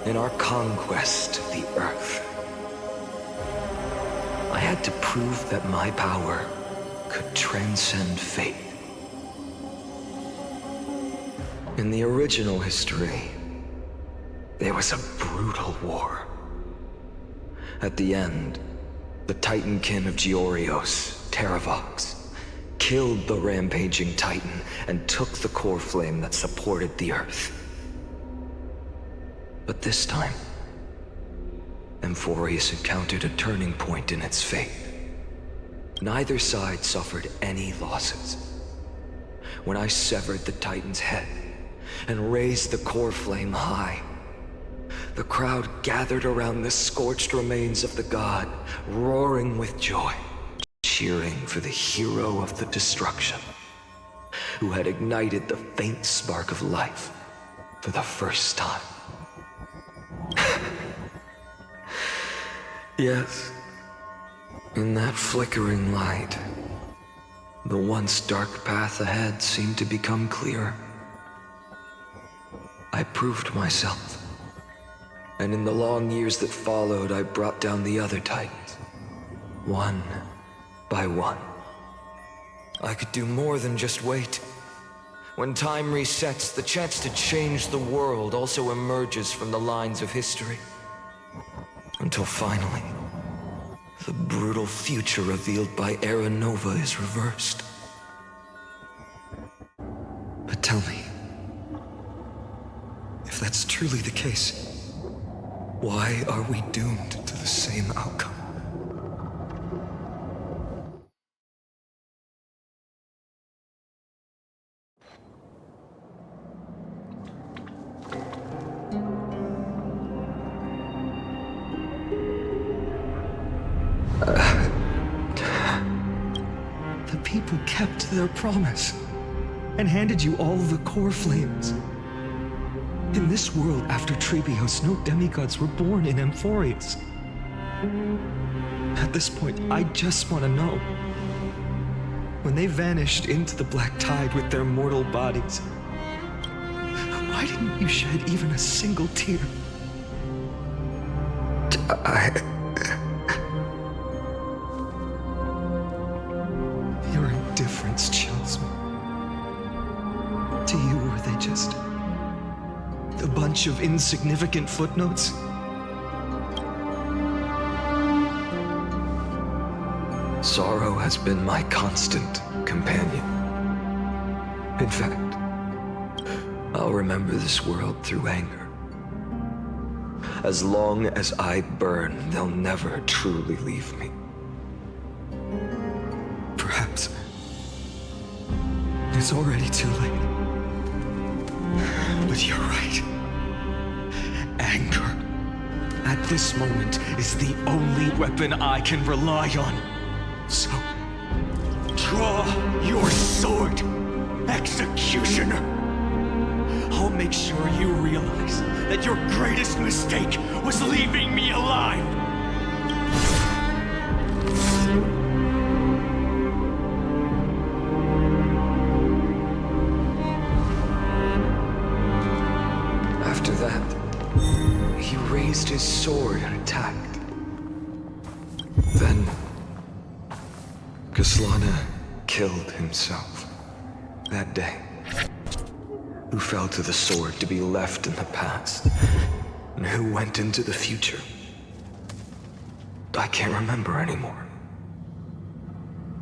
Speaker 1: in our conquest of the Earth, I had to prove that my power could transcend fate. In the original history, there was a brutal war. At the end, the Titankin of Georios, Terravox, killed the rampaging Titan and took the core flame that supported the Earth. But this time, Amphorius encountered a turning point in its fate. Neither side suffered any losses. When I severed the Titan's head and raised the core flame high, the crowd gathered around the scorched remains of the god, roaring with joy, cheering for the hero of the destruction, who had ignited the faint spark of life for the first time. Yes, in that flickering light, the once dark path ahead seemed to become clear. I proved myself, and in the long years that followed, I brought down the other Titans, one by one. I could do more than just wait. When time resets, the chance to change the world also emerges from the lines of history. Until finally, the brutal future revealed by Era Nova is reversed. But tell me, if that's truly the case, why are we doomed to the same outcome? The people kept their promise and handed you all the core flames. In this world after Trebios, no demigods were born in Amphorius. At this point, I just want to know. When they vanished into the black tide with their mortal bodies, why didn't you shed even a single tear? Your indifference chills me. To you, were they just a bunch of insignificant footnotes? Sorrow has been my constant companion. In fact, I'll remember this world through anger. As long as I burn, they'll never truly leave me. Perhaps it's already too late. But you're right. Anger, at this moment, is the only weapon I can rely on. So, draw your sword, Executioner. I'll make sure you realize that your greatest mistake was leaving me alive. After that, he raised his sword and attacked. Then, Kaslana killed himself that day. Who fell to the sword to be left in the past, and who went into the future. I can't remember anymore.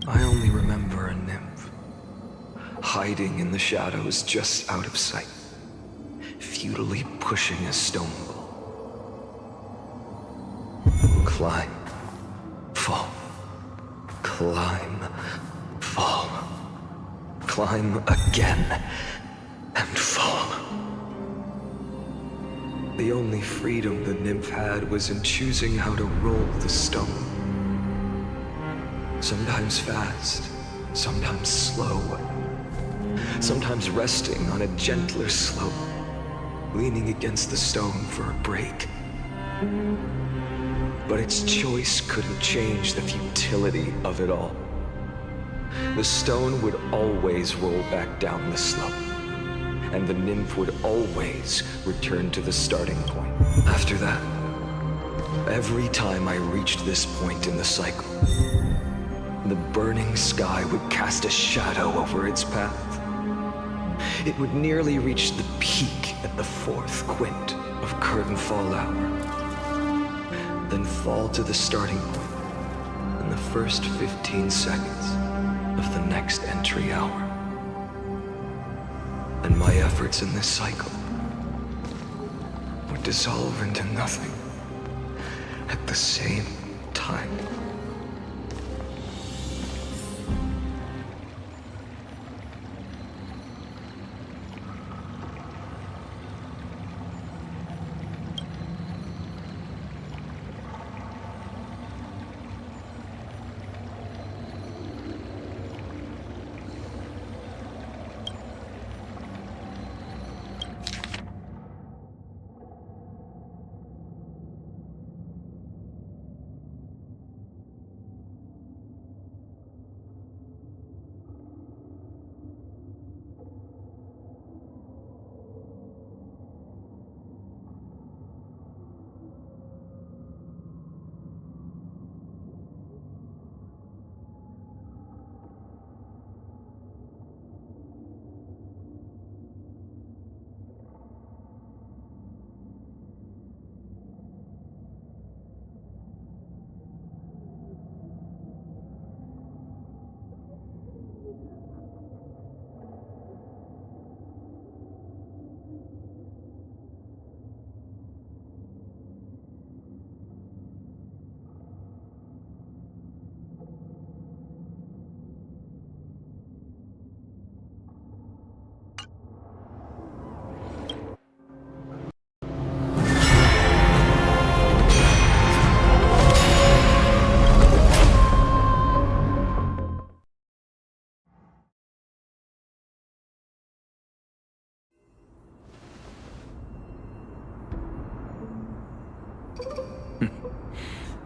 Speaker 1: I only remember a nymph, hiding in the shadows just out of sight, futilely pushing a stone ball. Climb, fall, climb, fall, climb again, and fall. The only freedom the nymph had was in choosing how to roll the stone. Sometimes fast, sometimes slow. Sometimes resting on a gentler slope, leaning against the stone for a break.
Speaker 20: But its choice couldn't change the futility of it all. The stone would always roll back down the slope, and the nymph would always return to the starting point. After that, every time I reached this point in the cycle, the burning sky would cast a shadow over its path. It would nearly reach the peak at the 4th quint of curtain fall hour, then fall to the starting point in the first 15 seconds of the next entry hour. And my efforts in this cycle would dissolve into nothing at the same time.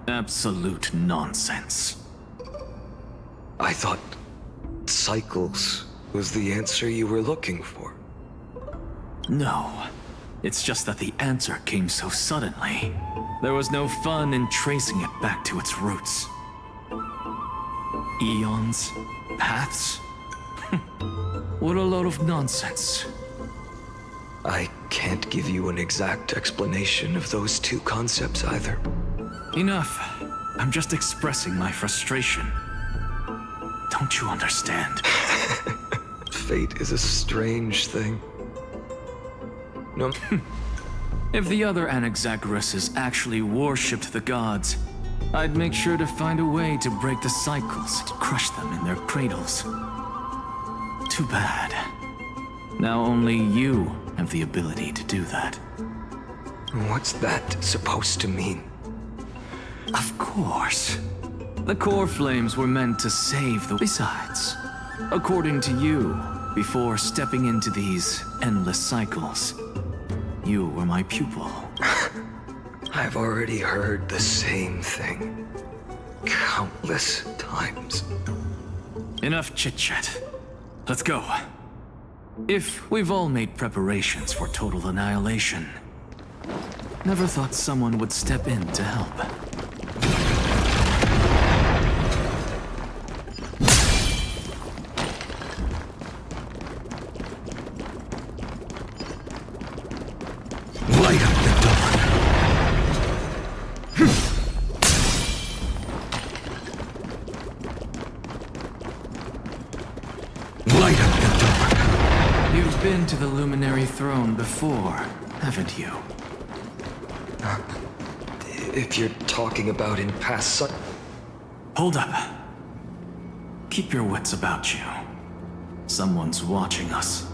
Speaker 10: Absolute nonsense.
Speaker 20: I thought cycles was the answer you were looking for.
Speaker 10: No. It's just that the answer came so suddenly. There was no fun in tracing it back to its roots. Eons? Paths? What a load of nonsense.
Speaker 20: I can't give you an exact explanation of those two concepts either.
Speaker 10: Enough. I'm just expressing my frustration. Don't you understand?
Speaker 20: Fate is a strange thing. No.
Speaker 10: If the other Anaxagoras actually worshipped the gods, I'd make sure to find a way to break the cycles and crush them in their cradles. Too bad. Now only you have the ability to do that.
Speaker 20: What's that supposed to mean?
Speaker 10: Of course. The core flames were meant to save the... Besides, according to you, before stepping into these endless cycles, you were my pupil.
Speaker 20: I've already heard the same thing. Countless times.
Speaker 10: Enough chit-chat. Let's go. If we've all made preparations for total annihilation, never thought someone would step in to help.
Speaker 19: Light up the dawn. Light up the dawn.
Speaker 10: You've been to the Luminary Throne before, haven't you?
Speaker 20: If you're talking about in past
Speaker 10: Hold up. Keep your wits about you. Someone's watching us.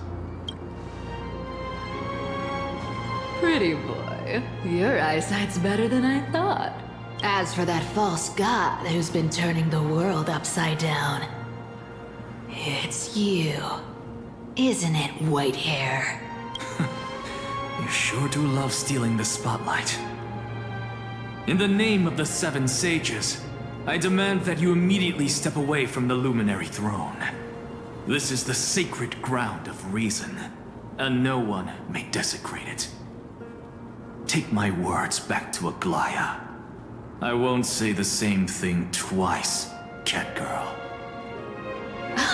Speaker 13: Pretty boy, your eyesight's better than I thought. As for that false god who's been turning the world upside down, it's you, isn't it, white hair?
Speaker 10: You sure do love stealing the spotlight. In the name of the Seven Sages, I demand that you immediately step away from the Luminary Throne. This is the sacred ground of reason, and no one may desecrate it. Take my words back to Aglaya. I won't say the same thing twice, Catgirl.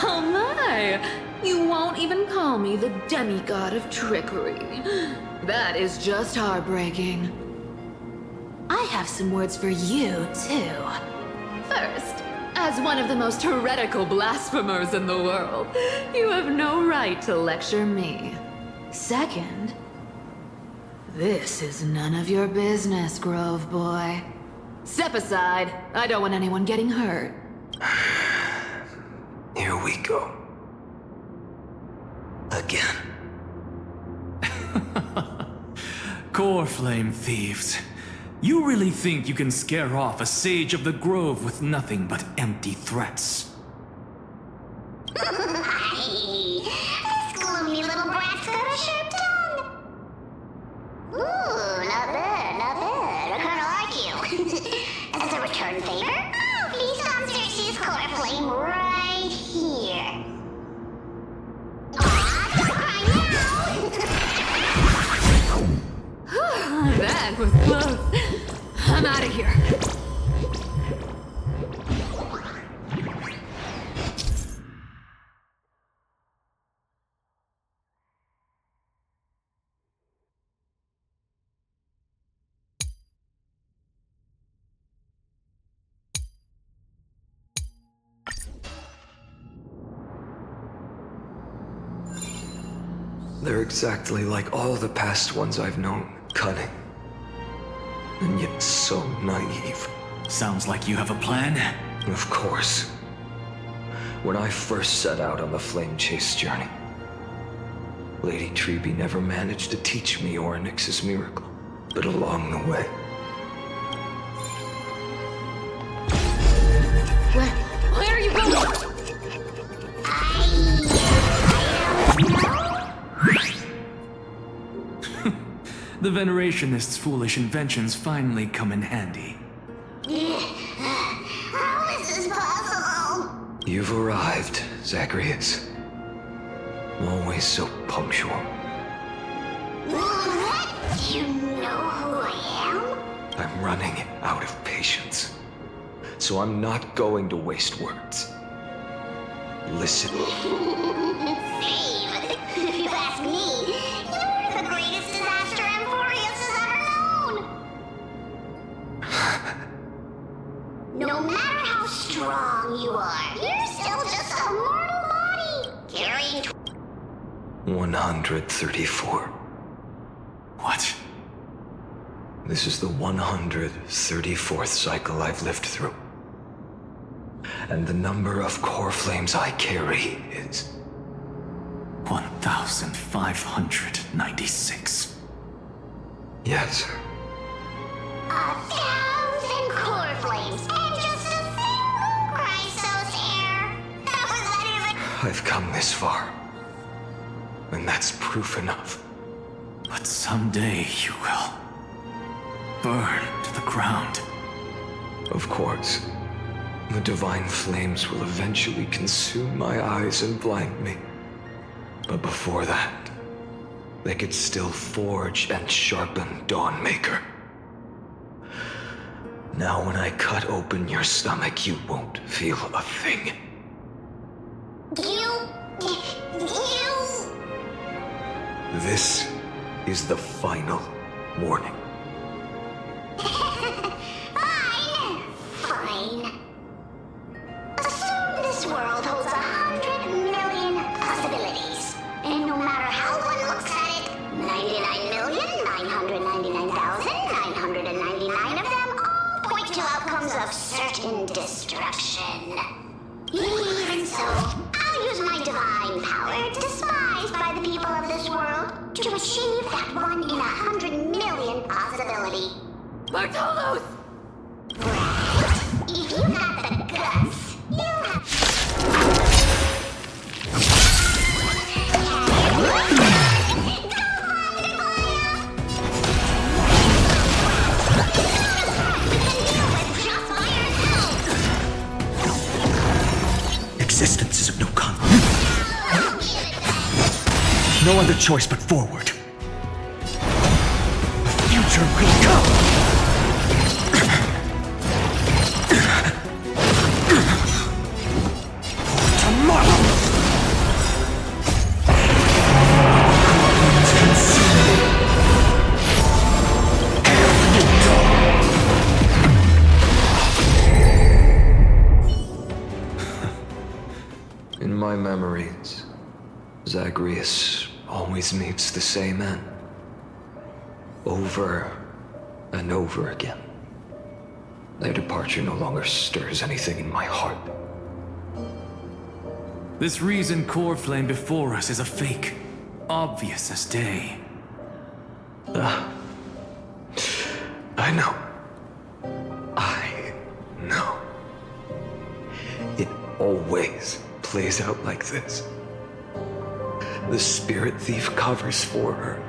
Speaker 13: Oh my! You won't even call me the demigod of trickery. That is just heartbreaking. I have some words for you, too. First, as one of the most heretical blasphemers in the world, you have no right to lecture me. Second, this is none of your business, Grove Boy. Step aside. I don't want anyone getting hurt.
Speaker 1: Here we go. Again.
Speaker 10: Core Flame Thieves. You really think you can scare off a Sage of the Grove with nothing but empty threats?
Speaker 21: This gloomy little brat's got a sharp tongue. Ooh, not bad, not bad. I kinda like you. As a return favor, please come search his core flame right here. Aw, don't cry now!
Speaker 13: That was close. I'm out of here.
Speaker 1: They're exactly like all the past ones I've known. Cunning. And yet so naive.
Speaker 10: Sounds like you have a plan?
Speaker 1: Of course. When I first set out on the flame chase journey, Lady Treeby never managed to teach me Orynyx's miracle. But along the way...
Speaker 13: Where are you going?
Speaker 10: The Venerationists' foolish inventions finally come in handy.
Speaker 21: How is this possible?
Speaker 1: You've arrived, Zagreus. Always so punctual.
Speaker 21: What? Do you know who I am?
Speaker 1: I'm running out of patience. So I'm not going to waste words. Listen.
Speaker 21: Steve, if you ask me, you're the greatest disaster Amphorius has ever known. No matter how strong you are, you're still just a mortal body, carrying
Speaker 1: 134.
Speaker 10: What?
Speaker 1: This is the 134th cycle I've lived through. And the number of core flames I carry is...
Speaker 10: 1,596.
Speaker 1: Yes.
Speaker 21: 1,000 core flames, and just a single Chrysos heir. How is that even?
Speaker 1: I've come this far. And that's proof enough.
Speaker 10: But someday you will burn to the ground.
Speaker 1: Of course. The divine flames will eventually consume my eyes and blind me. But before that, they could still forge and sharpen Dawnmaker. Now when I cut open your stomach, you won't feel a thing.
Speaker 21: You...
Speaker 1: This is the final warning.
Speaker 21: Fine. Assume this world holds 100 million possibilities. And no matter how one looks at it, 99,999,999 of them all point to outcomes of certain destruction. Even so, I'll use my divine power, despised by the people of this world, to achieve that 1 in 100 million possibility.
Speaker 13: Bartolos!
Speaker 21: If you got the guts, you have...
Speaker 19: no other choice but forward. The future will come!
Speaker 20: In my memories, Zagreus always meets the same end. Over and over again. Their departure no longer stirs anything in my heart.
Speaker 10: This reason core flame before us is a fake. Obvious as day.
Speaker 20: I know. I know. It always plays out like this. The spirit thief covers for her,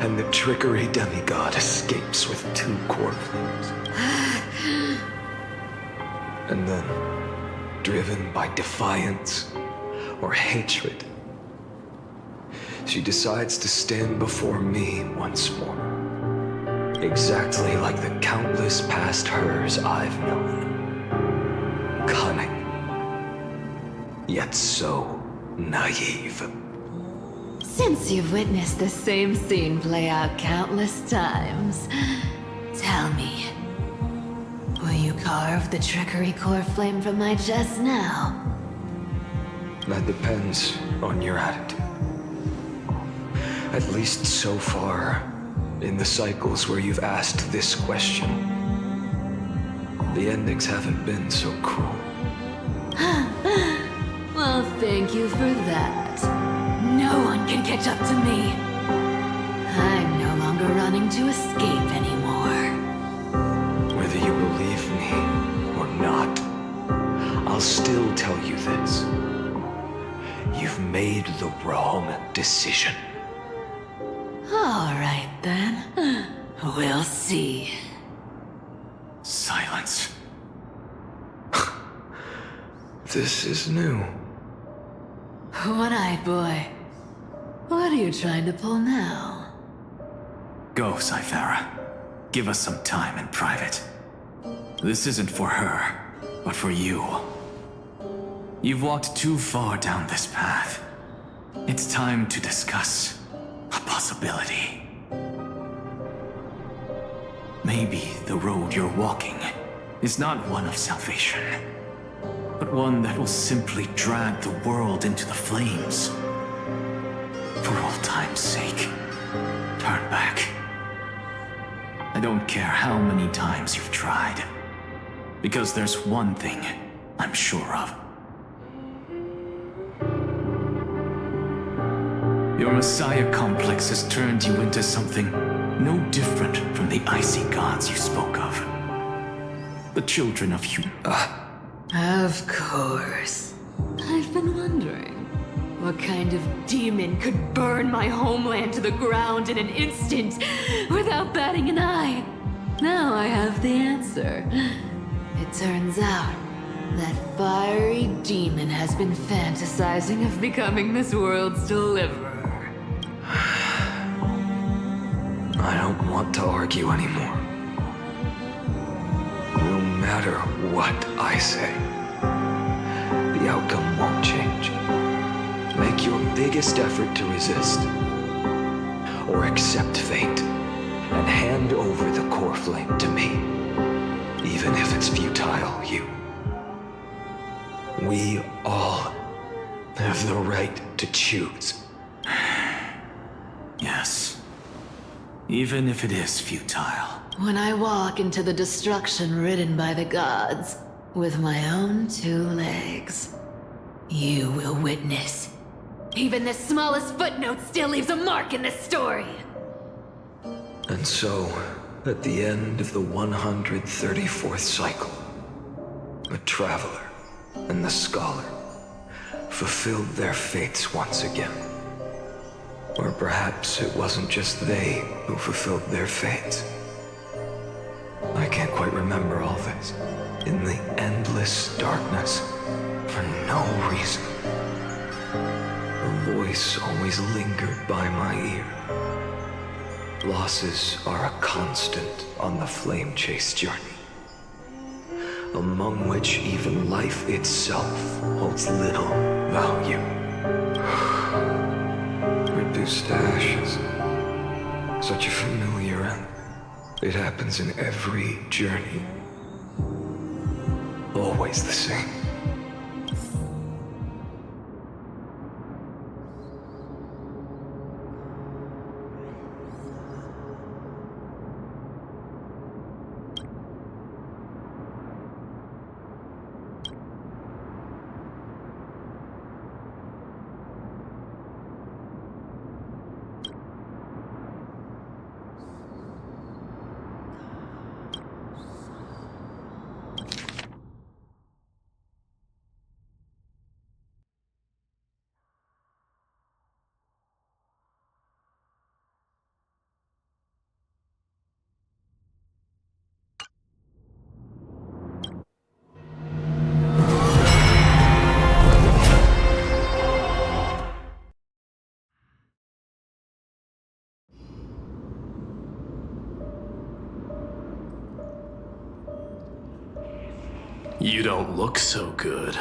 Speaker 20: and the trickery demigod escapes with 2 core flames. And then, driven by defiance or hatred, she decides to stand before me once more. Exactly like the countless past hers I've known. Cunning. Yet so naive.
Speaker 13: Since you've witnessed the same scene play out countless times, tell me, will you carve the trickery core flame from my chest now?
Speaker 20: That depends on your attitude. At least so far, in the cycles where you've asked this question, the endings haven't been so cruel.
Speaker 13: Well, thank you for that. No one can catch up to me. I'm no longer running to escape anymore.
Speaker 20: Whether you believe me or not, I'll still tell you this. You've made the wrong decision.
Speaker 13: All right, then. We'll see.
Speaker 10: Silence.
Speaker 20: This is new.
Speaker 13: One-eyed boy. What are you trying to pull now?
Speaker 10: Go, Cythera. Give us some time in private. This isn't for her, but for you. You've walked too far down this path. It's time to discuss a possibility. Maybe the road you're walking is not one of salvation, but one that will simply drag the world into the flames. For old time's sake, turn back. I don't care how many times you've tried, because there's one thing I'm sure of. Your Messiah complex has turned you into something no different from the icy gods you spoke of. The children of human.
Speaker 13: Of course. I've been wondering, what kind of demon could burn my homeland to the ground in an instant without batting an eye? Now I have the answer. It turns out that fiery demon has been fantasizing of becoming this world's deliverer.
Speaker 20: I don't want to argue anymore. No matter what I say, the outcome won't change. Make your biggest effort to resist, or accept fate, and hand over the core flame to me, even if it's futile, you. We all have the right to choose.
Speaker 10: Yes. Even if it is futile.
Speaker 13: When I walk into the destruction ridden by the gods, with my own 2 legs, you will witness. Even the smallest footnote still leaves a mark in this story.
Speaker 20: And so, at the end of the 134th cycle, the Traveler and the Scholar fulfilled their fates once again. Or perhaps it wasn't just they who fulfilled their fates. I can't quite remember all this. In the endless darkness, for no reason, a voice always lingered by my ear. Losses are a constant on the flame chase journey, among which even life itself holds little value. Reduced to ashes. Such a familiar end. It happens in every journey. Always the same.
Speaker 11: You don't look so good,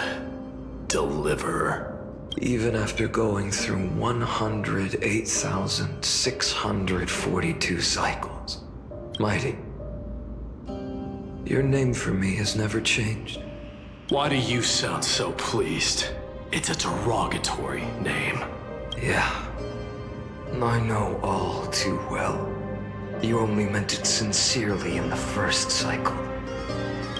Speaker 11: Deliverer.
Speaker 20: Even after going through 108,642 cycles. Mighty, your name for me has never changed.
Speaker 11: Why do you sound so pleased? It's a derogatory name.
Speaker 20: Yeah, I know all too well. You only meant it sincerely in the first cycle.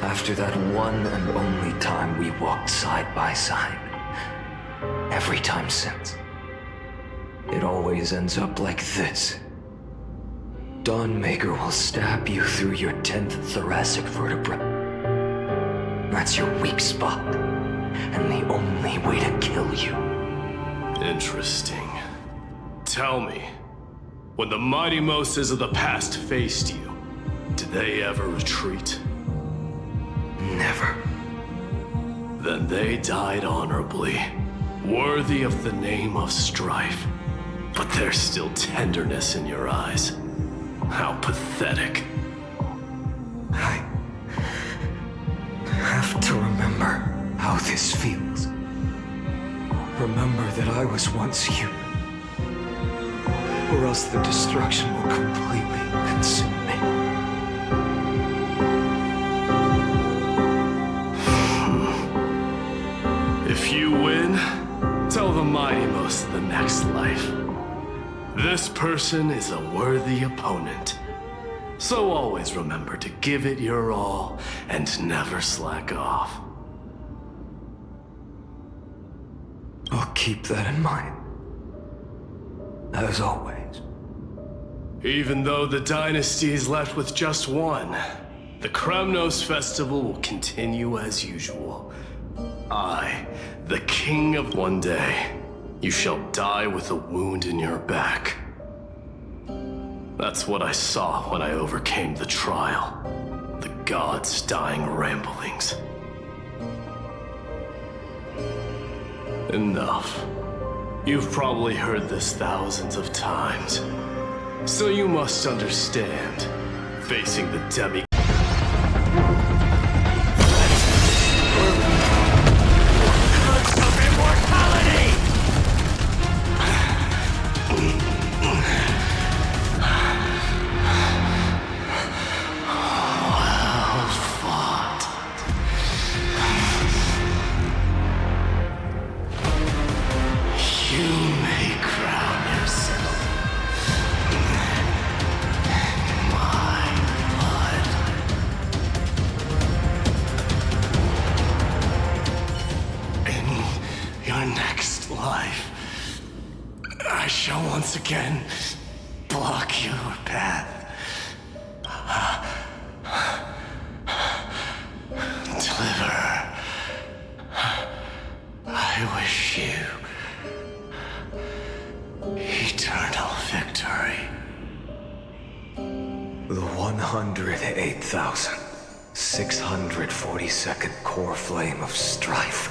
Speaker 20: After that one and only time we walked side by side. Every time since. It always ends up like this. Dawnmaker will stab you through your 10th thoracic vertebra. That's your weak spot, and the only way to kill you.
Speaker 11: Interesting. Tell me, when the mighty Moses of the past faced you, did they ever retreat?
Speaker 20: Never.
Speaker 11: Then they died honorably, worthy of the name of strife. But there's still tenderness in your eyes. How pathetic.
Speaker 20: I have to remember how this feels. Remember that I was once human. Or else the destruction will completely consume me.
Speaker 11: If you win, tell the mighty most of the next life. This person is a worthy opponent. So always remember to give it your all and never slack off.
Speaker 20: I'll keep that in mind. As always.
Speaker 11: Even though the dynasty is left with just one, the Kremnos festival will continue as usual. I, the king of one day, you shall die with a wound in your back. That's what I saw when I overcame the trial. The gods' dying ramblings. Enough. You've probably heard this thousands of times. So you must understand, facing the demi- again, block your path. Deliver. I wish you eternal victory.
Speaker 20: The 108,642nd core flame of strife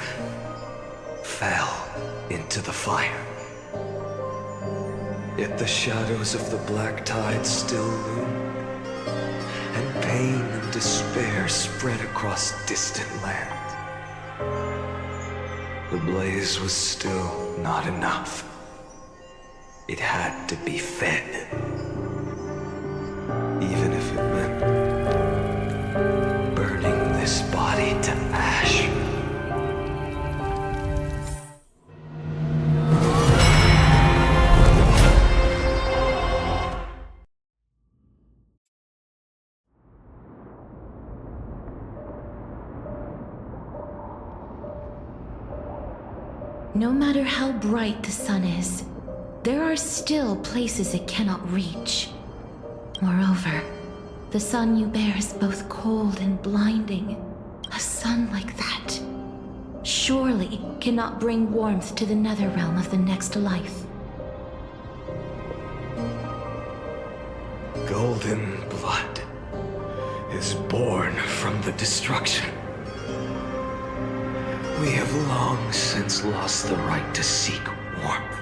Speaker 20: fell into the fire. Yet the shadows of the black tide still loom, and pain and despair spread across distant lands. The blaze was still not enough. It had to be fed. Even if it meant burning this body to ash.
Speaker 6: No matter how bright the sun is, there are still places it cannot reach. Moreover, the sun you bear is both cold and blinding. A sun like that surely cannot bring warmth to the nether realm of the next life.
Speaker 20: Golden blood is born from the destruction. We have long since lost the right to seek warmth.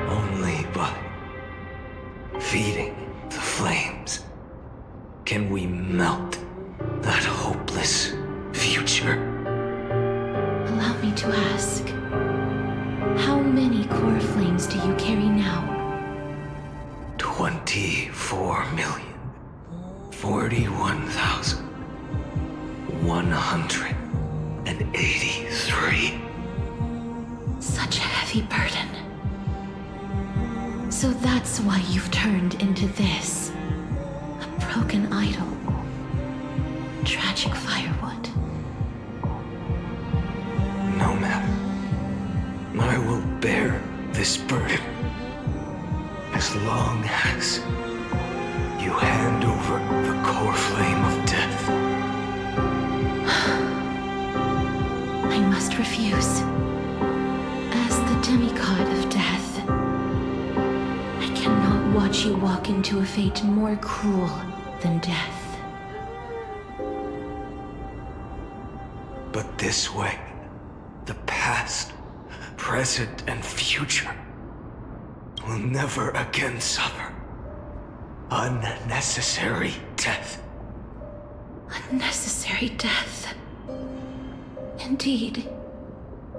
Speaker 20: Only by feeding the flames can we melt that hopeless future.
Speaker 6: Allow me to ask, how many core flames do you carry now?
Speaker 20: 24,041,183.
Speaker 6: Such a heavy burden. So that's why you've turned into this. A broken idol. Tragic firewood.
Speaker 20: No matter. I will bear this burden as long as you hand over the core flame of death.
Speaker 6: I must refuse. As the demigod of death, I cannot watch you walk into a fate more cruel than death.
Speaker 20: But this way, the past, present, and future will never again suffer unnecessary death.
Speaker 6: Unnecessary death. Indeed,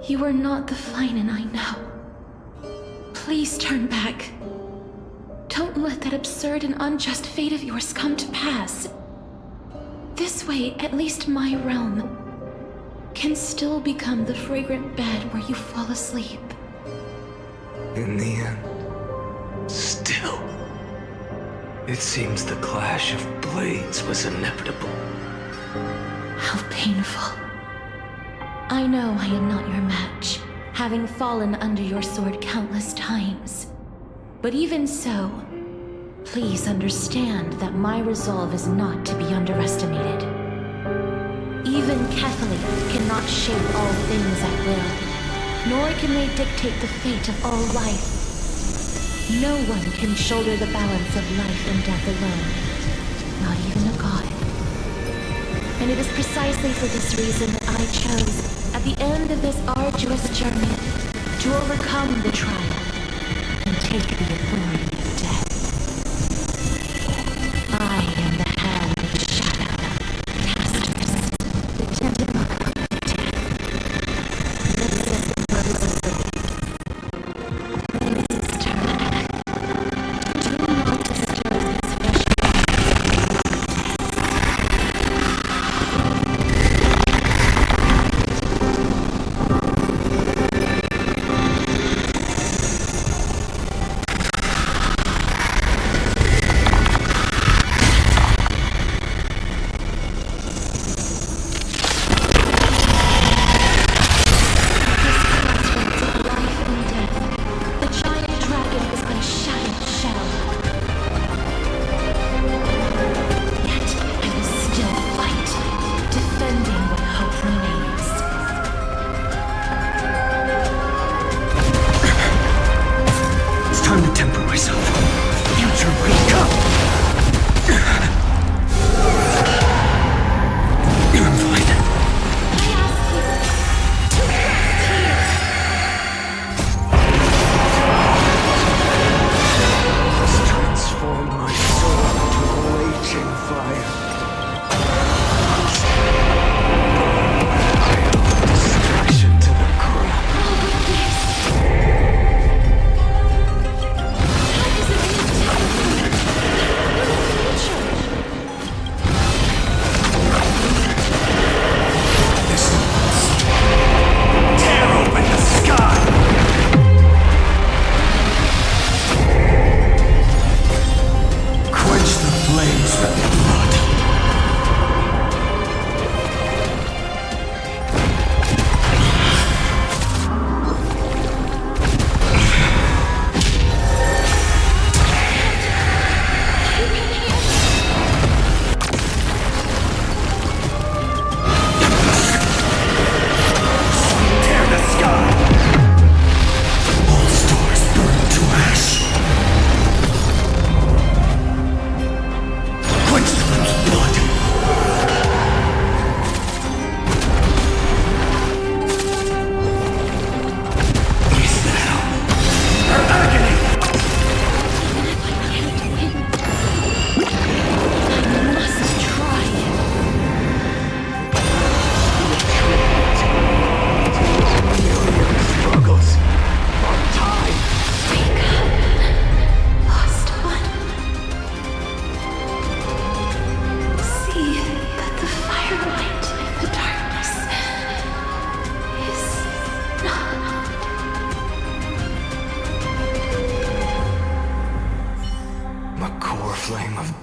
Speaker 6: you are not the Flynan I know. Please turn back. Don't let that absurd and unjust fate of yours come to pass. This way, at least my realm can still become the fragrant bed where you fall asleep.
Speaker 20: In the end, still, it seems the clash of blades was inevitable.
Speaker 6: How painful. I know I am not your match, having fallen under your sword countless times. But even so, please understand that my resolve is not to be underestimated. Even Catholic cannot shape all things at will, nor can they dictate the fate of all life. No one can shoulder the balance of life and death alone, not even a god. And it is precisely for this reason that I chose, at the end of this arduous journey, to overcome the trial and take the authority of death. I am the hand of the shadow, Castress, the tentacle of death. Please turn back. Do not disturb this fresh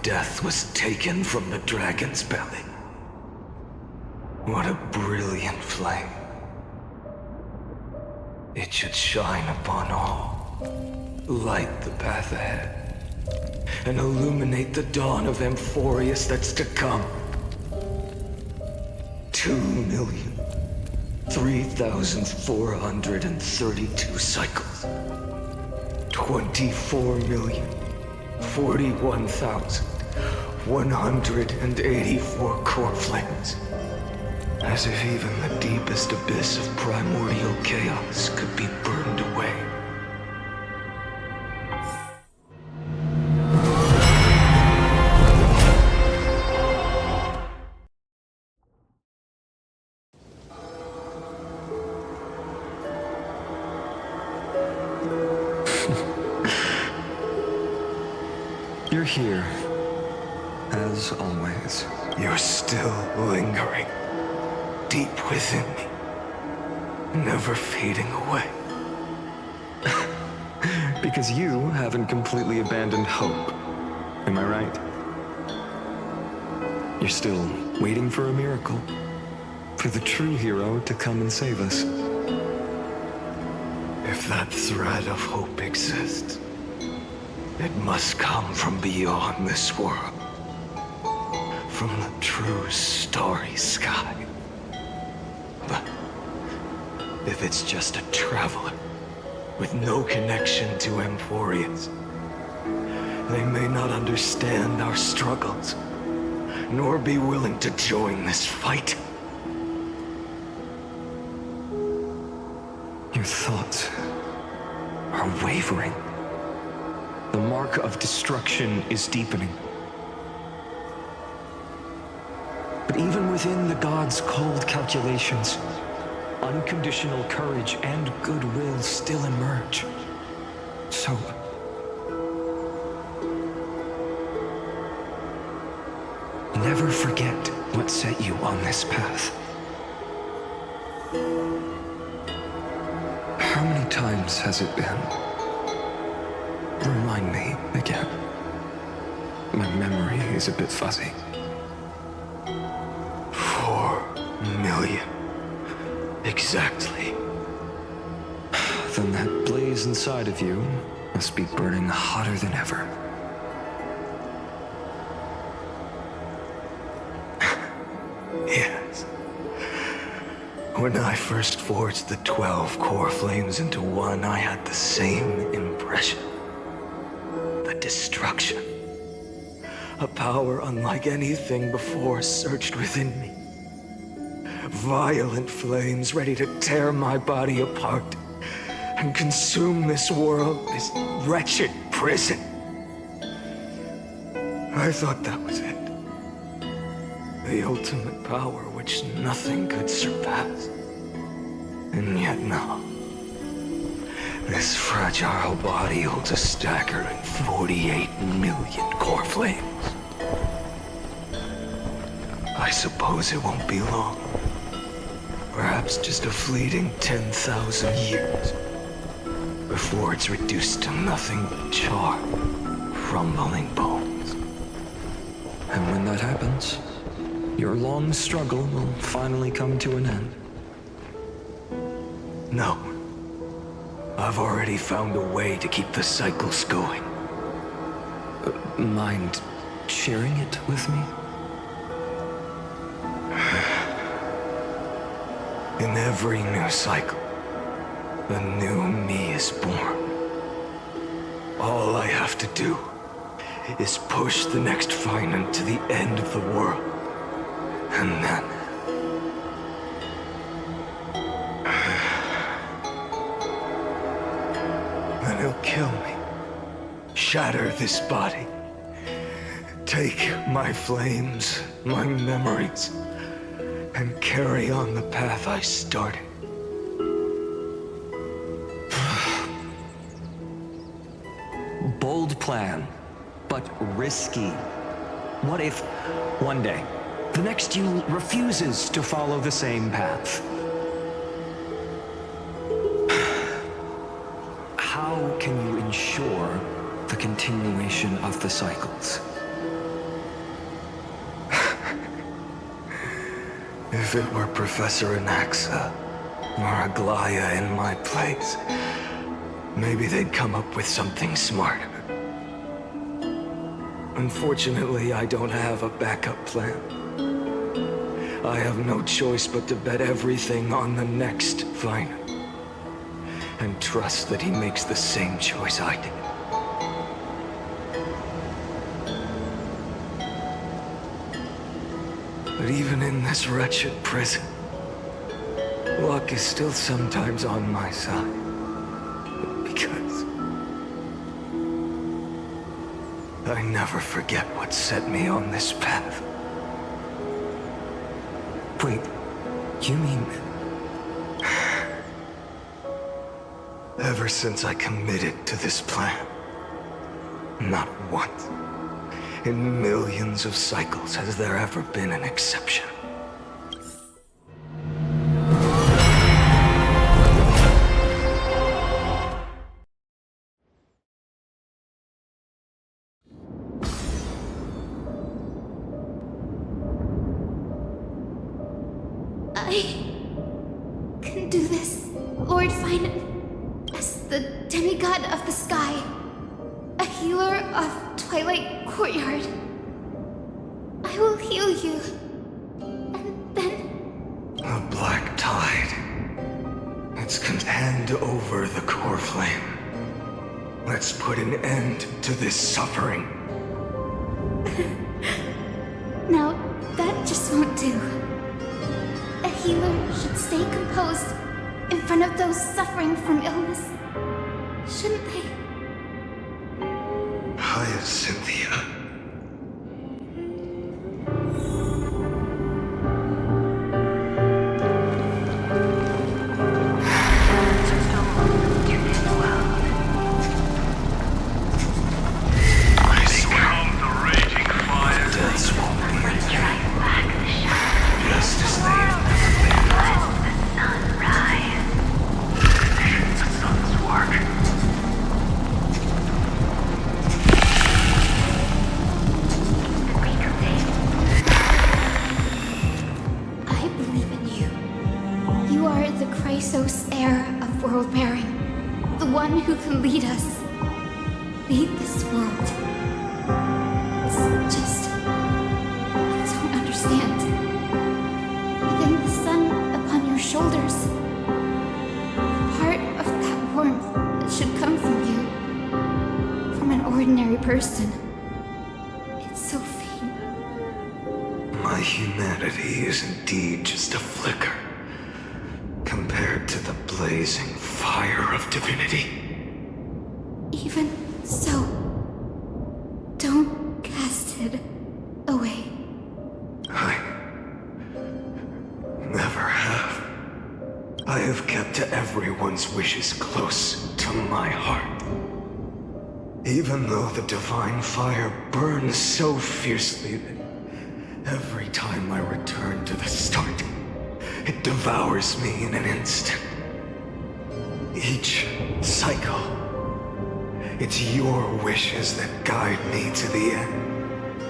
Speaker 1: death was taken from the dragon's belly. What a brilliant flame. It should shine upon all, light the path ahead, and illuminate the dawn of Amphorius that's to come. 2,003,432 cycles. 24,041,184 core flames. As if even the deepest abyss of primordial chaos could be burned away.
Speaker 20: You're here, as always.
Speaker 1: You're still lingering. Deep within me, never fading away.
Speaker 20: Because you haven't completely abandoned hope. Am I right? You're still waiting for a miracle. For the true hero to come and save us.
Speaker 1: If that thread of hope exists, it must come from beyond this world. From the true starry sky. But if it's just a traveler with no connection to Amphorius, they may not understand our struggles, nor be willing to join this fight.
Speaker 20: Your thoughts are wavering. The mark of destruction is deepening. But even within the gods' cold calculations, unconditional courage and goodwill still emerge. So, never forget what set you on this path. How many times has it been? Remind me again. My memory is a bit fuzzy.
Speaker 1: 4 million. Exactly.
Speaker 20: Then that blaze inside of you must be burning hotter than ever.
Speaker 1: Yes. When I first forged the 12 core flames into one, I had the same impression. The destruction. A power unlike anything before surged within me. Violent flames ready to tear my body apart and consume this world, this wretched prison. I thought that was it. The ultimate power which nothing could surpass. And yet no. This fragile body holds a staggering 48 million core flames. I suppose it won't be long. Perhaps just a fleeting 10,000 years. Before it's reduced to nothing but charred, crumbling bones.
Speaker 20: And when that happens, your long struggle will finally come to an end.
Speaker 1: No. I've already found a way to keep the cycles going.
Speaker 20: Mind sharing it with me?
Speaker 1: In every new cycle, a new me is born. All I have to do is push the next Finant to the end of the world. And then... then he'll kill me. Shatter this body. Take my flames, my memories, and carry on the path I started.
Speaker 20: Bold plan, but risky. What if, one day, the next you refuses to follow the same path? How can you ensure the continuation of the cycles?
Speaker 1: If it were Professor Anaxa or Aglaya in my place, maybe they'd come up with something smart. Unfortunately, I don't have a backup plan. I have no choice but to bet everything on the next final. And trust that he makes the same choice I did. But even in this wretched prison, luck is still sometimes on my side. Because I never forget what set me on this path. Wait, you mean... Ever since I committed to this plan, not once, in millions of cycles, has there ever been an exception.
Speaker 12: I can do this, Lord Finan, as the demigod of the sky, a healer of Twilight Courtyard. I will heal you, and then...
Speaker 1: A black tide. It's contend over the core flame. Let's put an end to this suffering.
Speaker 12: Now, that just won't do. A healer should stay composed in front of those suffering from illness, shouldn't they?
Speaker 1: Cynthia.
Speaker 12: Who can lead us, lead this world. It's just, I don't understand. Within the sun upon your shoulders, the part of that warmth that should come from you, from an ordinary person, it's so faint.
Speaker 1: My humanity is indeed just a flicker, compared to the blazing fire of divinity.
Speaker 12: Even so, don't cast it away.
Speaker 1: I never have. I have kept everyone's wishes close to my heart. Even though the divine fire burns so fiercely that every time I return to the start, it devours me in an instant. Each cycle, it's your wishes that guide me to the end,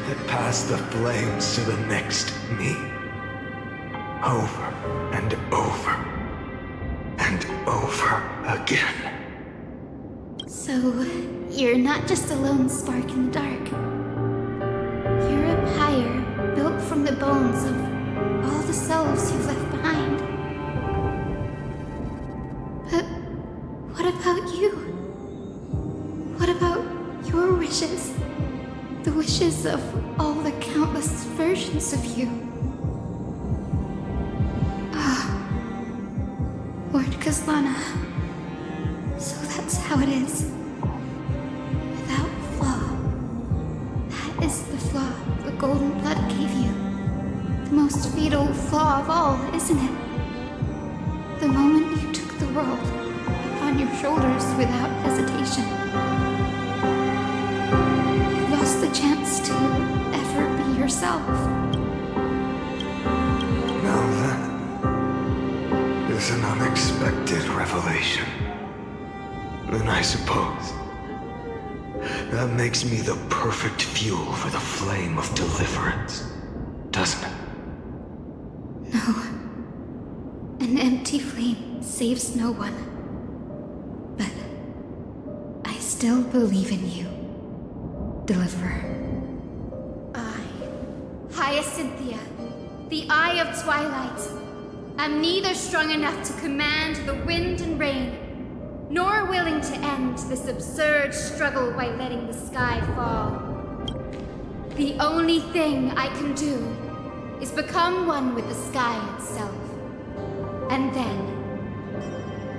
Speaker 1: that pass the flames to the next me. Over and over and over again.
Speaker 12: So, you're not just a lone spark in the dark. You're a pyre built from the bones of all the selves you've left behind. But what about you? What about your wishes? The wishes of all the countless versions of you. Ah, Lord Kazlana. So that's how it is. Without flaw. That is the flaw the golden blood gave you. The most fatal flaw of all, isn't it? The moment you took the world upon your shoulders without hesitation. You lost the chance to ever be yourself.
Speaker 1: Now that is an unexpected revelation. Then I suppose that makes me the perfect fuel for the flame of deliverance, doesn't it?
Speaker 12: empty flame saves no one. But I still believe in you, Deliverer.
Speaker 4: Hyacinthia, the Eye of Twilight. I'm neither strong enough to command the wind and rain, nor willing to end this absurd struggle by letting the sky fall. The only thing I can do is become one with the sky itself. And then,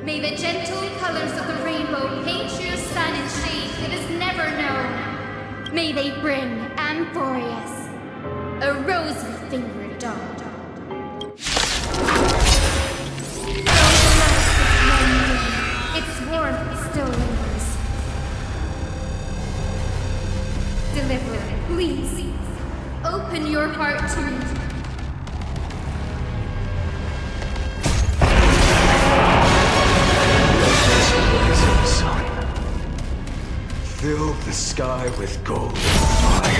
Speaker 4: may the gentle colors of the rainbow paint your sun in shades it has never known. May they bring Amphorius, a rosy-fingered dog. Its warmth still lingers. Deliverer, please, open your heart to me.
Speaker 9: Sun. Fill the sky with golden fire.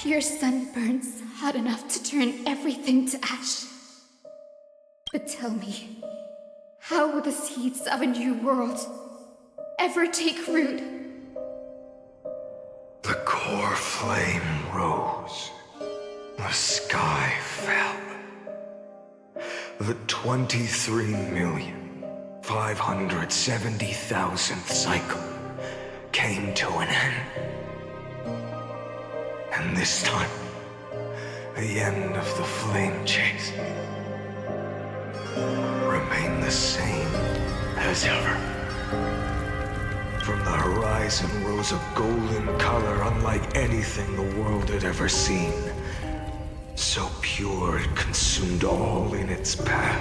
Speaker 12: Your sun burns hot enough to turn everything to ash. But tell me, how will the seeds of a new world ever take root?
Speaker 9: The core flame rose. The sky fell. The 23,570,000th cycle came to an end. And this time, the end of the flame chase remained the same as ever. From the horizon rose a golden color unlike anything the world had ever seen. So pure it consumed all in its path.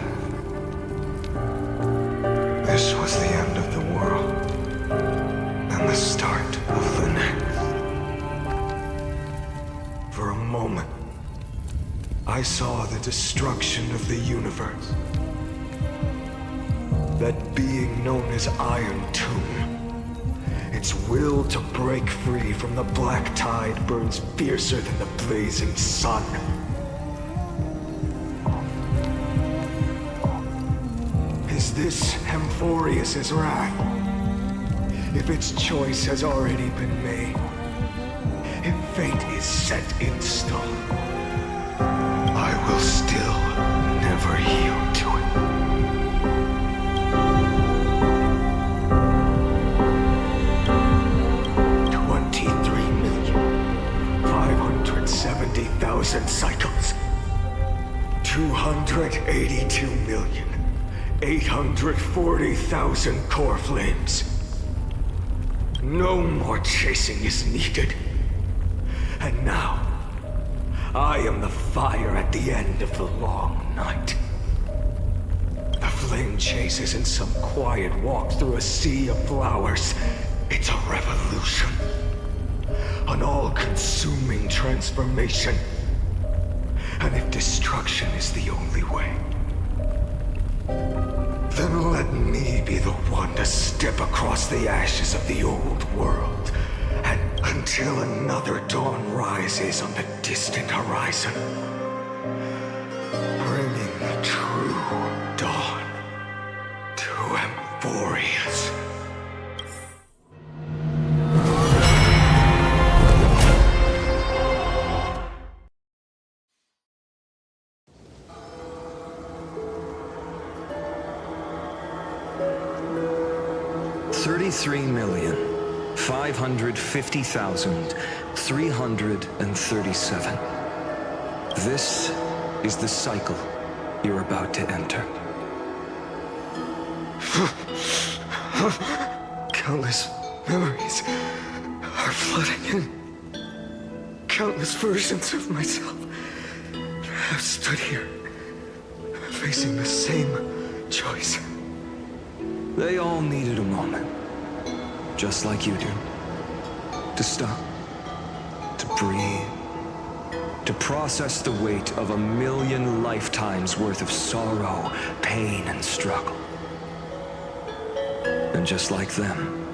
Speaker 9: This was the end of the world, and the start of the next. For a moment, I saw the destruction of the universe. That being known as Iron Tomb. Its will to break free from the black tide burns fiercer than the blazing sun. Is this Amphorius' wrath? If its choice has already been made, if fate is set in stone, I will still never yield to it. $23,570,000 cycles. 282,840,000 core flames. No more chasing is needed. And now, I am the fire at the end of the long night. The flame chase isn't some quiet walk through a sea of flowers. It's a revolution. An all-consuming transformation. And if destruction is the only way, then let me be the one to step across the ashes of the old world, and until another dawn rises on the distant horizon, bringing the true dawn to Emphorius.
Speaker 20: $33,550,337. This is the cycle you're about to enter.
Speaker 9: Countless memories are flooding in. Countless versions of myself have stood here, facing the same choice.
Speaker 20: They all needed a moment, just like you do. To stop, to breathe, to process the weight of 1,000,000 lifetimes worth of sorrow, pain, and struggle. And just like them,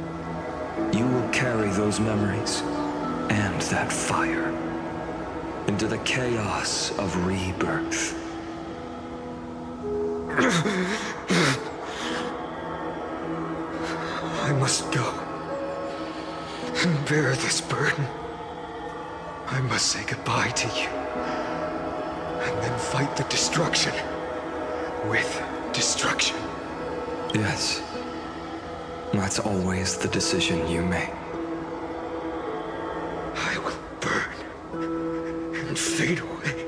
Speaker 20: you will carry those memories and that fire into the chaos of rebirth.
Speaker 9: I must go and bear this burden. I must say goodbye to you, and then fight the destruction with destruction.
Speaker 20: Yes, that's always the decision you make.
Speaker 9: I will burn and fade away.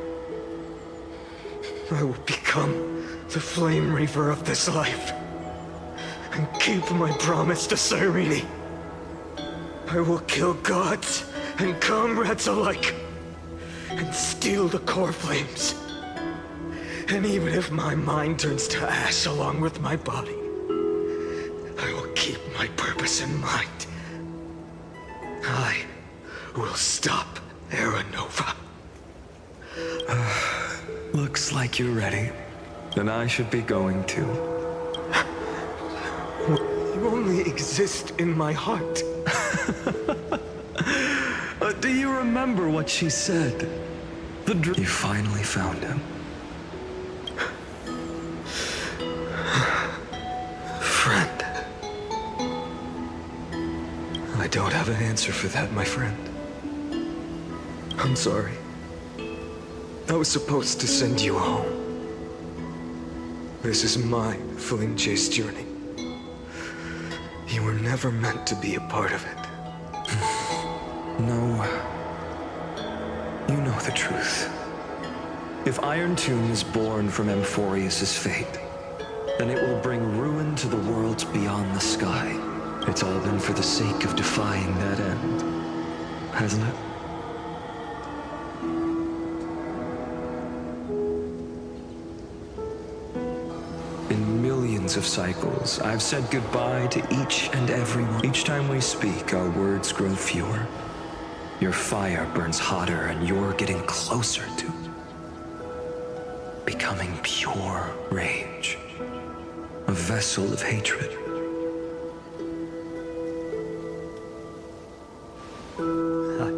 Speaker 9: I will become the flame reaver of this life, and keep my promise to Cyrene. I will kill gods and comrades alike, and steal the core flames. And even if my mind turns to ash along with my body, I will keep my purpose in mind. I will stop Era Nova.
Speaker 20: Looks like you're ready. Then I should be going too.
Speaker 9: You only exist in my heart.
Speaker 20: Do you remember what she said? You finally found him.
Speaker 9: Friend. I don't have an answer for that, my friend. I'm sorry. I was supposed to send you home. This is my flame chase journey. You were never meant to be a part of it.
Speaker 20: No. You know the truth. If Iron Tomb is born from Emphorius' fate, then it will bring ruin to the worlds beyond the sky. It's all been for the sake of defying that end, hasn't it? In millions of cycles, I've said goodbye to each and every one. Each time we speak, our words grow fewer. Your fire burns hotter, and you're getting closer to becoming pure rage. A vessel of hatred.
Speaker 9: I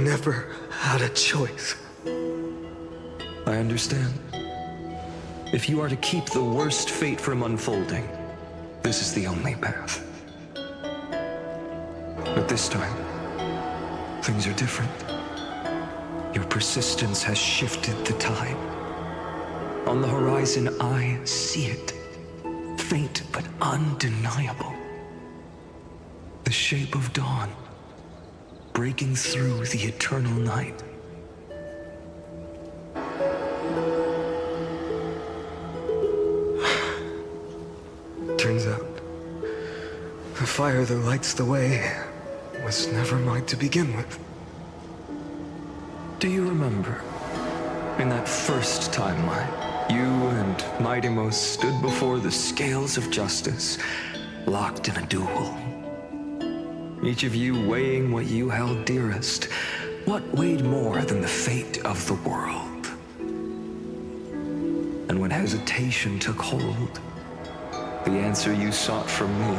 Speaker 9: never had a choice.
Speaker 20: I understand. If you are to keep the worst fate from unfolding, this is the only path. But this time, things are different. Your persistence has shifted the tide. On the horizon, I see it. Faint but undeniable. The shape of dawn, breaking through the eternal night.
Speaker 9: Turns out, the fire that lights the way was never mine to begin with.
Speaker 20: Do you remember, in that first timeline, you and Mightymost stood before the scales of justice, locked in a duel? Each of you weighing what you held dearest. What weighed more than the fate of the world? And when hesitation took hold, the answer you sought from me.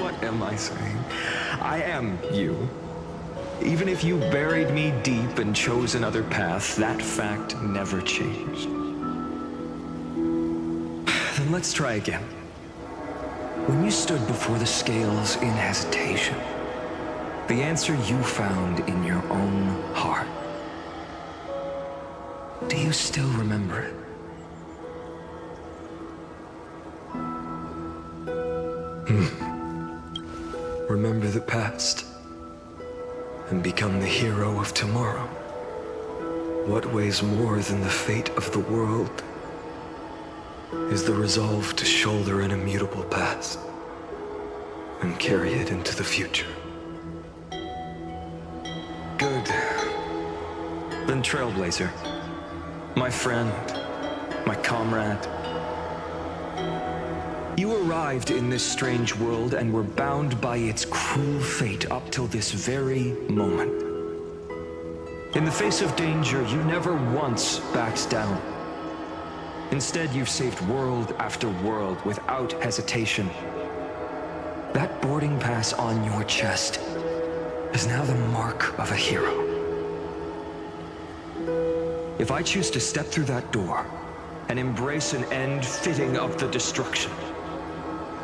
Speaker 20: What am I saying? I am you. Even if you buried me deep and chose another path, that fact never changed. Then let's try again. When you stood before the scales in hesitation, the answer you found in your own heart. Do you still remember it? Remember the past and become the hero of tomorrow. What weighs more than the fate of the world is the resolve to shoulder an immutable past and carry it into the future. Good. Then Trailblazer, my friend, my comrade, you arrived in this strange world and were bound by its cruel fate up till this very moment. In the face of danger, you never once backed down. Instead, you've saved world after world without hesitation. That boarding pass on your chest is now the mark of a hero. If I choose to step through that door and embrace an end fitting of the destruction,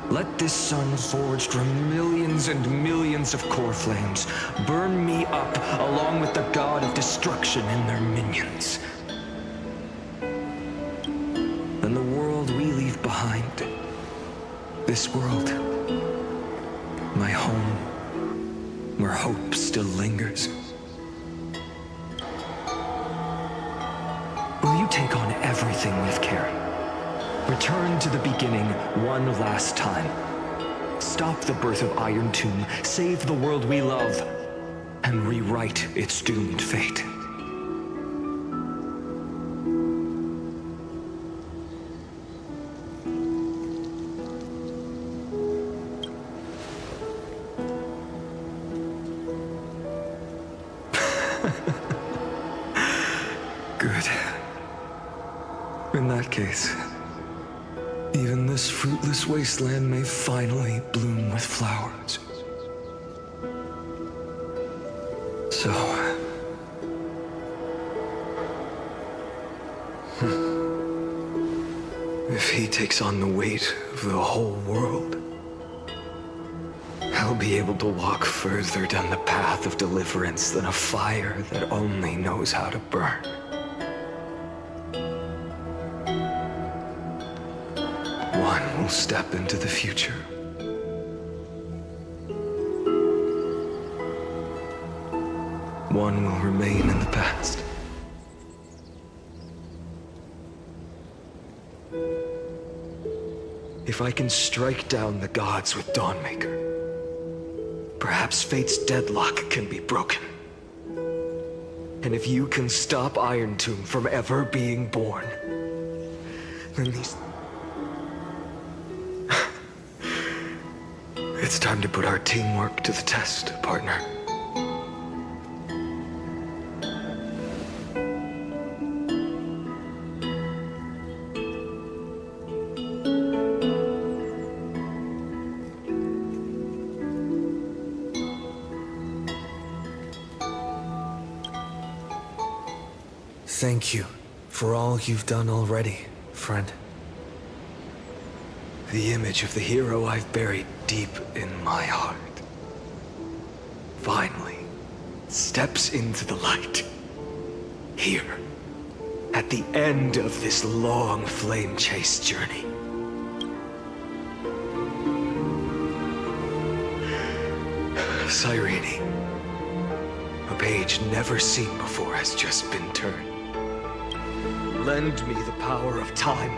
Speaker 20: let this sun forged from millions and millions of core flames burn me up along with the god of destruction and their minions. Then the world we leave behind, this world, my home, where hope still lingers. Will you take on everything we've carried? Return to the beginning one last time. Stop the birth of Iron Tomb, save the world we love, and rewrite its doomed fate. Good. In that case, even this fruitless wasteland may finally bloom with flowers. So... if he takes on the weight of the whole world, I'll be able to walk further down the path of deliverance than a fire that only knows how to burn. One will step into the future. One will remain in the past. If I can strike down the gods with Dawnmaker, perhaps fate's deadlock can be broken. And if you can stop Iron Tomb from ever being born, then these... It's time to put our teamwork to the test, partner.
Speaker 1: Thank you for all you've done already, friend.
Speaker 20: The image of the hero I've buried deep in my heart finally steps into the light. Here, at the end of this long flame chase journey. Cyrene, a page never seen before has just been turned. Lend me the power of time,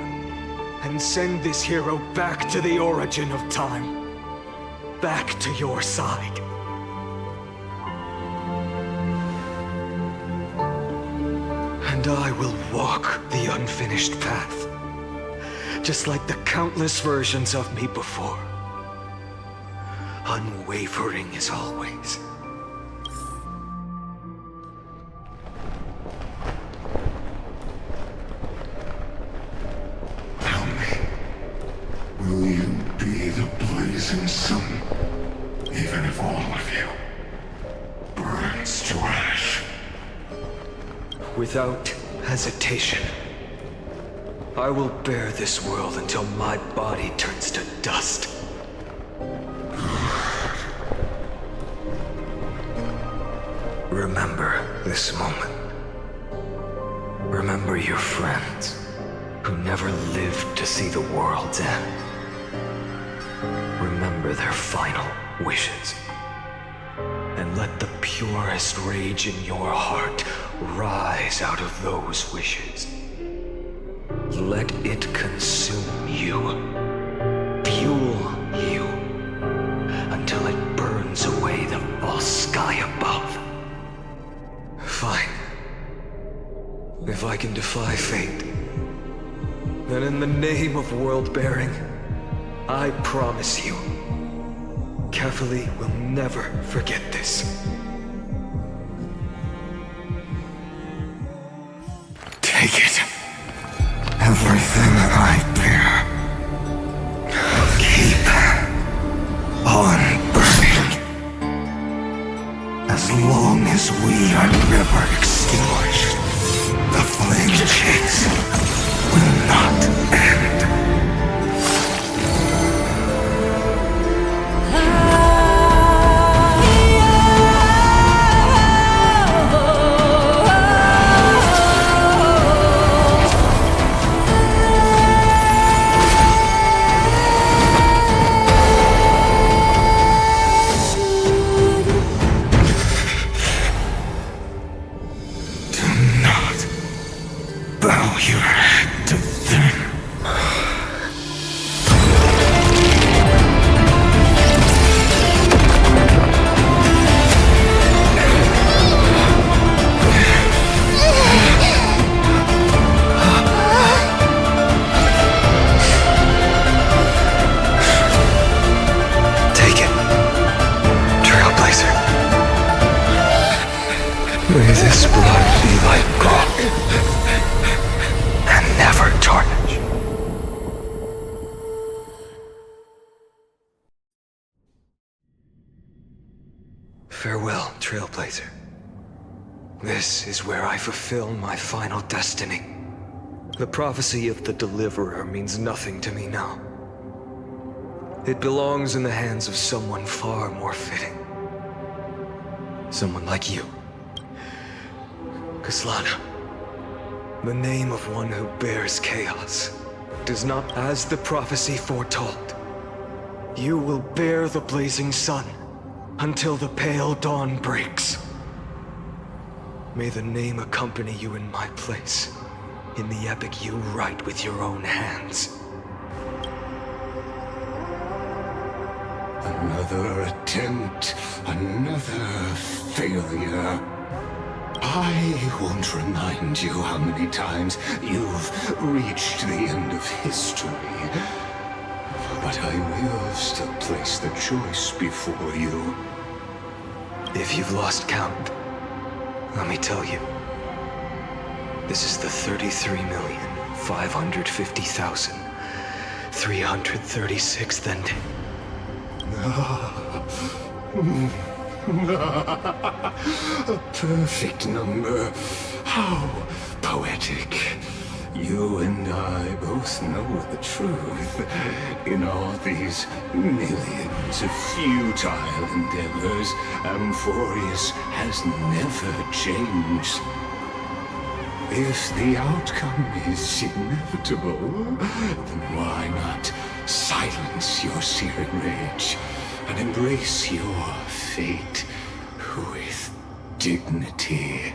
Speaker 20: and send this hero back to the origin of time. Back to your side.
Speaker 1: and I will walk the unfinished path. Just like the countless versions of me before. Unwavering as always.
Speaker 9: Tell me, will you be the blazing sun, even if all of you burns to ash?
Speaker 1: Without hesitation. I will bear this world until my body turns to dust. Remember this moment. Remember your friends who never lived to see the world's end. Remember their final wishes. And let the purest rage in your heart rise out of those wishes. Let it consume you, fuel you, until it burns away the false sky above. Fine. If I can defy fate, then in the name of world-bearing, I promise you, Carefully will never forget this.
Speaker 9: Take it. Everything I bear. Keep on burning. As long as we are never extinguished, the flame chase will not end.
Speaker 1: May this blood be like gold, and never tarnish. Farewell, Trailblazer. This is where I fulfill my final destiny. The prophecy of the Deliverer means nothing to me now. It belongs in the hands of someone far more fitting. Someone like you. Kaslana, the name of one who bears chaos, does not, as the prophecy foretold. You will bear the blazing sun until the pale dawn breaks. May the name accompany you in my place, in the epic you write with your own hands.
Speaker 9: Another attempt, another failure. I won't remind you how many times you've reached the end of history. But I will still place the choice before you.
Speaker 1: If you've lost count, let me tell you. This is the 33,550,336th ending.
Speaker 9: A perfect number. How poetic. You and I both know the truth. In all these millions of futile endeavors, Amphorius has never changed. If the outcome is inevitable, then why not silence your searing rage and embrace your fate with dignity?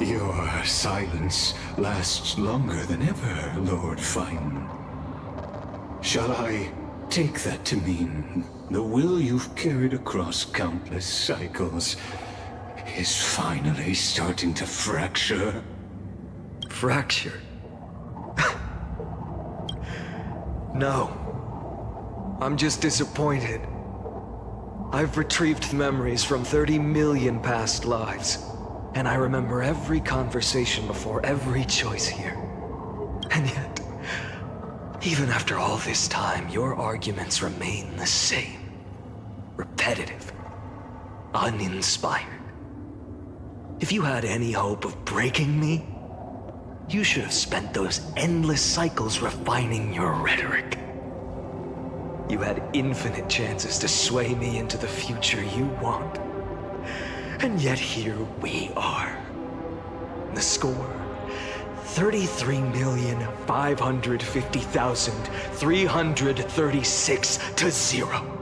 Speaker 9: Your silence lasts longer than ever, Lord Fine. Shall I take that to mean the will you've carried across countless cycles is finally starting to fracture.
Speaker 20: Fracture? No. I'm just disappointed. I've retrieved memories from 30 million past lives, and I remember every conversation before every choice here. And yet, even after all this time, your arguments remain the same. Repetitive. Uninspired. If you had any hope of breaking me, you should have spent those endless cycles refining your rhetoric. You had infinite chances to sway me into the future you want. And yet here we are. The score, 33,550,336 to 0.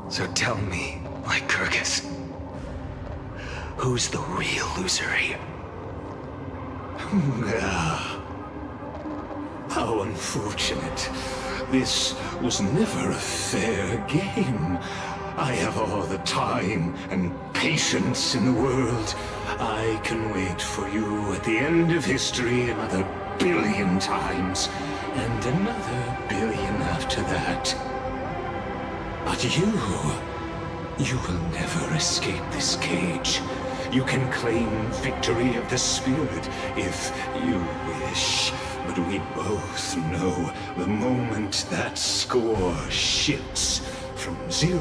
Speaker 20: So tell me, Lycurgus, who's the real loser here?
Speaker 9: How unfortunate. This was never a fair game. I have all the time and patience in the world. I can wait for you at the end of history another billion times, and another billion after that. But you will never escape this cage. You can claim victory of the spirit if you wish. But we both know the moment that score shifts from 0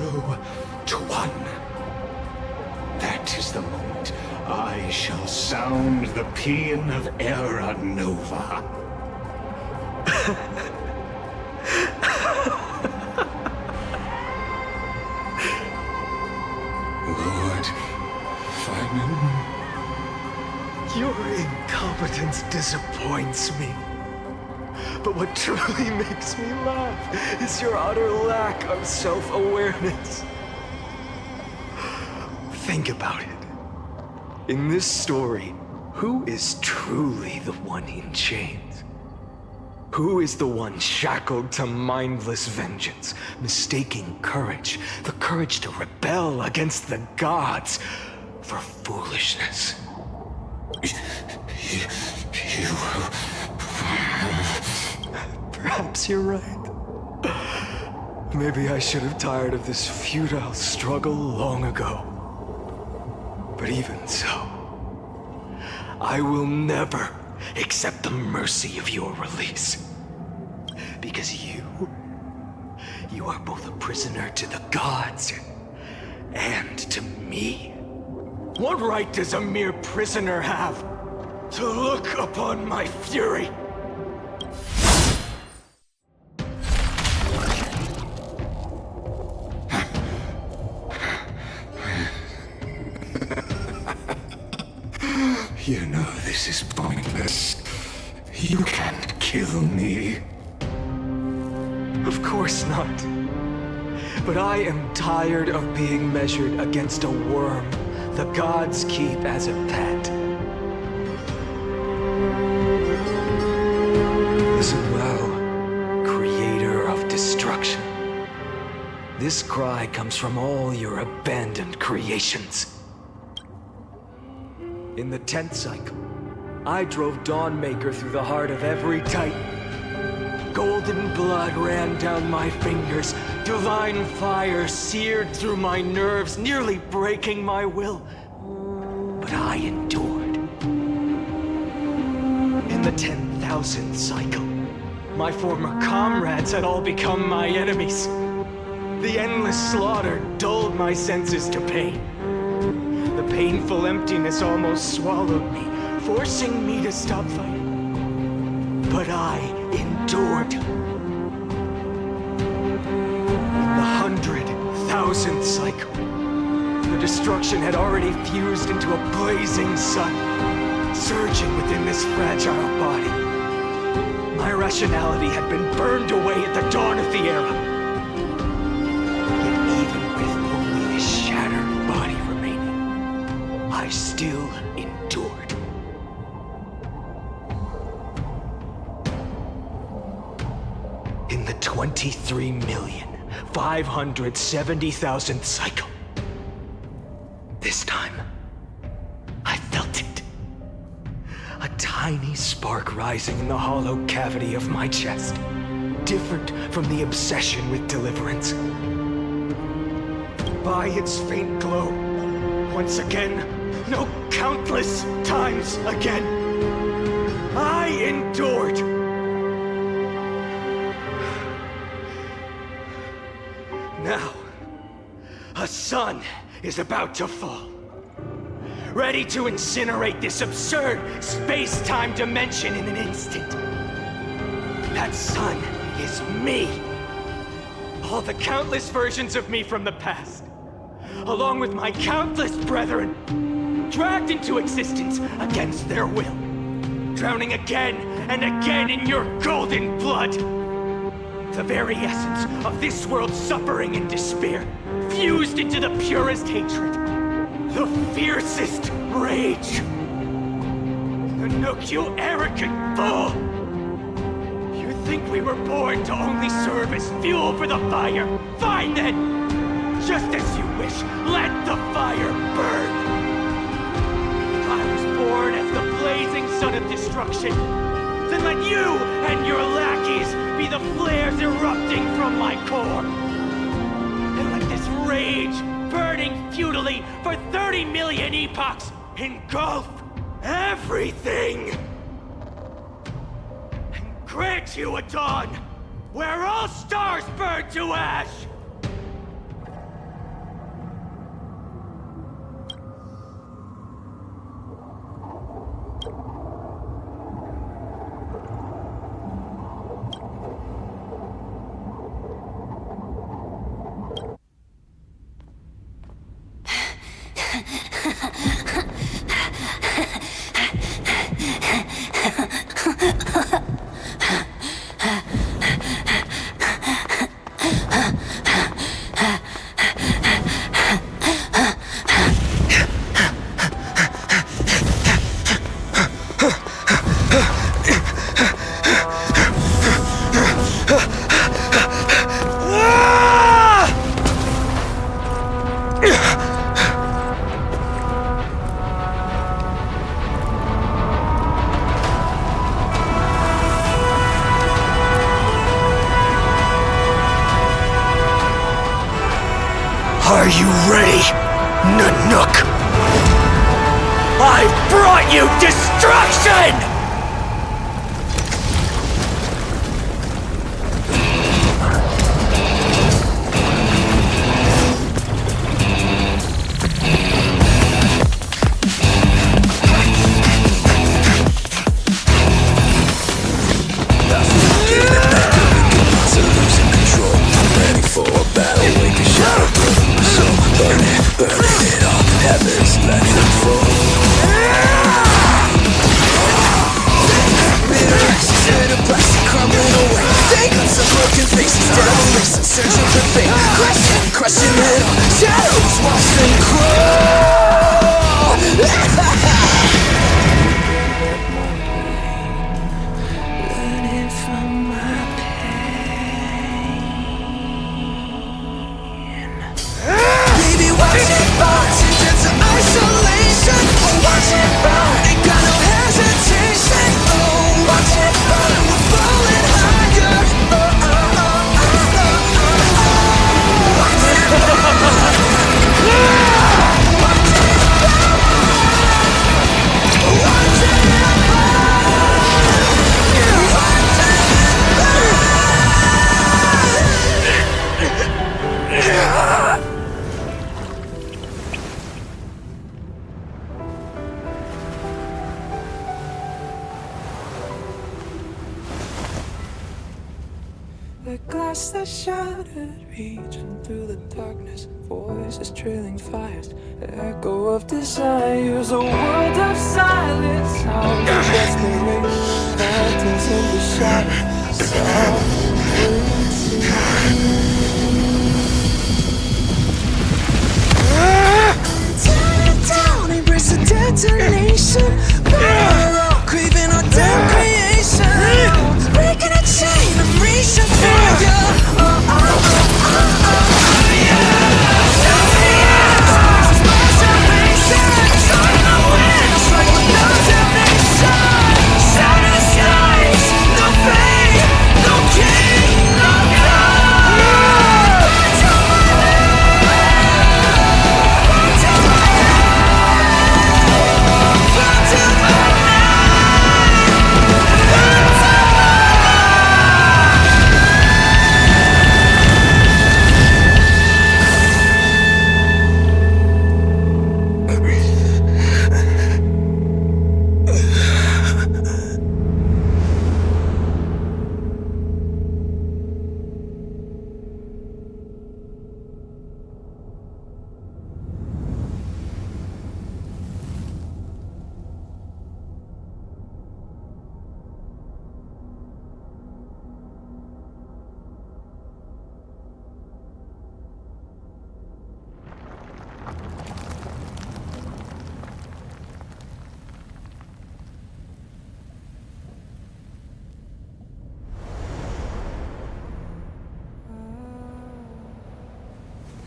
Speaker 9: to 1. That is the moment I shall sound the paean of Era Nova. Lord Feynman?
Speaker 20: Your incompetence disappoints me. But what truly makes me laugh is your utter lack of self-awareness. Think about it. In this story, who is truly the one in chains? Who is the one shackled to mindless vengeance, mistaking courage, the courage to rebel against the gods, for foolishness? Perhaps you're right. Maybe I should have tired of this futile struggle long ago. But even so, I will never accept the mercy of your release. Because you are both a prisoner to the gods and to me. What right does a mere prisoner have to look upon my fury?
Speaker 9: You know this is pointless. You can't kill me.
Speaker 20: Of course not. But I am tired of being measured against a worm the gods keep as a pet. Listen well, creator of destruction. This cry comes from all your abandoned creations. In the 10th cycle, I drove Dawnmaker through the heart of every Titan. Golden blood ran down my fingers, divine fire seared through my nerves, nearly breaking my will. But I endured. In the 10,000th cycle, my former comrades had all become my enemies. The endless slaughter dulled my senses to pain. The painful emptiness almost swallowed me, forcing me to stop fighting. But I endured. In the 100,000th cycle, the destruction had already fused into a blazing sun, surging within this fragile body. My rationality had been burned away at the dawn of the era. Yet even with only this shattered body remaining, I still endured. In the 23,570,000th cycle, this
Speaker 1: This time, I felt it. A tiny spark rising in the hollow cavity of my chest. Different from the obsession with deliverance. By its faint glow, once again, no, countless times again, I endured. Now, a sun is about to fall. Ready to incinerate this absurd space-time dimension in an instant. That sun is me. All the countless versions of me from the past, along with my countless brethren, dragged into existence against their will, drowning again and again in your golden blood. The very essence of this world's suffering and despair, fused into the purest hatred, the fiercest rage. Nanook, you arrogant fool! You think we were born to only serve as fuel for the fire? Fine then! Just as you wish, let the fire burn! I was born as the blazing sun of destruction. Then let you and your lackeys be the flares erupting from my core. And let this rage, burning futilely for 30 million epochs, engulf everything. And grant you a dawn where all stars burn to ash. Are you ready, Nanook? I've brought you destruction!
Speaker 5: The glass that shattered, reaching through the darkness, voices trailing fires, echo of desires, a world of silence, sounds of desperation, phantoms in the shadows, tear it down, embrace the detonation, craving our damn creation, breaking a chain, I'm reaching for you. Yeah.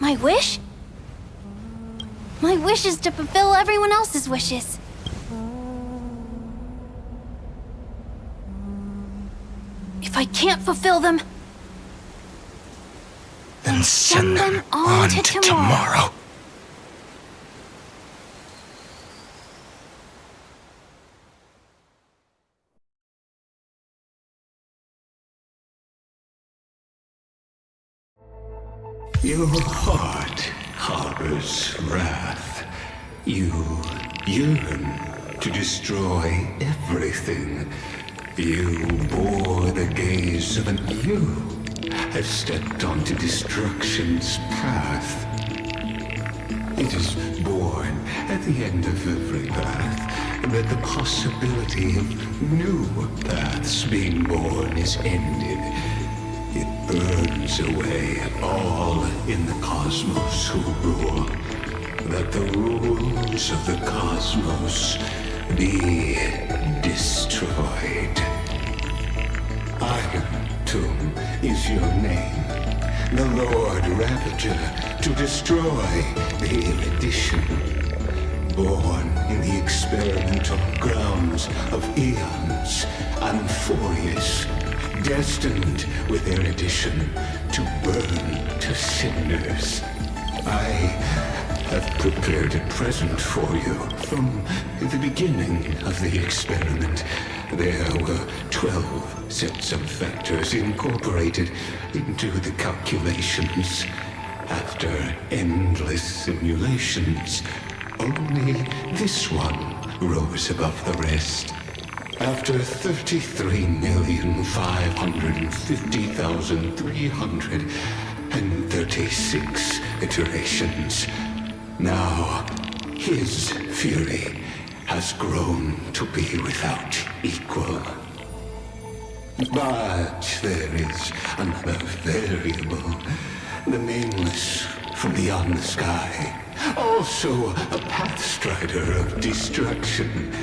Speaker 2: My wish? My wish is to fulfill everyone else's wishes. If I can't fulfill them,
Speaker 19: then send them on to tomorrow.
Speaker 9: Your heart harbors wrath. You yearn to destroy everything. You bore the gaze of you have stepped onto destruction's path. It is born at the end of every path that the possibility of new paths being born is ended. It burns away all in the cosmos who rule, that the rules of the cosmos be destroyed. Iron Tomb is your name, the Lord Ravager, to destroy the erudition. Born in the experimental grounds of eons, Amphorius, destined with erudition to burn to cinders. I have prepared a present for you. From the beginning of the experiment, there were 12 sets of vectors incorporated into the calculations. After endless simulations, only this one rose above the rest. After 33,550,336 iterations, now his fury has grown to be without equal. But there is another variable, the nameless from beyond the sky, also a pathstrider of destruction.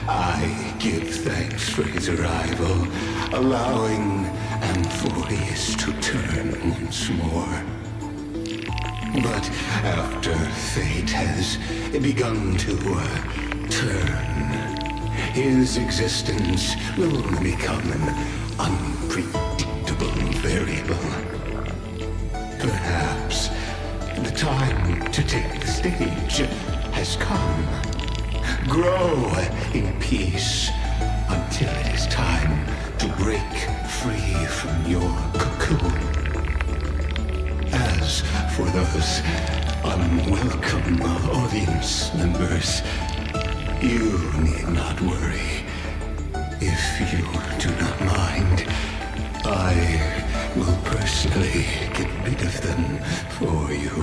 Speaker 9: I give thanks for his arrival, allowing Amphorius to turn once more. But after fate has begun to turn, his existence will become an unpredictable variable. Perhaps the time to take the stage has come. Grow in peace until it is time to break free from your cocoon. As for those unwelcome audience members, you need not worry. If you do not mind, I will personally get rid of them for you.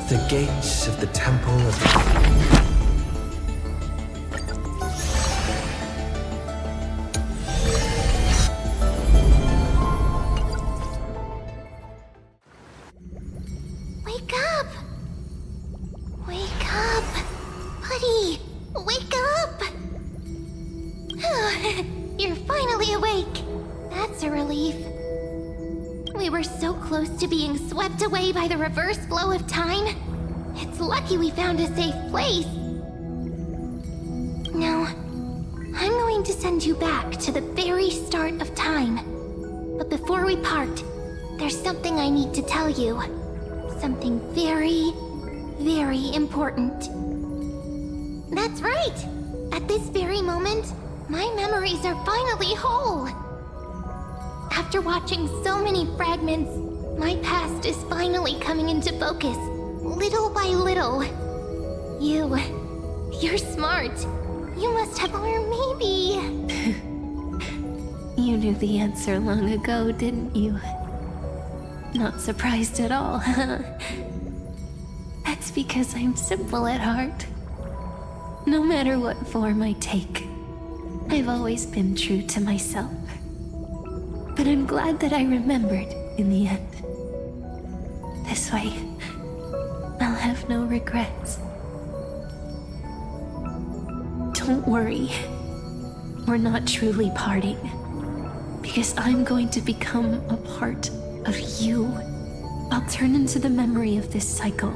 Speaker 1: The gates of the Temple of the...
Speaker 2: Wake up! Wake up! Buddy, wake up! You're finally awake. That's a relief. We were so close to being swept away by the reverse flow of time. It's lucky we found a safe place. Now, I'm going to send you back to the very start of time. But before we part, there's something I need to tell you. Something very, very important. That's right! At this very moment, my memories are finally whole. After watching so many fragments, my past is finally coming into focus, little by little. You're smart. You must have, or maybe...
Speaker 6: You knew the answer long ago, didn't you? Not surprised at all, huh? That's because I'm simple at heart. No matter what form I take, I've always been true to myself. But I'm glad that I remembered in the end. This way, I'll have no regrets. Don't worry. We're not truly parting. Because I'm going to become a part of you. I'll turn into the memory of this cycle.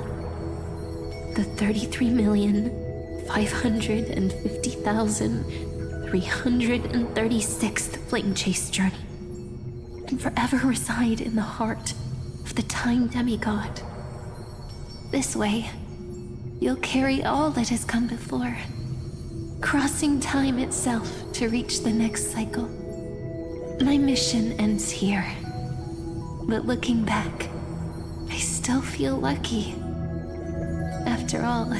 Speaker 6: The 33,550,336th Flame Chase journey. And forever reside in the heart of the Time Demigod. This way, you'll carry all that has come before, crossing time itself to reach the next cycle. My mission ends here, but looking back, I still feel lucky. After all,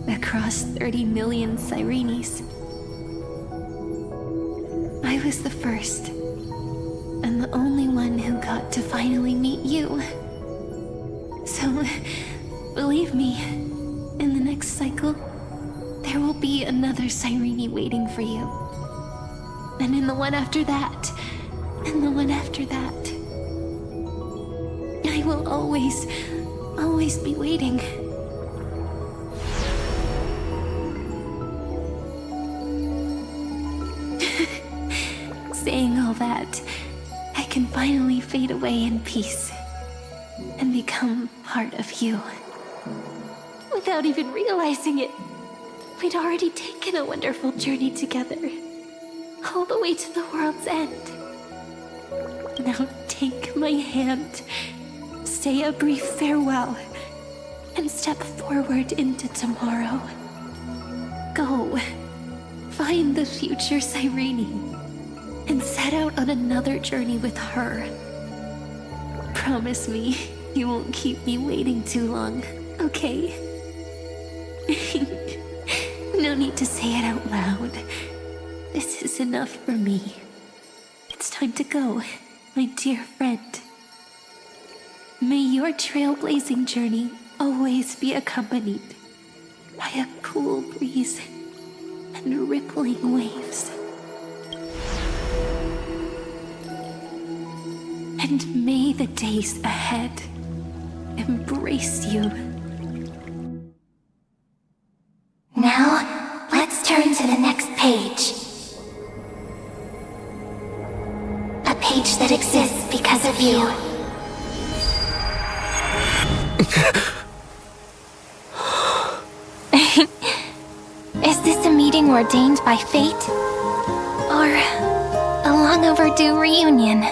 Speaker 6: across 30 million Cyrenes, I was the first, and the only one who got to finally meet you. So, believe me, in the next cycle, there will be another Cyrene waiting for you. And in the one after that, and the one after that. I will always be waiting. Saying all that, I can finally fade away in peace and become part of you. Without even realizing it, we'd already taken a wonderful journey together, all the way to the world's end. Now take my hand, say a brief farewell, and step forward into tomorrow. Go, find the future Cyrene, and set out on another journey with her. Promise me you won't keep me waiting too long, okay? No need to say it out loud. This is enough for me. It's time to go, my dear friend. May your trailblazing journey always be accompanied by a cool breeze and rippling waves. And may the days ahead embrace you.
Speaker 2: Now, let's turn to the next page. A page that exists because of you. Is this a meeting ordained by fate? Or a long overdue reunion?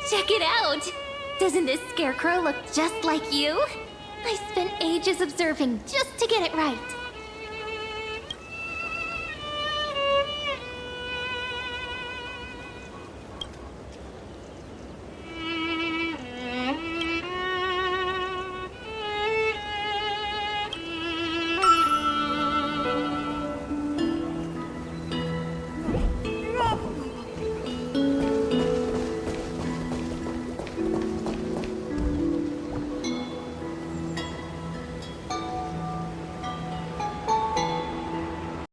Speaker 2: Check it out! Doesn't this scarecrow look just like you? I spent ages observing just to get it right.